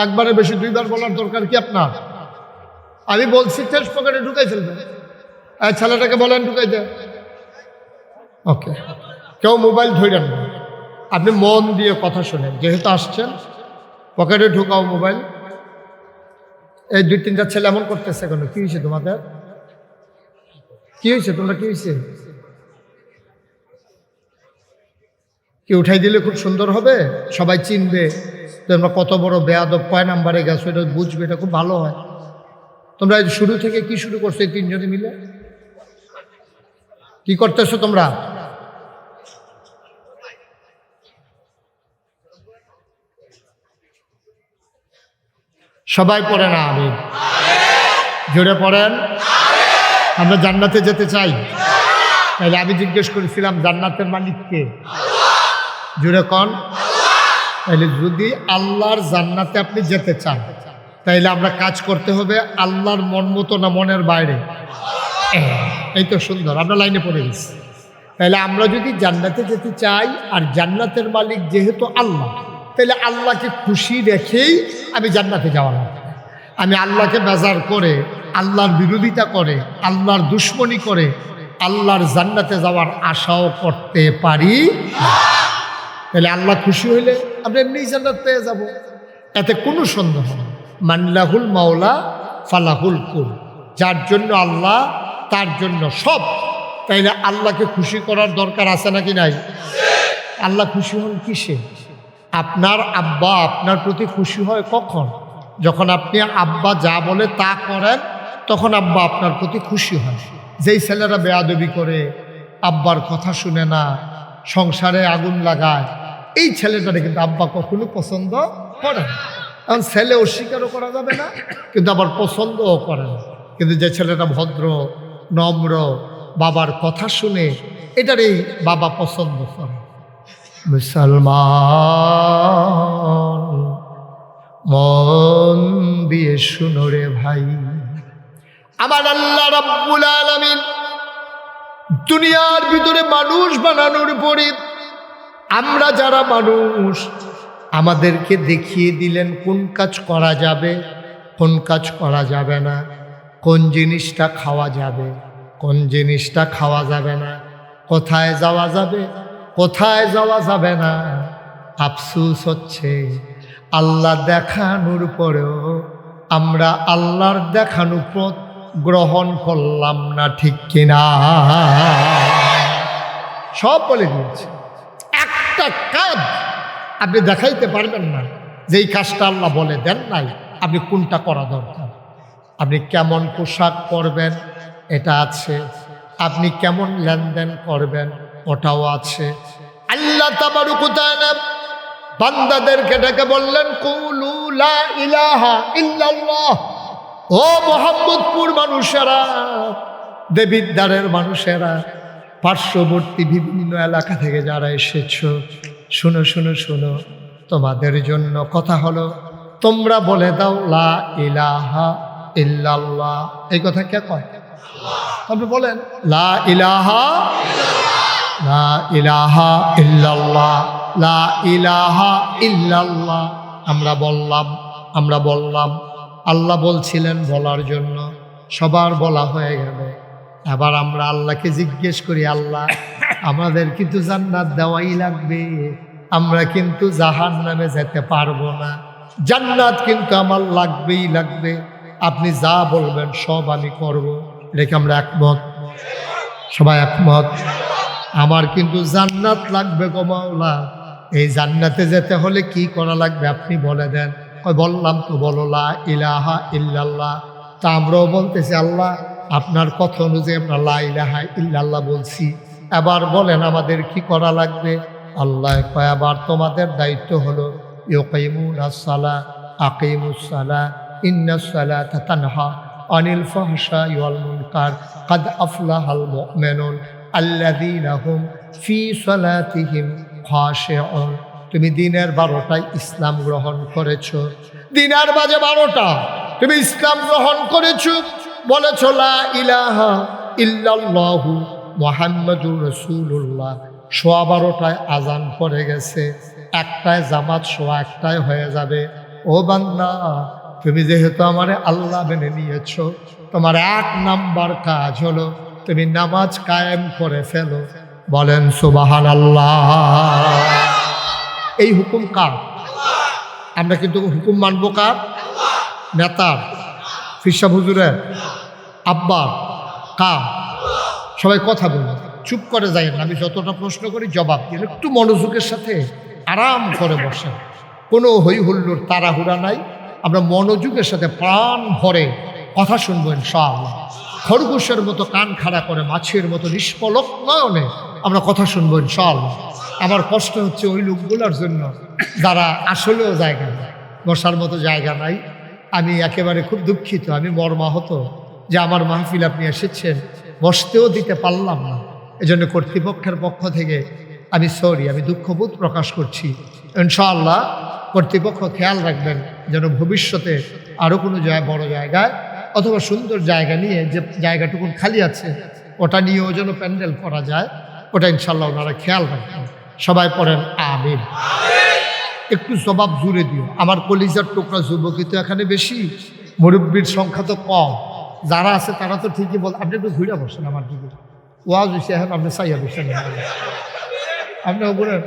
একবারে বেশি 2 বার বলার দরকার কি আপনার? আমি বলছি টেস্ট পকেটে ঢুকাই ফেলবেন। ছেলেটাকে বলেন ঢুকাই দেন। ওকে, কেউ মোবাইল ধরেন না, আপনি মন দিয়ে কথা শোনেন। যেহেতু আসছেন, পকেটে ঢুকাও মোবাইল। এই 2-3টা ছেলে এমন করতেছে কেন? কি হয়েছে তোমাদের? কি হয়েছে? তোমরা কি হয়েছে? কি উঠাই দিলে খুব সুন্দর হবে, সবাই চিনবে তোমরা কত বড় বেয়াদব, কয় নাম্বারে গেছো এটা বুঝবে, এটা খুব ভালো হয়। তোমরা শুরু থেকে কি শুরু করছো এই 3 জনে মিলে? কি করতেছো তোমরা? সবাই পড়ে না আমিন, জোরে পড়েন। আমরা জান্নাতে যেতে চাই। তাহলে আমি জিজ্ঞেস করেছিলাম জান্নাতের মালিক কে? জোরে কোন? তাহলে যদি আল্লাহর জান্নাতে আপনি যেতে চান, তাইলে আমরা কাজ করতে হবে আল্লাহর মন মতো না মনের বাইরে? এই তো সুন্দর, আমরা লাইনে পড়ে গেছি। তাহলে আমরা যদি জান্নাতে যেতে চাই, আর জান্নাতের মালিক যেহেতু আল্লাহ, তাহলে আল্লাহকে খুশি রেখেই আমি জান্নাতে যাওয়া লাগবে। আমি আল্লাহকে বেজার করে, আল্লাহর বিরোধিতা করে, আল্লাহর দুশ্মনী করে আল্লাহর জান্নাতে যাওয়ার আশাও করতে পারি। তাহলে আল্লাহ খুশি হইলে আমরা এমনিই জান্নাত পেয়ে যাব, এতে কোনো সন্দেহ নেই। মানলাহুল মাওলা ফালাহুল কুল, যার জন্য আল্লাহ তার জন্য সব। তাইলে আল্লাহকে খুশি করার দরকার আছে নাকি নাই? আল্লাহ খুশি হন কিসে? আপনার আব্বা আপনার প্রতি খুশি হয় কখন? যখন আপনি আব্বা যা বলে তা করেন, তখন আব্বা আপনার প্রতি খুশি হয়। যেই ছেলেরা বেয়াদবি করে, আব্বার কথা শুনে না, সংসারে আগুন লাগায়, এই ছেলেটারে কিন্তু আব্বা কখনো পছন্দ করে না। কারণ ছেলে অস্বীকারও করা যাবে না, কিন্তু আবার পছন্দও করে না। কিন্তু যে ছেলেটা ভদ্র, নম্র, বাবার কথা শুনে, এটারই বাবা পছন্দ করে। মুসলমান মন দিয়ে শুনো রে ভাই, আমার আল্লাহ রাব্বুল আলামিন দুনিয়ার ভিতরে মানুষ বানানোর পরে আমরা যারা মানুষ, আমাদেরকে দেখিয়ে দিলেন কোন কাজ করা যাবে, কোন কাজ করা যাবে না, কোন জিনিসটা খাওয়া যাবে, কোন জিনিসটা খাওয়া যাবে না, কোথায় যাওয়া যাবে, কোথায় যাওয়া যাবে না। আফসোস হচ্ছে আল্লাহ দেখানোর পরেও আমরা আল্লাহর দেখানো পথ গ্রহণ করলাম না, ঠিক কিনা? সব বলে দিয়েছে, একটা কাজ আপনি দেখাইতে পারবেন না যেই কাজটা আল্লাহ বলে দেন নাই আপনি কোনটা করা দরকার। আপনি কেমন পোশাক পরবেন এটা আছে, আপনি কেমন লেনদেন করবেন ওটাও আছে। আল্লাহ তাবারক ওয়া তাআলা বান্দাদেরকে ডেকে বললেন, কুলু লা ইলাহা ইল্লাল্লাহ। ও মোহাম্মদপুর মানুষেরা, দেবিদ্বারের মানুষেরা, পার্শ্ববর্তী বিভিন্ন এলাকা থেকে যারা এসেছো, শুনো শুনো শুনো, তোমাদের জন্য কথা হলো, তোমরা বলে দাও লা ইলাহা ইল্লাল্লাহ। এই কথা কে কয়? আপনি বলেন লা ইলাহা, লা ইলাহা ইল্লাল্লাহ, লা ইলাহা ইল্লাল্লাহ। আমরা বললাম, আল্লাহ বলছিলেন বলার জন্য, সবার বলা হয়ে গেল। এবার আমরা আল্লাহকে জিজ্ঞেস করি, আল্লাহ আমাদের কিন্তু জান্নাত দেওয়াই লাগবে, আমরা কিন্তু জাহান্নামে যেতে পারবো না, জান্নাত কিন্তু আমার লাগবেই লাগবে, আপনি যা বলবেন সব আমি করব। রেখে আমরা একমত, সবাই একমত। আমার কিন্তু জান্নাত লাগবে গো মাওলা, এই জান্নাতে যেতে হলে কি করা লাগবে আপনি বলে দেন। বললাম তো, বলো লা ইলাহা ইল্লাল্লাহ। তা আমরাও বলতেছি আল্লাহ আপনার কথা অনুযায়ী আমরা লা ইলাহা ইল্লাল্লাহ বলছি, এবার বলেন আমাদের কি করা লাগবে। আল্লাহ কয়, আবার তোমাদের দায়িত্ব হলো ইউকিমুনাস সালাহ আকিমুস সালাহ ইন্নাস সালাতা তানহা আনিল ফাহশাই ওয়াল মুনকার কাদ আফলাহাল মুমিনুন আল্লাযীনা হুম ফি সালাতিহিম খাশিউন। তুমি দিনের 12টায় ইসলাম গ্রহণ করেছো, দিনের বাজে 12টা তুমি ইসলাম গ্রহণ করেছো, বলেছো লা ইলাহা ইল্লাল্লাহু মুহাম্মাদুর রাসূলুল্লাহ। 12:15 আজান পড়ে গেছে, 1টায় জামাত 1:15 হয়ে যাবে। ও বান্দা, তুমি যেহেতু আমারে আল্লাহ মেনে নিয়েছো, তোমার 1 নাম্বার কাজ হলো তুমি নামাজ কায়েম করে ফেলো। বলেন সুবহানাল্লাহ। এই হুকুম কার? আমরা কিন্তু হুকুম মানবো কার? নেতার, ফিরসা হুজুরের, আব্বার, কার? সবাই কথা বলুন, চুপ করে যায় না। আমি যতটা প্রশ্ন করি জবাব দিন, একটু মনোযোগের সাথে আরাম করে বসেন, কোনো হই হুল্লোড় তাড়াহুড়া নাই। আমরা মনোযোগের সাথে প্রাণ ভরে কথা শুনবো ইনশাআল্লাহ। খরগোশের মতো কান খাড়া করে মাছের মতো নিষ্পলক নয়নে আমরা কথা শুনবো ইনশাআল্লাহ। আমার কষ্ট হচ্ছে ওই লোকগুলোর জন্য যারা আসলেও জায়গা নেই, বসার মতো জায়গা নাই। আমি একেবারে খুব দুঃখিত, আমি মর্মাহত যে আমার মাহফিল আপনি এসেছেন, বসতেও দিতে পারলাম না। এজন্য কর্তৃপক্ষের পক্ষ থেকে আমি সরি, আমি দুঃখবোধ প্রকাশ করছি। ইনশাআল্লাহ কর্তৃপক্ষ খেয়াল রাখবেন যেন ভবিষ্যতে আরও কোনো বড় জায়গায় অথবা সুন্দর জায়গা নিয়ে, যে জায়গাটুকুন খালি আছে ওটা নিয়েও যেন প্যান্ডেল করা যায়, ওটা ইনশাআল্লাহ ওনারা খেয়াল রাখবেন। সবাই পড়েন আমিন। একটু জবাব জুড়ে দিও। আমার কলিজার টুকরা যুবকই তো এখানে বেশি, মুরব্বীর সংখ্যা তো কম। যারা আছে তারা তো ঠিকই বল। আপনি একটু ঘুরে বসেন আমার দিকে, ওয়াজ হয়েছে এখন আপনি চাইয়া বসেন, আপনি বলেন